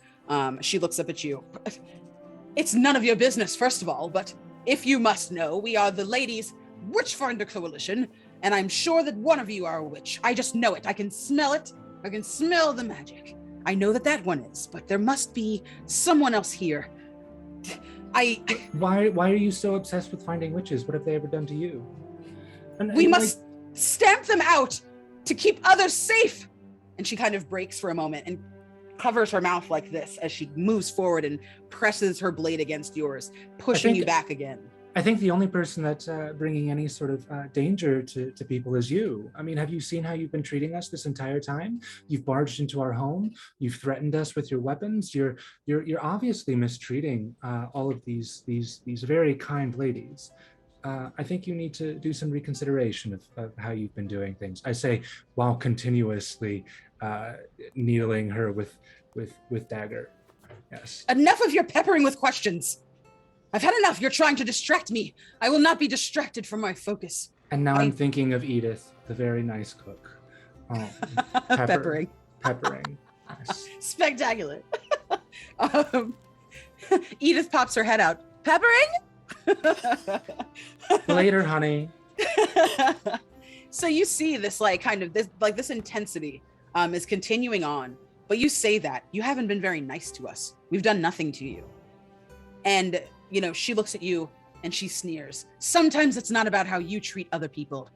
A: She looks up at you. It's none of your business, first of all, but if you must know, we are the Ladies' Witchfinder Coalition, and I'm sure that one of you are a witch. I just know it. I can smell it. I can smell the magic. I know that one is, but there must be someone else here.
B: Why are you so obsessed with finding witches? What have they ever done to you?
A: We must stamp them out to keep others safe. And she kind of breaks for a moment and covers her mouth like this as she moves forward and presses her blade against yours, pushing you back again.
B: I think the only person that's bringing any sort of danger to people is you. I mean, have you seen how you've been treating us this entire time? You've barged into our home. You've threatened us with your weapons. You're obviously mistreating all of these very kind ladies. I think you need to do some reconsideration of how you've been doing things. I say while continuously needling her with dagger. Yes.
A: Enough of your peppering with questions. I've had enough. You're trying to distract me. I will not be distracted from my focus.
B: And now I'm thinking of Edith, the very nice cook.
A: Peppering.
B: Yes.
A: Spectacular. Edith pops her head out. Peppering?
B: Later, honey.
A: So you see this this intensity is continuing on, but you say that you haven't been very nice to us. We've done nothing to you. And she looks at you and she sneers. Sometimes it's not about how you treat other people.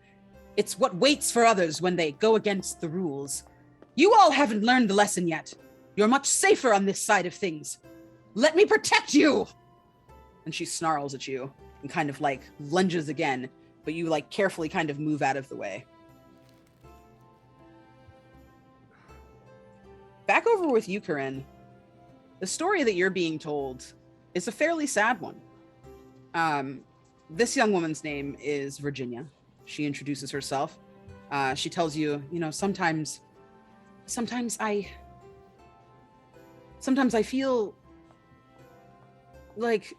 A: It's what waits for others when they go against the rules. You all haven't learned the lesson yet. You're much safer on this side of things. Let me protect you. And she snarls at you and kind of like lunges again, but you like carefully kind of move out of the way. Back over with you, Corinne. The story that you're being told is a fairly sad one. This young woman's name is Virginia. She introduces herself. She tells you, sometimes I feel like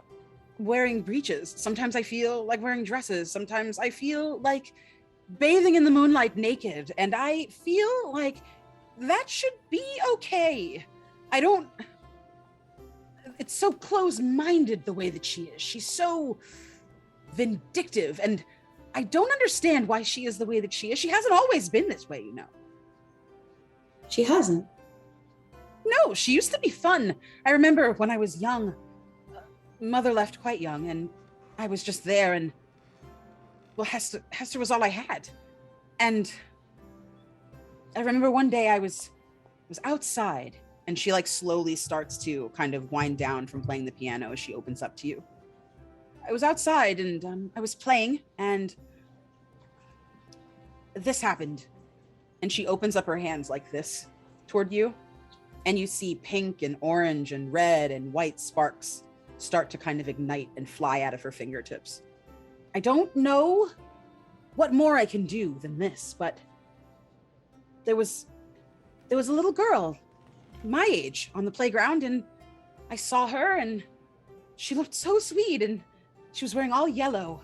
A: wearing breeches. Sometimes I feel like wearing dresses. Sometimes I feel like bathing in the moonlight naked. And I feel like that should be okay. It's so close-minded the way that she is. She's so vindictive, and I don't understand why she is the way that she is. She hasn't always been this way,
D: She hasn't.
A: No, she used to be fun. I remember when I was young, mother left quite young, and I was just there, and well, Hester was all I had. And I remember one day I was outside, and she like slowly starts to kind of wind down from playing the piano as she opens up to you. I was outside and I was playing, and this happened. And she opens up her hands like this toward you, and you see pink and orange and red and white sparks start to kind of ignite and fly out of her fingertips. I don't know what more I can do than this, but there was a little girl my age on the playground, and I saw her, and she looked so sweet, and she was wearing all yellow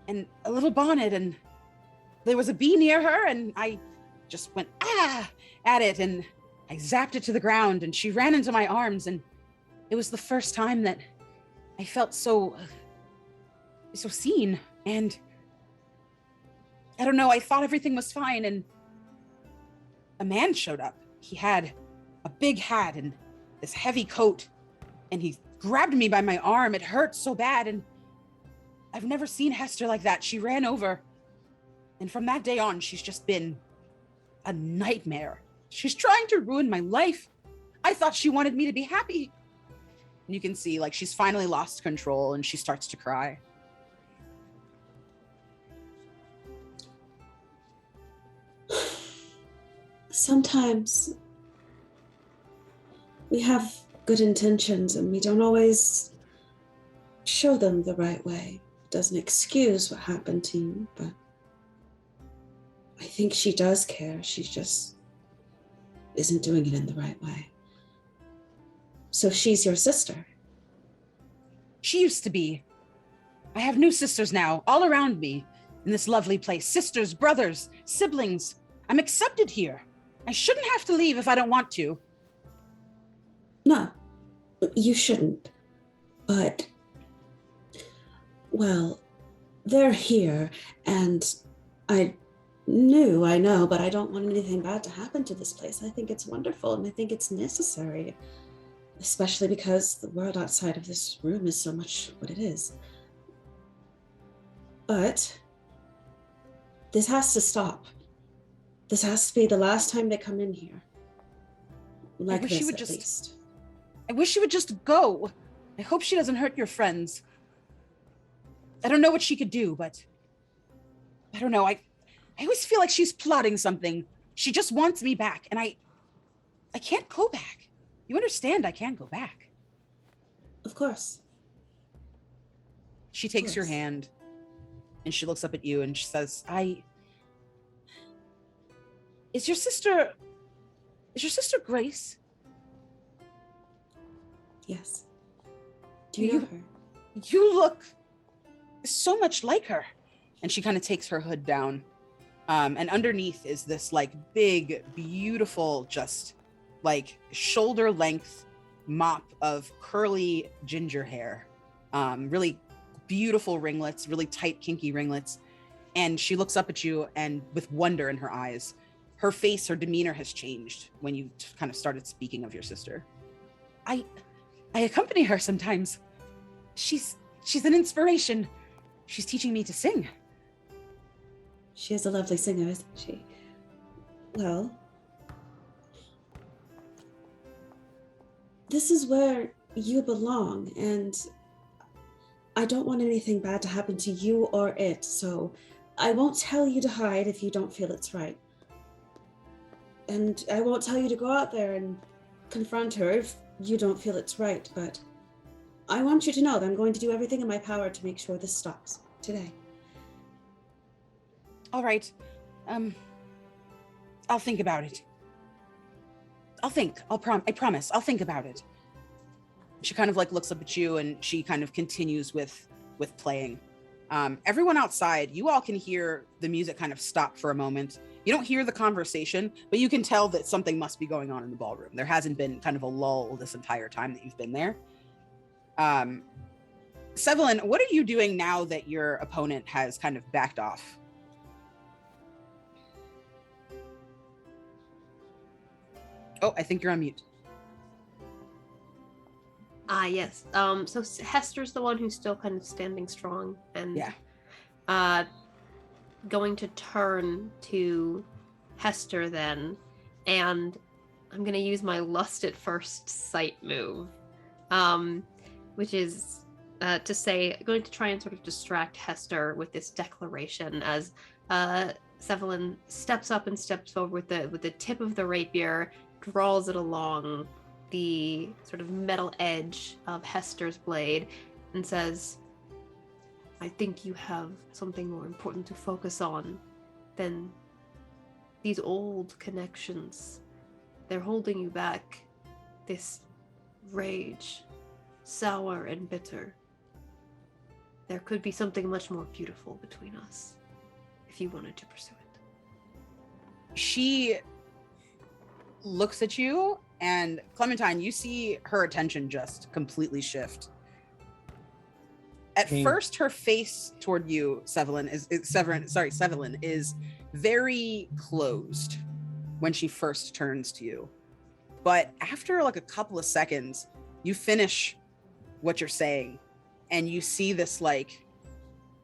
A: and a little bonnet, and there was a bee near her, and I just went at it, and I zapped it to the ground, and she ran into my arms, and it was the first time that I felt so seen. And I don't know, I thought everything was fine, and a man showed up. He had a big hat and this heavy coat, and he grabbed me by my arm. It hurt so bad, and I've never seen Hester like that. She ran over, and from that day on, she's just been a nightmare. She's trying to ruin my life. I thought she wanted me to be happy. And you can see, like, she's finally lost control, and she starts to cry.
D: Sometimes we have good intentions and we don't always show them the right way. It doesn't excuse what happened to you, but I think she does care. She just isn't doing it in the right way. So she's your sister.
A: She used to be. I have new sisters now, all around me in this lovely place. Sisters, brothers, siblings. I'm accepted here. I shouldn't have to leave if I don't want to.
D: No, you shouldn't. But, well, they're here, and I know, but I don't want anything bad to happen to this place. I think it's wonderful, and I think it's necessary, especially because the world outside of this room is so much what it is. But this has to stop. This has to be the last time they come in here. Like this, at least.
A: I wish she would just go. I hope she doesn't hurt your friends. I don't know what she could do, but I don't know. I always feel like she's plotting something. She just wants me back, and I can't go back. You understand? I can't go back.
D: Of course.
A: She takes your hand, and she looks up at you, and she says, Is your sister Grace?
D: Yes. Do you know her?
A: You look so much like her. And she kind of takes her hood down. And underneath is this like big, beautiful, just like shoulder length mop of curly ginger hair. Really beautiful ringlets, really tight, kinky ringlets. And she looks up at you, and with wonder in her eyes. Her face, her demeanor has changed when you kind of started speaking of your sister. I accompany her sometimes. She's an inspiration. She's teaching me to sing.
D: She is a lovely singer, isn't she? Well, this is where you belong, and I don't want anything bad to happen to you or it, so I won't tell you to hide if you don't feel it's right. And I won't tell you to go out there and confront her if you don't feel it's right, but I want you to know that I'm going to do everything in my power to make sure this stops today.
A: All right. I'll think about it. I promise. I'll think about it. She kind of like looks up at you, and she kind of continues with playing. Everyone outside, you all can hear the music kind of stop for a moment. You don't hear the conversation, but you can tell that something must be going on in the ballroom. There hasn't been kind of a lull this entire time that you've been there. Sevelin, what are you doing now that your opponent has kind of backed off? Oh, I think you're on mute.
C: Yes. So Hester's the one who's still kind of standing strong and
A: yeah.
C: Going to turn to Hester then, and I'm going to use my lust at first sight move, which is to say, going to try and sort of distract Hester with this declaration as Sevelin steps up and steps forward with the tip of the rapier, draws it along the sort of metal edge of Hester's blade, and says, I think you have something more important to focus on than these old connections. They're holding you back. This rage, sour and bitter. There could be something much more beautiful between us if you wanted to pursue it.
A: She looks at you, and Clementine, you see her attention just completely shift. At first, her face toward you, Sevelin, is very closed when she first turns to you. But after like a couple of seconds, you finish what you're saying, and you see this like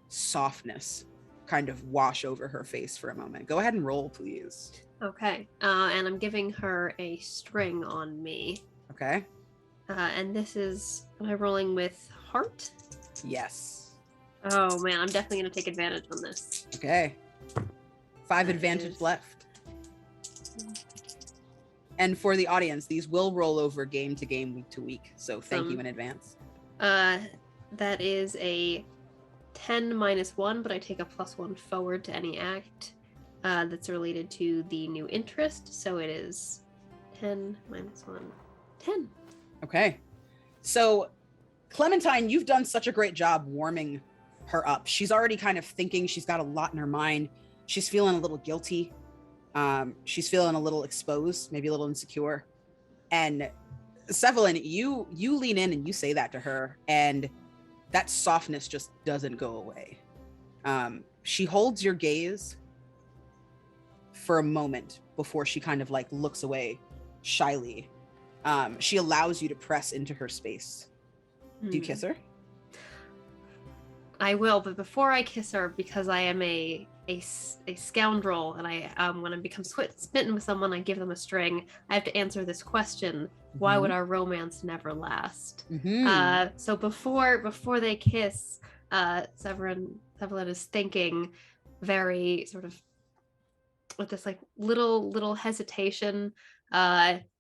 A: softness kind of wash over her face for a moment. Go ahead and roll, please.
C: Okay, and I'm giving her a string on me.
A: Okay.
C: And this is, am I rolling with heart?
A: Yes.
C: Oh man, I'm definitely going to take advantage on this.
A: Okay. 5 advantage left. And for the audience, these will roll over game to game, week to week. So thank you in advance.
C: That is a 10 minus 1, but I take a +1 forward to any act that's related to the new interest. So it is 10 minus 1, 10.
A: Okay. So Clementine, you've done such a great job warming her up. She's already kind of thinking, she's got a lot in her mind. She's feeling a little guilty. She's feeling a little exposed, maybe a little insecure. And Sevelin, you lean in and you say that to her, and that softness just doesn't go away. She holds your gaze for a moment before she kind of like looks away shyly. She allows you to press into her space. Do you kiss her?
C: I will, but before I kiss her, because I am a scoundrel, and I when I become smitten with someone, I give them a string. I have to answer this question: why would our romance never last? So before they kiss, Sevelin is thinking very sort of with this like little hesitation,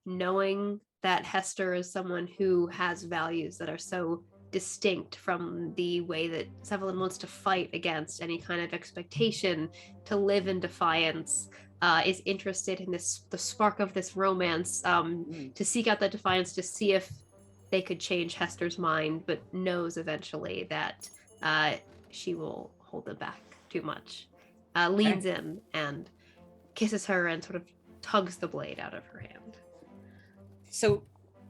C: knowing that Hester is someone who has values that are so distinct from the way that Sevelin wants to fight against any kind of expectation to live in defiance, is interested in the spark of this romance, to seek out that defiance, to see if they could change Hester's mind, but knows eventually that she will hold them back too much. Leans in and kisses her and sort of tugs the blade out of her hand.
A: So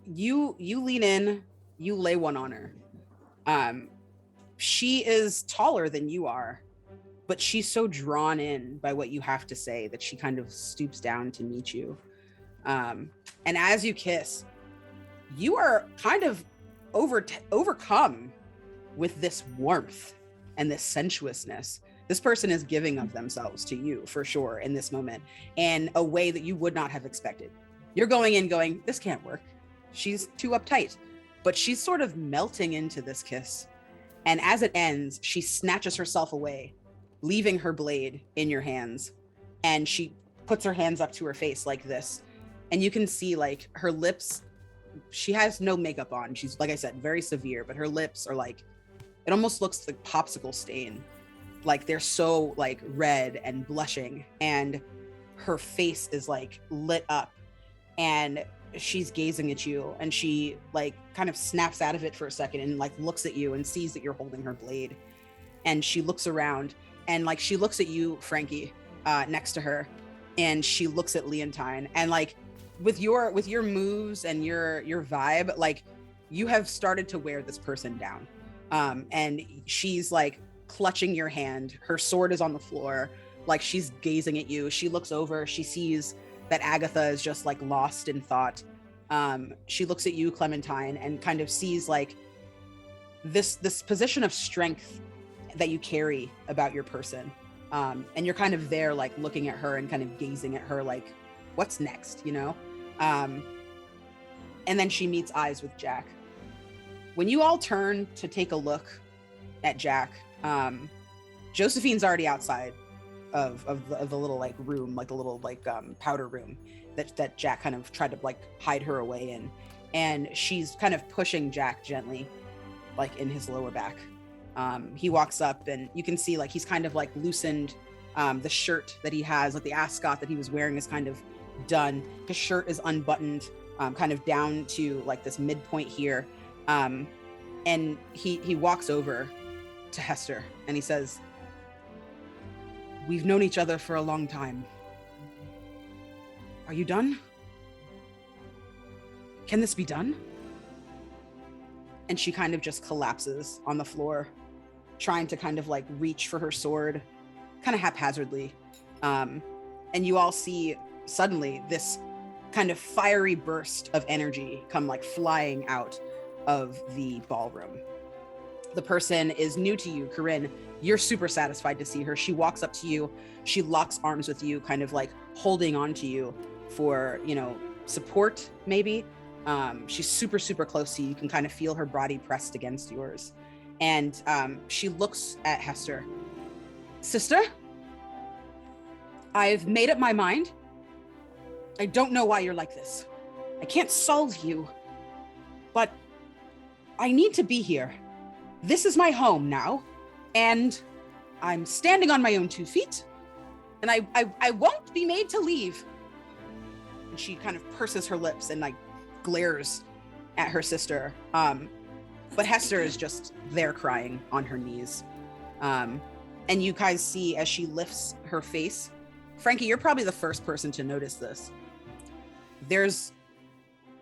A: you lean in, you lay one on her. She is taller than you are, but she's so drawn in by what you have to say that she kind of stoops down to meet you. And as you kiss, you are kind of overcome with this warmth and this sensuousness. This person is giving of themselves to you for sure in this moment in a way that you would not have expected. You're going in going, this can't work. She's too uptight. But she's sort of melting into this kiss. And as it ends, she snatches herself away, leaving her blade in your hands. And she puts her hands up to her face like this. And you can see like her lips, she has no makeup on. She's, like I said, very severe, but her lips are like, it almost looks like popsicle stain. Like they're so like red and blushing, and her face is like lit up. And she's gazing at you, and she like kind of snaps out of it for a second and like looks at you and sees that you're holding her blade. And she looks around, and like she looks at you, Frankie, next to her, and she looks at Leontine, and like with your moves and your vibe, like you have started to wear this person down. And she's like clutching your hand, her sword is on the floor, like she's gazing at you. She looks over, she sees that Agatha is just like lost in thought. She looks at you, Clementine, and kind of sees like this position of strength that you carry about your person. And you're kind of there, like looking at her and kind of gazing at her, like, what's next, you know? And then she meets eyes with Jack. When you all turn to take a look at Jack, Josephine's already outside of the little like room, like the little like powder room that Jack kind of tried to like hide her away in. And she's kind of pushing Jack gently, like in his lower back. He walks up and you can see like he's kind of like loosened the shirt that he has, like the ascot that he was wearing is kind of done. His shirt is unbuttoned, kind of down to like this midpoint here. And he walks over to Hester and he says, "We've known each other for a long time. Are you done? Can this be done?" And she kind of just collapses on the floor, trying to kind of like reach for her sword, kind of haphazardly. And you all see suddenly this kind of fiery burst of energy come like flying out of the ballroom. The person is new to you, Corinne. You're super satisfied to see her. She walks up to you. She locks arms with you, kind of like holding on to you for, you know, support maybe. She's super, super close to you. You can kind of feel her body pressed against yours. And she looks at Hester. "Sister, I've made up my mind. I don't know why you're like this. I can't solve you, but I need to be here. This is my home now, and I'm standing on my own 2 feet, and I won't be made to leave." And she kind of purses her lips and like glares at her sister. But Hester is just there crying on her knees. And you guys see as she lifts her face, Frankie, you're probably the first person to notice this. There's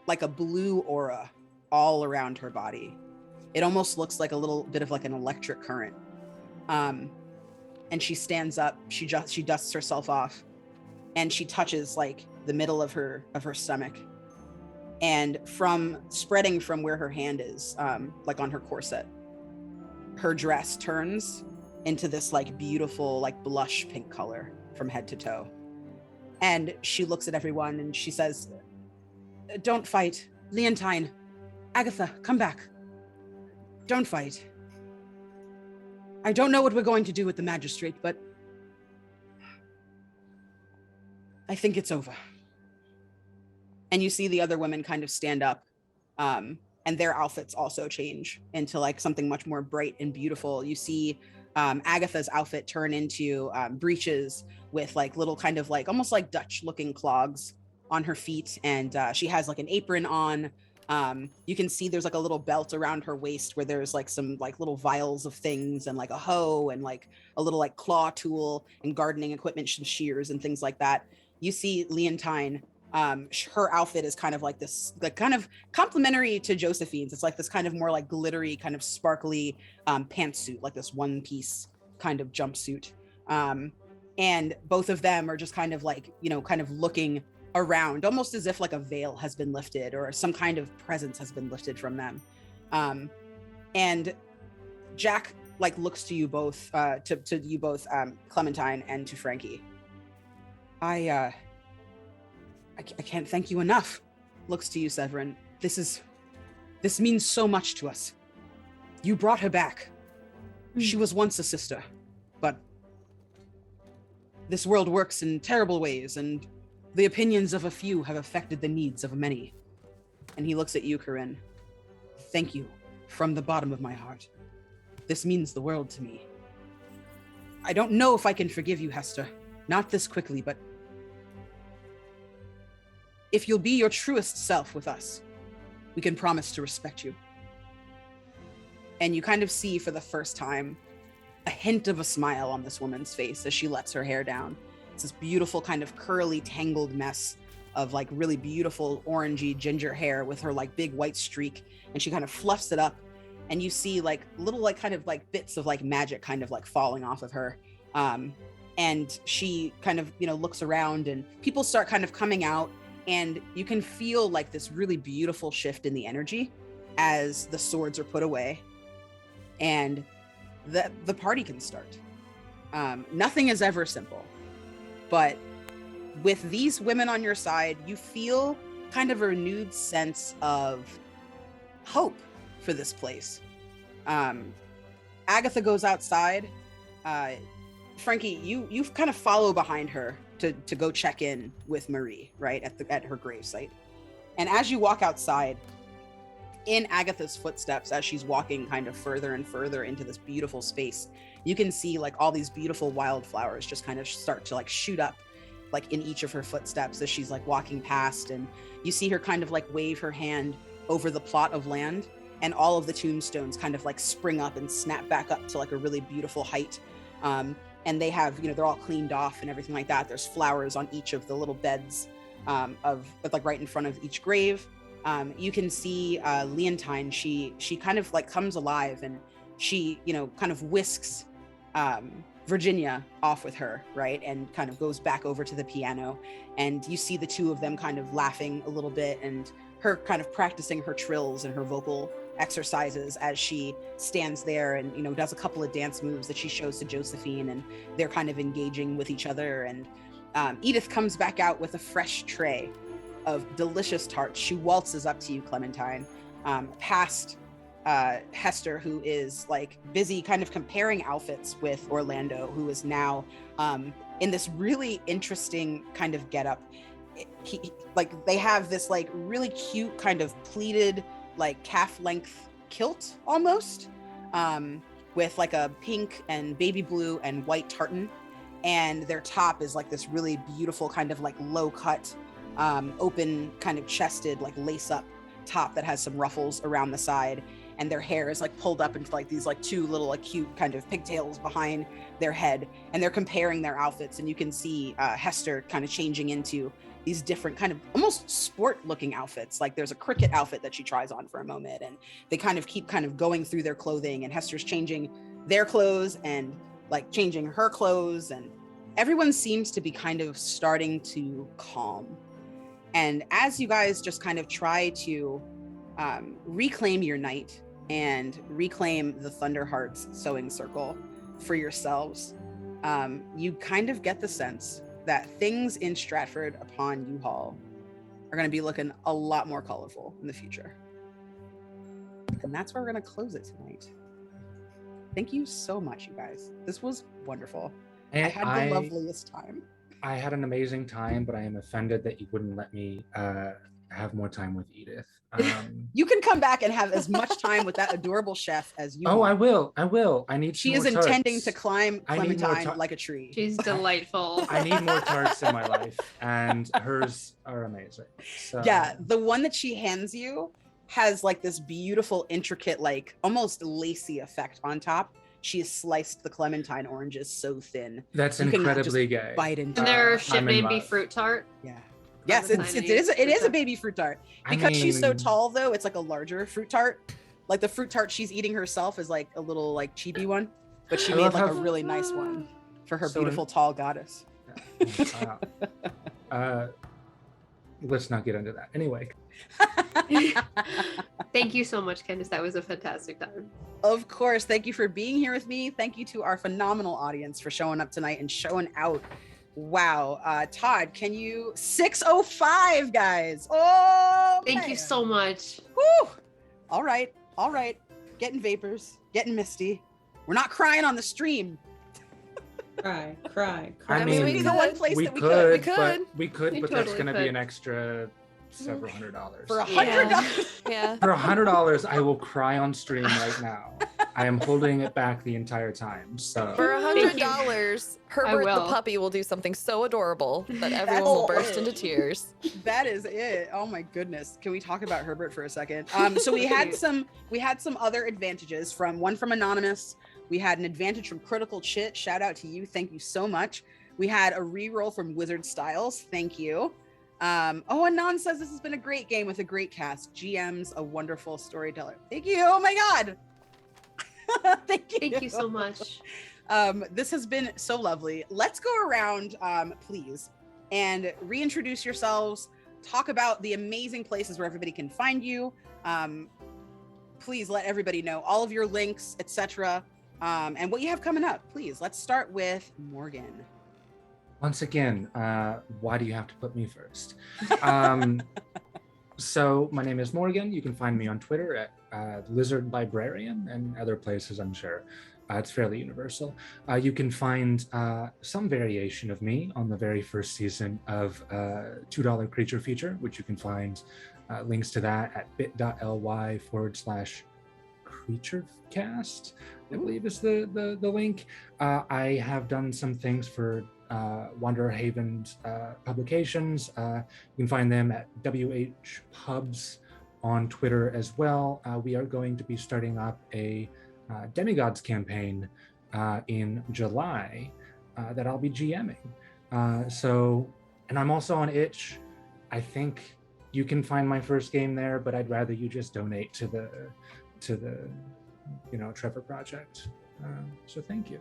A: like a blue aura all around her body. It almost looks like a little bit of like an electric current. And she stands up, she dusts herself off, and she touches like the middle of her stomach. And from spreading from where her hand is, like on her corset, her dress turns into this like beautiful, like blush pink color from head to toe. And she looks at everyone and she says, "Don't fight. Leontine, Agatha, come back. Don't fight. I don't know what we're going to do with the magistrate, but I think it's over." And you see the other women kind of stand up, and their outfits also change into like something much more bright and beautiful. You see Agatha's outfit turn into breeches with like little kind of like almost like Dutch looking clogs on her feet, and she has like an apron on. You can see there's like a little belt around her waist where there's like some like little vials of things and like a hoe and like a little like claw tool and gardening equipment, some shears and things like that. You see Leontine, her outfit is kind of like this, like kind of complementary to Josephine's. It's like this kind of more like glittery, kind of sparkly pantsuit, like this one piece kind of jumpsuit. And both of them are just kind of like, you know, kind of looking around, almost as if like a veil has been lifted or some kind of presence has been lifted from them. And Jack like looks to you both, to you both, Clementine, and to Frankie. I can't thank you enough. Looks to you, Severin. This means so much to us. You brought her back. She was once a sister, but this world works in terrible ways, and the opinions of a few have affected the needs of many. And he looks at you, Corinne. Thank you from the bottom of my heart. This means the world to me. I don't know if I can forgive you, Hester. Not this quickly, but if you'll be your truest self with us, we can promise to respect you. And you kind of see for the first time a hint of a smile on this woman's face as she lets her hair down. It's this beautiful kind of curly, tangled mess of like really beautiful orangey ginger hair with her like big white streak. And she kind of fluffs it up. And you see like little like kind of like bits of like magic kind of like falling off of her. And she kind of, you know, looks around and people start kind of coming out. And you can feel like this really beautiful shift in the energy as the swords are put away and the party can start. Nothing is ever simple, but with these women on your side, you feel kind of a renewed sense of hope for this place. Agatha goes outside. Frankie, you kind of follow behind her to go check in with Marie, right, at her gravesite. And as you walk outside, in Agatha's footsteps, as she's walking kind of further and further into this beautiful space, you can see like all these beautiful wildflowers just kind of start to like shoot up like in each of her footsteps as she's like walking past. And you see her kind of like wave her hand over the plot of land, and all of the tombstones kind of like spring up and snap back up to like a really beautiful height. And they have, they're all cleaned off and everything like that. There's flowers on each of the little beds of like right in front of each grave. You can see Leontine, she kind of like comes alive, and she, kind of whisks Virginia off with her, right? And kind of goes back over to the piano, and you see the two of them kind of laughing a little bit, and her kind of practicing her trills and her vocal exercises as she stands there and, does a couple of dance moves that she shows to Josephine, and they're kind of engaging with each other. And Edith comes back out with a fresh tray of delicious tarts. She waltzes up to you, Clementine, past Hester, who is like busy kind of comparing outfits with Orlando, who is now in this really interesting kind of getup. Like they have this like really cute kind of pleated like calf length kilt almost, with like a pink and baby blue and white tartan, and their top is like this really beautiful kind of like low cut open kind of chested like lace up top that has some ruffles around the side, and their hair is like pulled up into like these like two little like cute kind of pigtails behind their head, and they're comparing their outfits. And you can see Hester kind of changing into these different kind of almost sport looking outfits. Like there's a cricket outfit that she tries on for a moment, and they kind of keep kind of going through their clothing, and Hester's changing their clothes and like changing her clothes, and everyone seems to be kind of starting to calm. And as you guys just kind of try to reclaim your night and reclaim the Thunderheart Sewing Circle for yourselves, you kind of get the sense that things in Stratford upon U-Haul are going to be looking a lot more colorful in the future. And that's where we're going to close it tonight. Thank you so much, you guys. This was wonderful.
B: And
A: I had the loveliest time.
B: I had an amazing time, but I am offended that you wouldn't let me have more time with Edith.
A: You can come back and have as much time with that adorable chef as you
B: Oh,
A: want.
B: I will. I need
A: She
B: more
A: is intending
B: tarts.
A: to climb
B: I need more
A: Clementine like a tree.
C: She's delightful.
B: I need more tarts in my life, and hers are amazing. So
A: Yeah, the one that she hands you has like this beautiful, intricate, like almost lacy effect on top. She has sliced the Clementine oranges so thin.
B: that's
A: You can
B: incredibly
A: just
B: gay.
A: bite into
C: And
A: it.
C: their
B: I'm
C: ship
B: in
C: name be
B: love.
C: Fruit Tart.
A: Yeah. Yes,
C: Clementine
A: it is
C: fruit
A: a
C: tart.
A: baby fruit tart.
B: I
A: Because she's so
B: mean,
A: tall though, it's like a larger fruit tart. Like the fruit tart she's eating herself is like a little like chibi one, but she
B: I
A: made
B: love
A: like
B: how-
A: a really nice one for her
B: So
A: beautiful tall goddess.
B: Let's not get into that. Anyway,
C: Thank you so much, Candice. That was a fantastic time.
A: Of course. Thank you for being here with me. Thank you to our phenomenal audience for showing up tonight and showing out. Wow. Todd, can you 6:05, guys? Oh,
C: Thank you
A: man.
C: so much.
A: Woo! All right. Getting vapors, getting misty. We're not crying on the stream.
D: Cry.
B: I
A: This would
B: mean,
A: be the one place
B: we
A: that we
B: could,
A: could.
B: but we
C: We
B: that's
C: totally
B: going to be
C: could.
B: an extra several $100.
A: For $100.
E: Yeah.
B: For $100, I will cry on stream right now. I am holding it back the entire time. So
E: For
C: Thank you.
E: $100, Herbert the
C: will.
E: puppy will do something so adorable that everyone will burst into tears.
A: That is it. Oh my goodness. Can we talk about Herbert for a second? So we had some other advantages from Anonymous. We had an advantage from Critical Chit. Shout out to you. Thank you so much. We had a reroll from Wizard Styles. Thank you. Anon says this has been a great game with a great cast. GM's a wonderful storyteller. Thank you. Oh my God.
C: Thank you so much.
A: This has been so lovely. Let's go around, please, and reintroduce yourselves. Talk about the amazing places where everybody can find you. Please let everybody know all of your links, etc. and what you have coming up. Please, let's start with Morgan.
B: Once again, why do you have to put me first? So my name is Morgan. You can find me on Twitter at Lizard Librarian and other places, I'm sure. It's fairly universal. You can find some variation of me on the very first season of $2 Creature Feature, which you can find links to that at bit.ly/creaturecast, I believe is the link. I have done some things for Wanderer Haven's publications. You can find them at WH Pubs on Twitter as well. We are going to be starting up a Demigods campaign in July that I'll be GMing. And I'm also on Itch. I think you can find my first game there, but I'd rather you just donate to the Trevor project. So thank you.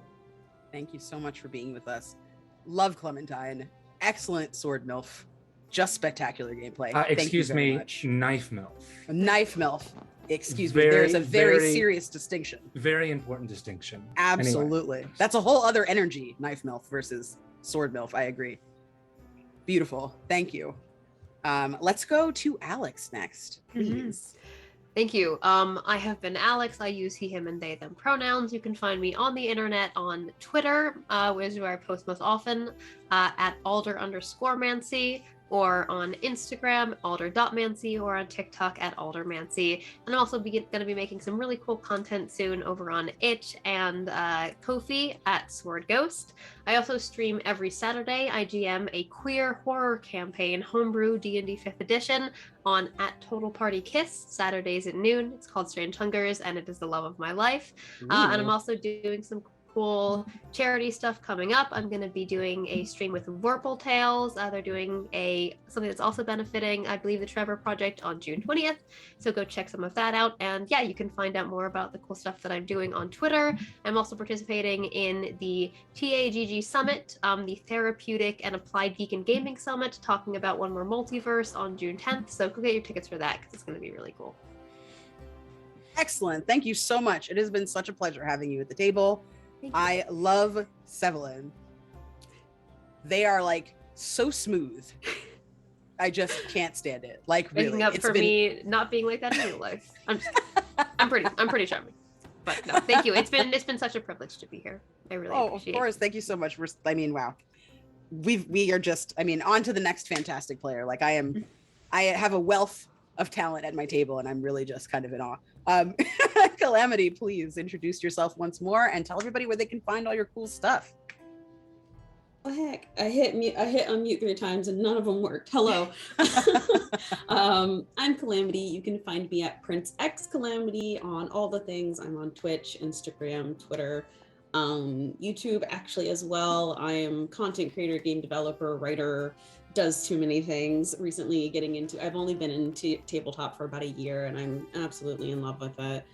A: Thank you so much for being with us. Love Clementine. Excellent sword MILF. Just spectacular gameplay.
B: Excuse me,
A: much.
B: knife MILF.
A: Knife MILF. Excuse me. There is a very serious distinction.
B: Very important distinction.
A: Absolutely.
B: Anyway.
A: That's a whole other energy, knife MILF versus sword MILF. I agree. Beautiful. Thank you. Let's go to Alex next, please.
C: Thank you. I have been Alex. I use he, him, and they, them pronouns. You can find me on the internet on Twitter, which is where I post most often, at alder_mancy, or on Instagram, alder.mancy, or on TikTok at aldermancy. And I'm also going to be making some really cool content soon over on Itch and Ko-fi at Sword Ghost. I also stream every Saturday. I GM a queer horror campaign, homebrew D&D 5th edition, on at Total Party Kiss, Saturdays at noon. It's called Strange Hungers, and it is the love of my life. And I'm also doing some cool charity stuff coming up. I'm going to be doing a stream with Vorpal Tales. They're doing something that's also benefiting, I believe, the Trevor project on June 20th. So go check some of that out. And yeah, you can find out more about the cool stuff that I'm doing on Twitter. I'm also participating in the TAGG Summit, the Therapeutic and Applied Geek and Gaming Summit, talking about One More Multiverse on June 10th. So go get your tickets for that because it's going to be really cool.
A: Excellent. Thank you so much. It has been such a pleasure having you at the table. I love Sevelin. They are like so smooth. I just can't stand it. Like really,
C: making up for me not being like that in real life. I'm pretty charming. But no, thank you. It's been such a privilege to be here. I really appreciate it.
A: Of course. Thank you so much. Wow. We are just, on to the next fantastic player. Like I have a wealth of talent at my table, and I'm really just kind of in awe. Calamity, please introduce yourself once more and tell everybody where they can find all your cool stuff.
D: Oh heck, I hit unmute 3 times and none of them worked. Hello. I'm Calamity. You can find me at Prince X Calamity on all the things. I'm on Twitch, Instagram, Twitter, YouTube actually as well. I am content creator, game developer, writer, does too many things. Recently I've only been into tabletop for about a year, and I'm absolutely in love with it.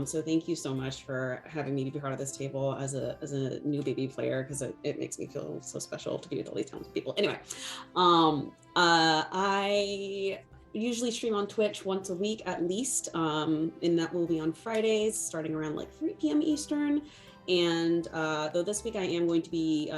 D: So thank you so much for having me to be part of this table as a new baby player, because it makes me feel so special to be with all these talented people. Anyway, I usually stream on Twitch once a week at least, and that will be on Fridays starting around like 3 p.m. Eastern. And though this week I am going to be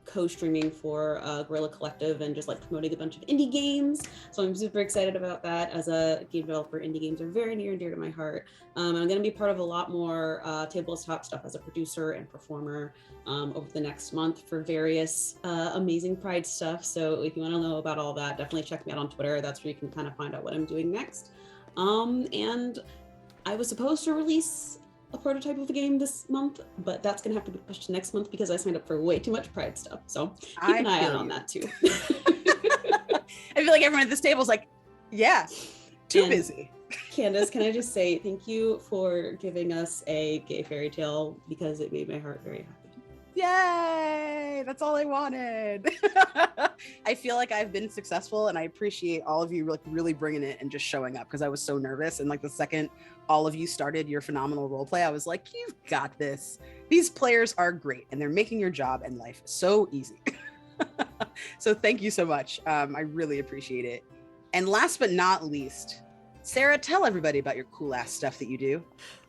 D: co-streaming for Guerrilla Collective and just like promoting a bunch of indie games. So I'm super excited about that. As a game developer, indie games are very near and dear to my heart. I'm going to be part of a lot more tabletop stuff as a producer and performer over the next month for various amazing Pride stuff. So if you want to know about all that, definitely check me out on Twitter. That's where you can kind of find out what I'm doing next. And I was supposed to release a prototype of the game this month, but that's gonna have to be pushed to next month because I signed up for way too much Pride stuff. So keep an eye out on that too.
A: I feel like everyone at this table is like, yeah, too busy.
D: Candace, can I just say thank you for giving us a gay fairy tale, because it made my heart very happy.
A: Yay! That's all I wanted. I feel like I've been successful, and I appreciate all of you really bringing it and just showing up, because I was so nervous. And like the second all of you started your phenomenal role play, I was like, you've got this. These players are great, and they're making your job and life so easy. So thank you so much. I really appreciate it. And last but not least, Sarah, tell everybody about your cool ass stuff that you do.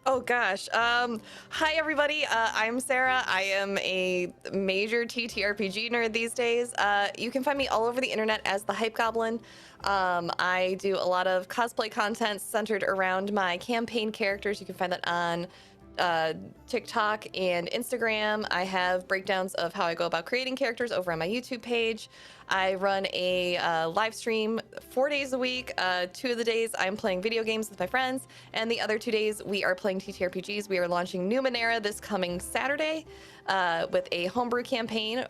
E: Oh gosh. Hi everybody. I'm Sarah. I am a major TTRPG nerd these days. You can find me all over the internet as the Hype Goblin. I do a lot of cosplay content centered around my campaign characters. You can find that on TikTok and Instagram. I have breakdowns of how I go about creating characters over on my YouTube page. I run a live stream 4 days a week. 2 of the days I'm playing video games with my friends, and the other 2 days we are playing TTRPGs. We are launching New Manera this coming Saturday with a homebrew campaign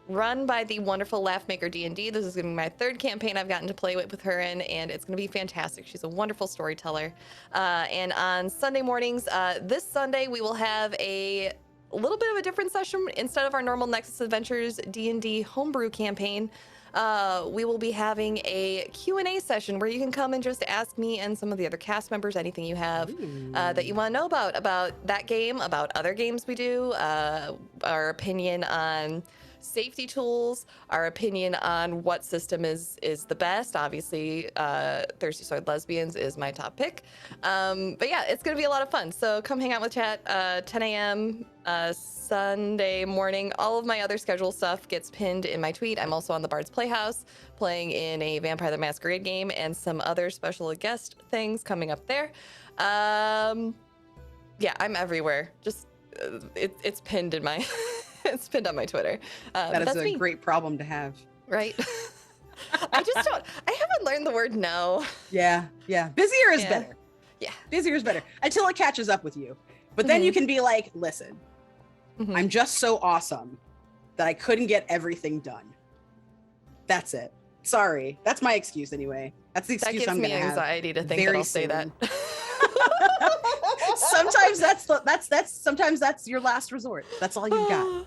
E: run by the wonderful Laughmaker D&D. This is going to be my 3rd campaign I've gotten to play with her in, and it's going to be fantastic. She's a wonderful storyteller. And on Sunday mornings, this Sunday we will have a little bit of a different session. Instead of our normal Nexus Adventures D&D homebrew campaign, we will be having a Q&A session where you can come and just ask me and some of the other cast members anything you have that you want to know about that game, about other games we do, our opinion on safety tools, our opinion on what system is the best. Obviously, Thirsty Sword Lesbians is my top pick. But yeah, it's going to be a lot of fun. So come hang out with chat 10 a.m. Sunday morning. All of my other schedule stuff gets pinned in my tweet. I'm also on the Bard's Playhouse playing in a Vampire the Masquerade game and some other special guest things coming up there. Yeah, I'm everywhere. Just it's pinned in my it's pinned on my Twitter.
A: That is a great problem to have.
E: Right? I haven't learned the word no.
A: Yeah. Busier is better.
E: Yeah.
A: Busier is better until it catches up with you. But then you can be like, listen, I'm just so awesome that I couldn't get everything done. That's it. Sorry. That's my excuse anyway. That's the excuse I'm going to have.
E: That gives me anxiety to think that I'll say that.
A: Sometimes that's your last resort. That's all you've got.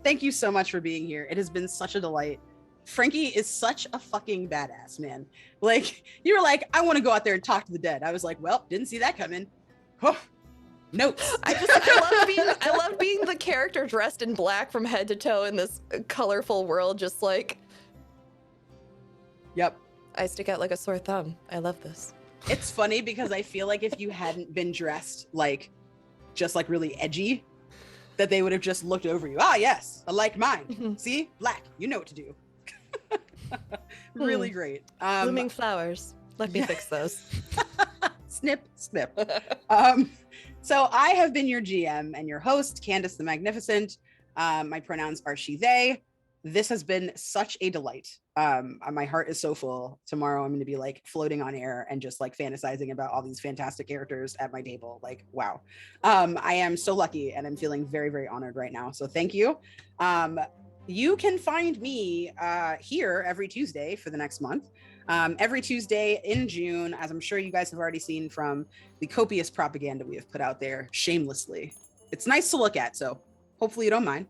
A: Thank you so much for being here. It has been such a delight. Frankie is such a fucking badass, man. Like, you were like, I want to go out there and talk to the dead. I was like, well, didn't see that coming. Oh, notes.
E: I love being the character dressed in black from head to toe in this colorful world, just like,
A: yep.
E: I stick out like a sore thumb. I love this.
A: It's funny because I feel like if you hadn't been dressed like just like really edgy, that they would have just looked over you. Ah, yes, I like mine. See, black, you know what to do. Really great.
E: Blooming flowers. Let me fix those.
A: Snip. So I have been your GM and your host, Candace the Magnificent. My pronouns are she, they. This has been such a delight. My heart is so full. Tomorrow I'm going to be like floating on air and just like fantasizing about all these fantastic characters at my table. Like, wow. I am so lucky and I'm feeling very, very honored right now. So thank you. You can find me here every Tuesday for the next month. Every Tuesday in June, as I'm sure you guys have already seen from the copious propaganda we have put out there shamelessly. It's nice to look at, so hopefully you don't mind.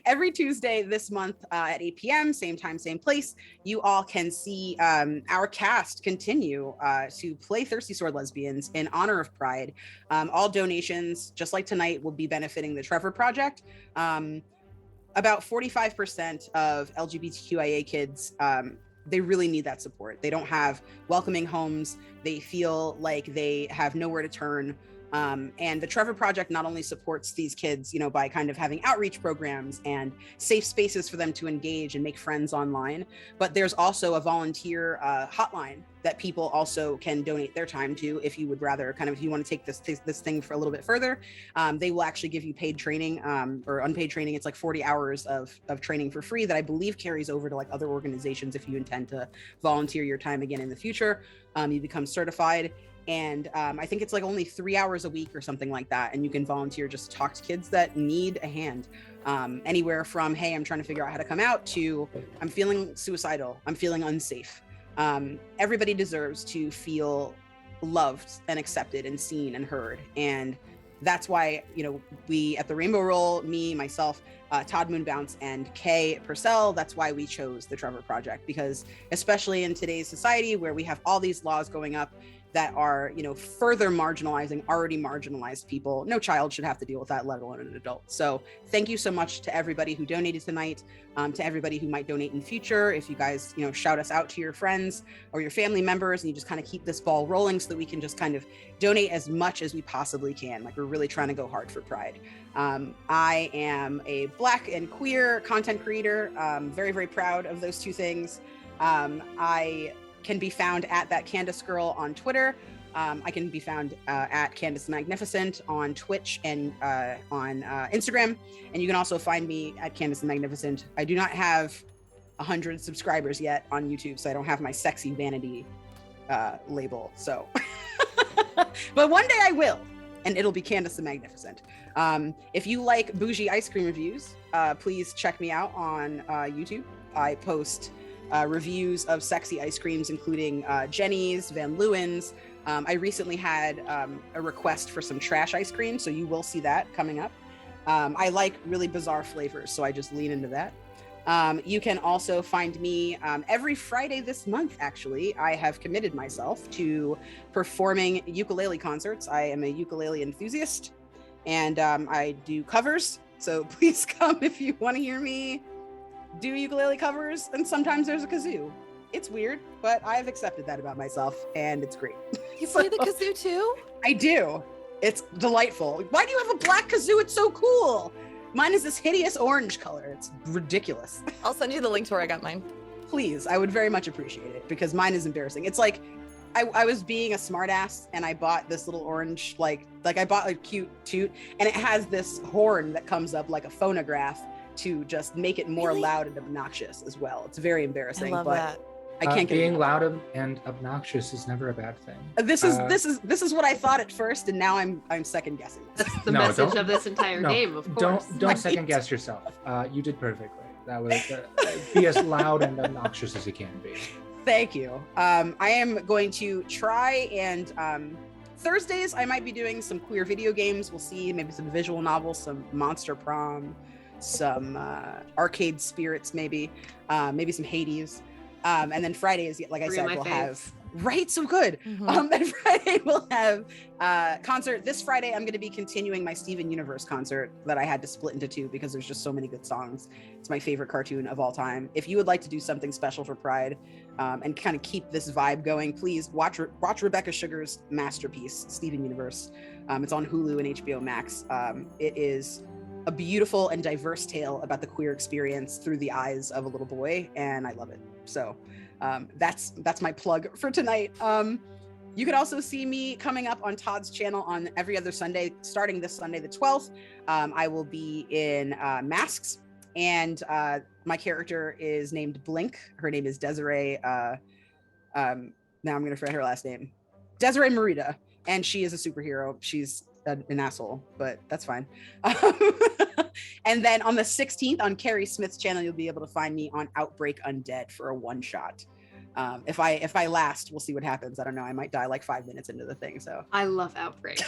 A: Every Tuesday this month at 8 p.m., same time, same place, you all can see our cast continue to play Thirsty Sword Lesbians in honor of Pride. All donations, just like tonight, will be benefiting the Trevor Project. About 45% of LGBTQIA kids, they really need that support. They don't have welcoming homes. They feel like they have nowhere to turn. And the Trevor Project not only supports these kids, by kind of having outreach programs and safe spaces for them to engage and make friends online, but there's also a volunteer hotline that people also can donate their time to if you would rather if you want to take this thing for a little bit further. They will actually give you paid training or unpaid training. It's like 40 hours of training for free that I believe carries over to like other organizations if you intend to volunteer your time again in the future. You become certified. And I think it's like only 3 hours a week or something like that. And you can volunteer just to talk to kids that need a hand. Anywhere from, hey, I'm trying to figure out how to come out, to I'm feeling suicidal, I'm feeling unsafe. Everybody deserves to feel loved and accepted and seen and heard. And that's why, we at the Rainbow Roll, me, myself, Todd Moonbounce, and Kay Purcell, that's why we chose the Trevor Project, because especially in today's society where we have all these laws going up that are, further marginalizing already marginalized people. No child should have to deal with that, let alone an adult. So thank you so much to everybody who donated tonight, to everybody who might donate in future. If you guys, shout us out to your friends or your family members, and you just kind of keep this ball rolling so that we can just kind of donate as much as we possibly can. Like, we're really trying to go hard for Pride. I am a Black and queer content creator. Very, very proud of those two things. I can be found at that Candace Girl on Twitter. I can be found at Candace Magnificent on Twitch and on Instagram. And you can also find me at Candace Magnificent. I do not have 100 subscribers yet on YouTube, so I don't have my sexy vanity label. So, but one day I will, and it'll be Candace the Magnificent. If you like bougie ice cream reviews, please check me out on YouTube. I post reviews of sexy ice creams, including Jenny's, Van Leeuwen's. I recently had a request for some trash ice cream, so you will see that coming up. I like really bizarre flavors, so I just lean into that. You can also find me every Friday this month, actually. I have committed myself to performing ukulele concerts. I am a ukulele enthusiast, and I do covers, so please come if you want to hear me do ukulele covers, and sometimes there's a kazoo. It's weird, but I've accepted that about myself, and it's great.
E: You play the kazoo too?
A: I do. It's delightful. Why do you have a black kazoo? It's so cool. Mine is this hideous orange color. It's ridiculous.
E: I'll send you the link to where I got mine.
A: Please, I would very much appreciate it, because mine is embarrassing. It's like I was being a smartass, and I bought this little orange, like I bought a cute toot, and it has this horn that comes up like a phonograph to just make it more loud and obnoxious as well. It's very embarrassing,
E: I love
A: but
E: that.
A: I can't get
B: being
A: enough.
B: loud and obnoxious is never a bad thing.
A: This is what I thought at first, and now I'm second guessing.
C: That's the
B: No,
C: message
B: don't-
C: of this entire game, of course.
B: Don't
A: Right.
B: second guess yourself. You did perfectly. That was be as loud and obnoxious as you can be.
A: Thank you. I am going to try and Thursdays I might be doing some queer video games. We'll see, maybe some visual novels, some Monster Prom, some Arcade Spirits, maybe some Hades. And then Fridays, like I
C: Three
A: said,
C: of my
A: we'll
C: faves.
A: have right, so good.
E: Mhm.
A: And Friday we'll have concert. This Friday I'm going to be continuing my Steven Universe concert that I had to split into two because there's just so many good songs. It's my favorite cartoon of all time. If you would like to do something special for Pride and kind of keep this vibe going, please watch Rebecca Sugar's masterpiece, Steven Universe. It's on Hulu and HBO Max. It is a beautiful and diverse tale about the queer experience through the eyes of a little boy, and I love it. So that's my plug for tonight. You can also see me coming up on Todd's channel on every other Sunday, starting this Sunday, the 12th. I will be in Masks, and my character is named Blink. Her name is Desiree. Now I'm going to forget her last name. Desiree Merida, and she is a superhero. She's an asshole, but that's fine. And then on the 16th on Carrie Smith's channel, you'll be able to find me on Outbreak Undead for a one-shot. If I last, we'll see what happens. I don't know. I might die like 5 minutes into the thing. So
C: I love Outbreak.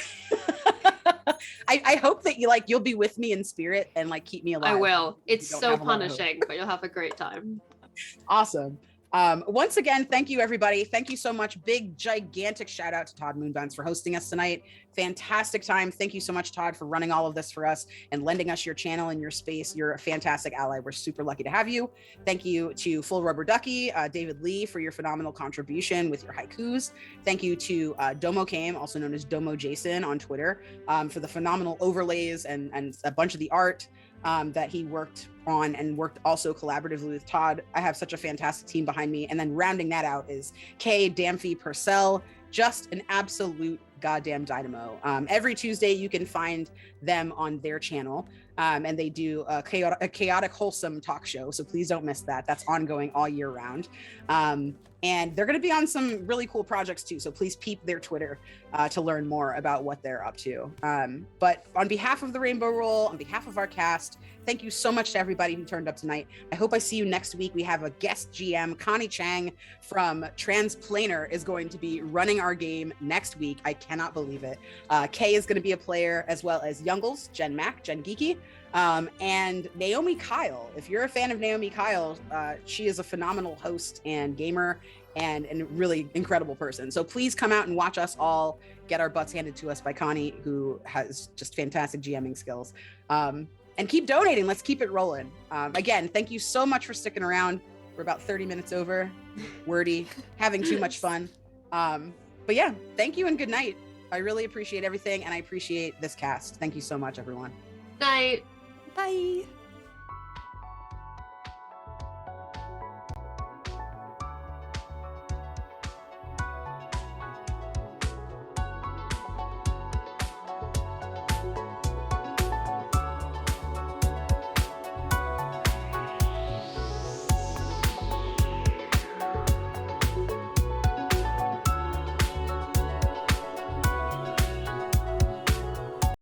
A: I hope that you'll be with me in spirit and like keep me alive.
C: I will. It's
A: don't
C: so
A: have a lot of hope.
C: punishing, but you'll have a great time.
A: Awesome. Once again, thank you, everybody. Thank you so much. Big, gigantic shout out to Todd Moonbounce for hosting us tonight. Fantastic time. Thank you so much, Todd, for running all of this for us and lending us your channel and your space. You're a fantastic ally. We're super lucky to have you. Thank you to Full Rubber Ducky, David Lee, for your phenomenal contribution with your haikus. Thank you to Domo Kame, also known as Domo Jason on Twitter, for the phenomenal overlays and a bunch of the art that he worked on and worked also collaboratively with Todd. I have such a fantastic team behind me. And then rounding that out is Kay Damphie Purcell, just an absolute goddamn dynamo. Every Tuesday you can find them on their channel, and they do a chaotic wholesome talk show, so please don't miss that. That's ongoing all year round. And they're going to be on some really cool projects too, so please peep their Twitter to learn more about what they're up to. But on behalf of the Rainbow Roll, on behalf of our cast, thank you so much to everybody who turned up tonight. I hope I see you next week. We have a guest GM, Connie Chang from Transplanar, is going to be running our game next week. I cannot believe it. Kay is going to be a player, as well as Youngles, Jen Mack, Jen Geeky, and Naomi Kyle. If you're a fan of Naomi Kyle, she is a phenomenal host and gamer, and a really incredible person. So please come out and watch us all get our butts handed to us by Connie, who has just fantastic GMing skills. And keep donating. Let's keep it rolling. Again, thank you so much for sticking around. We're about 30 minutes over. Wordy, having too much fun. But yeah, thank you and good night. I really appreciate everything, and I appreciate this cast. Thank you so much, everyone.
C: Night.
E: Bye.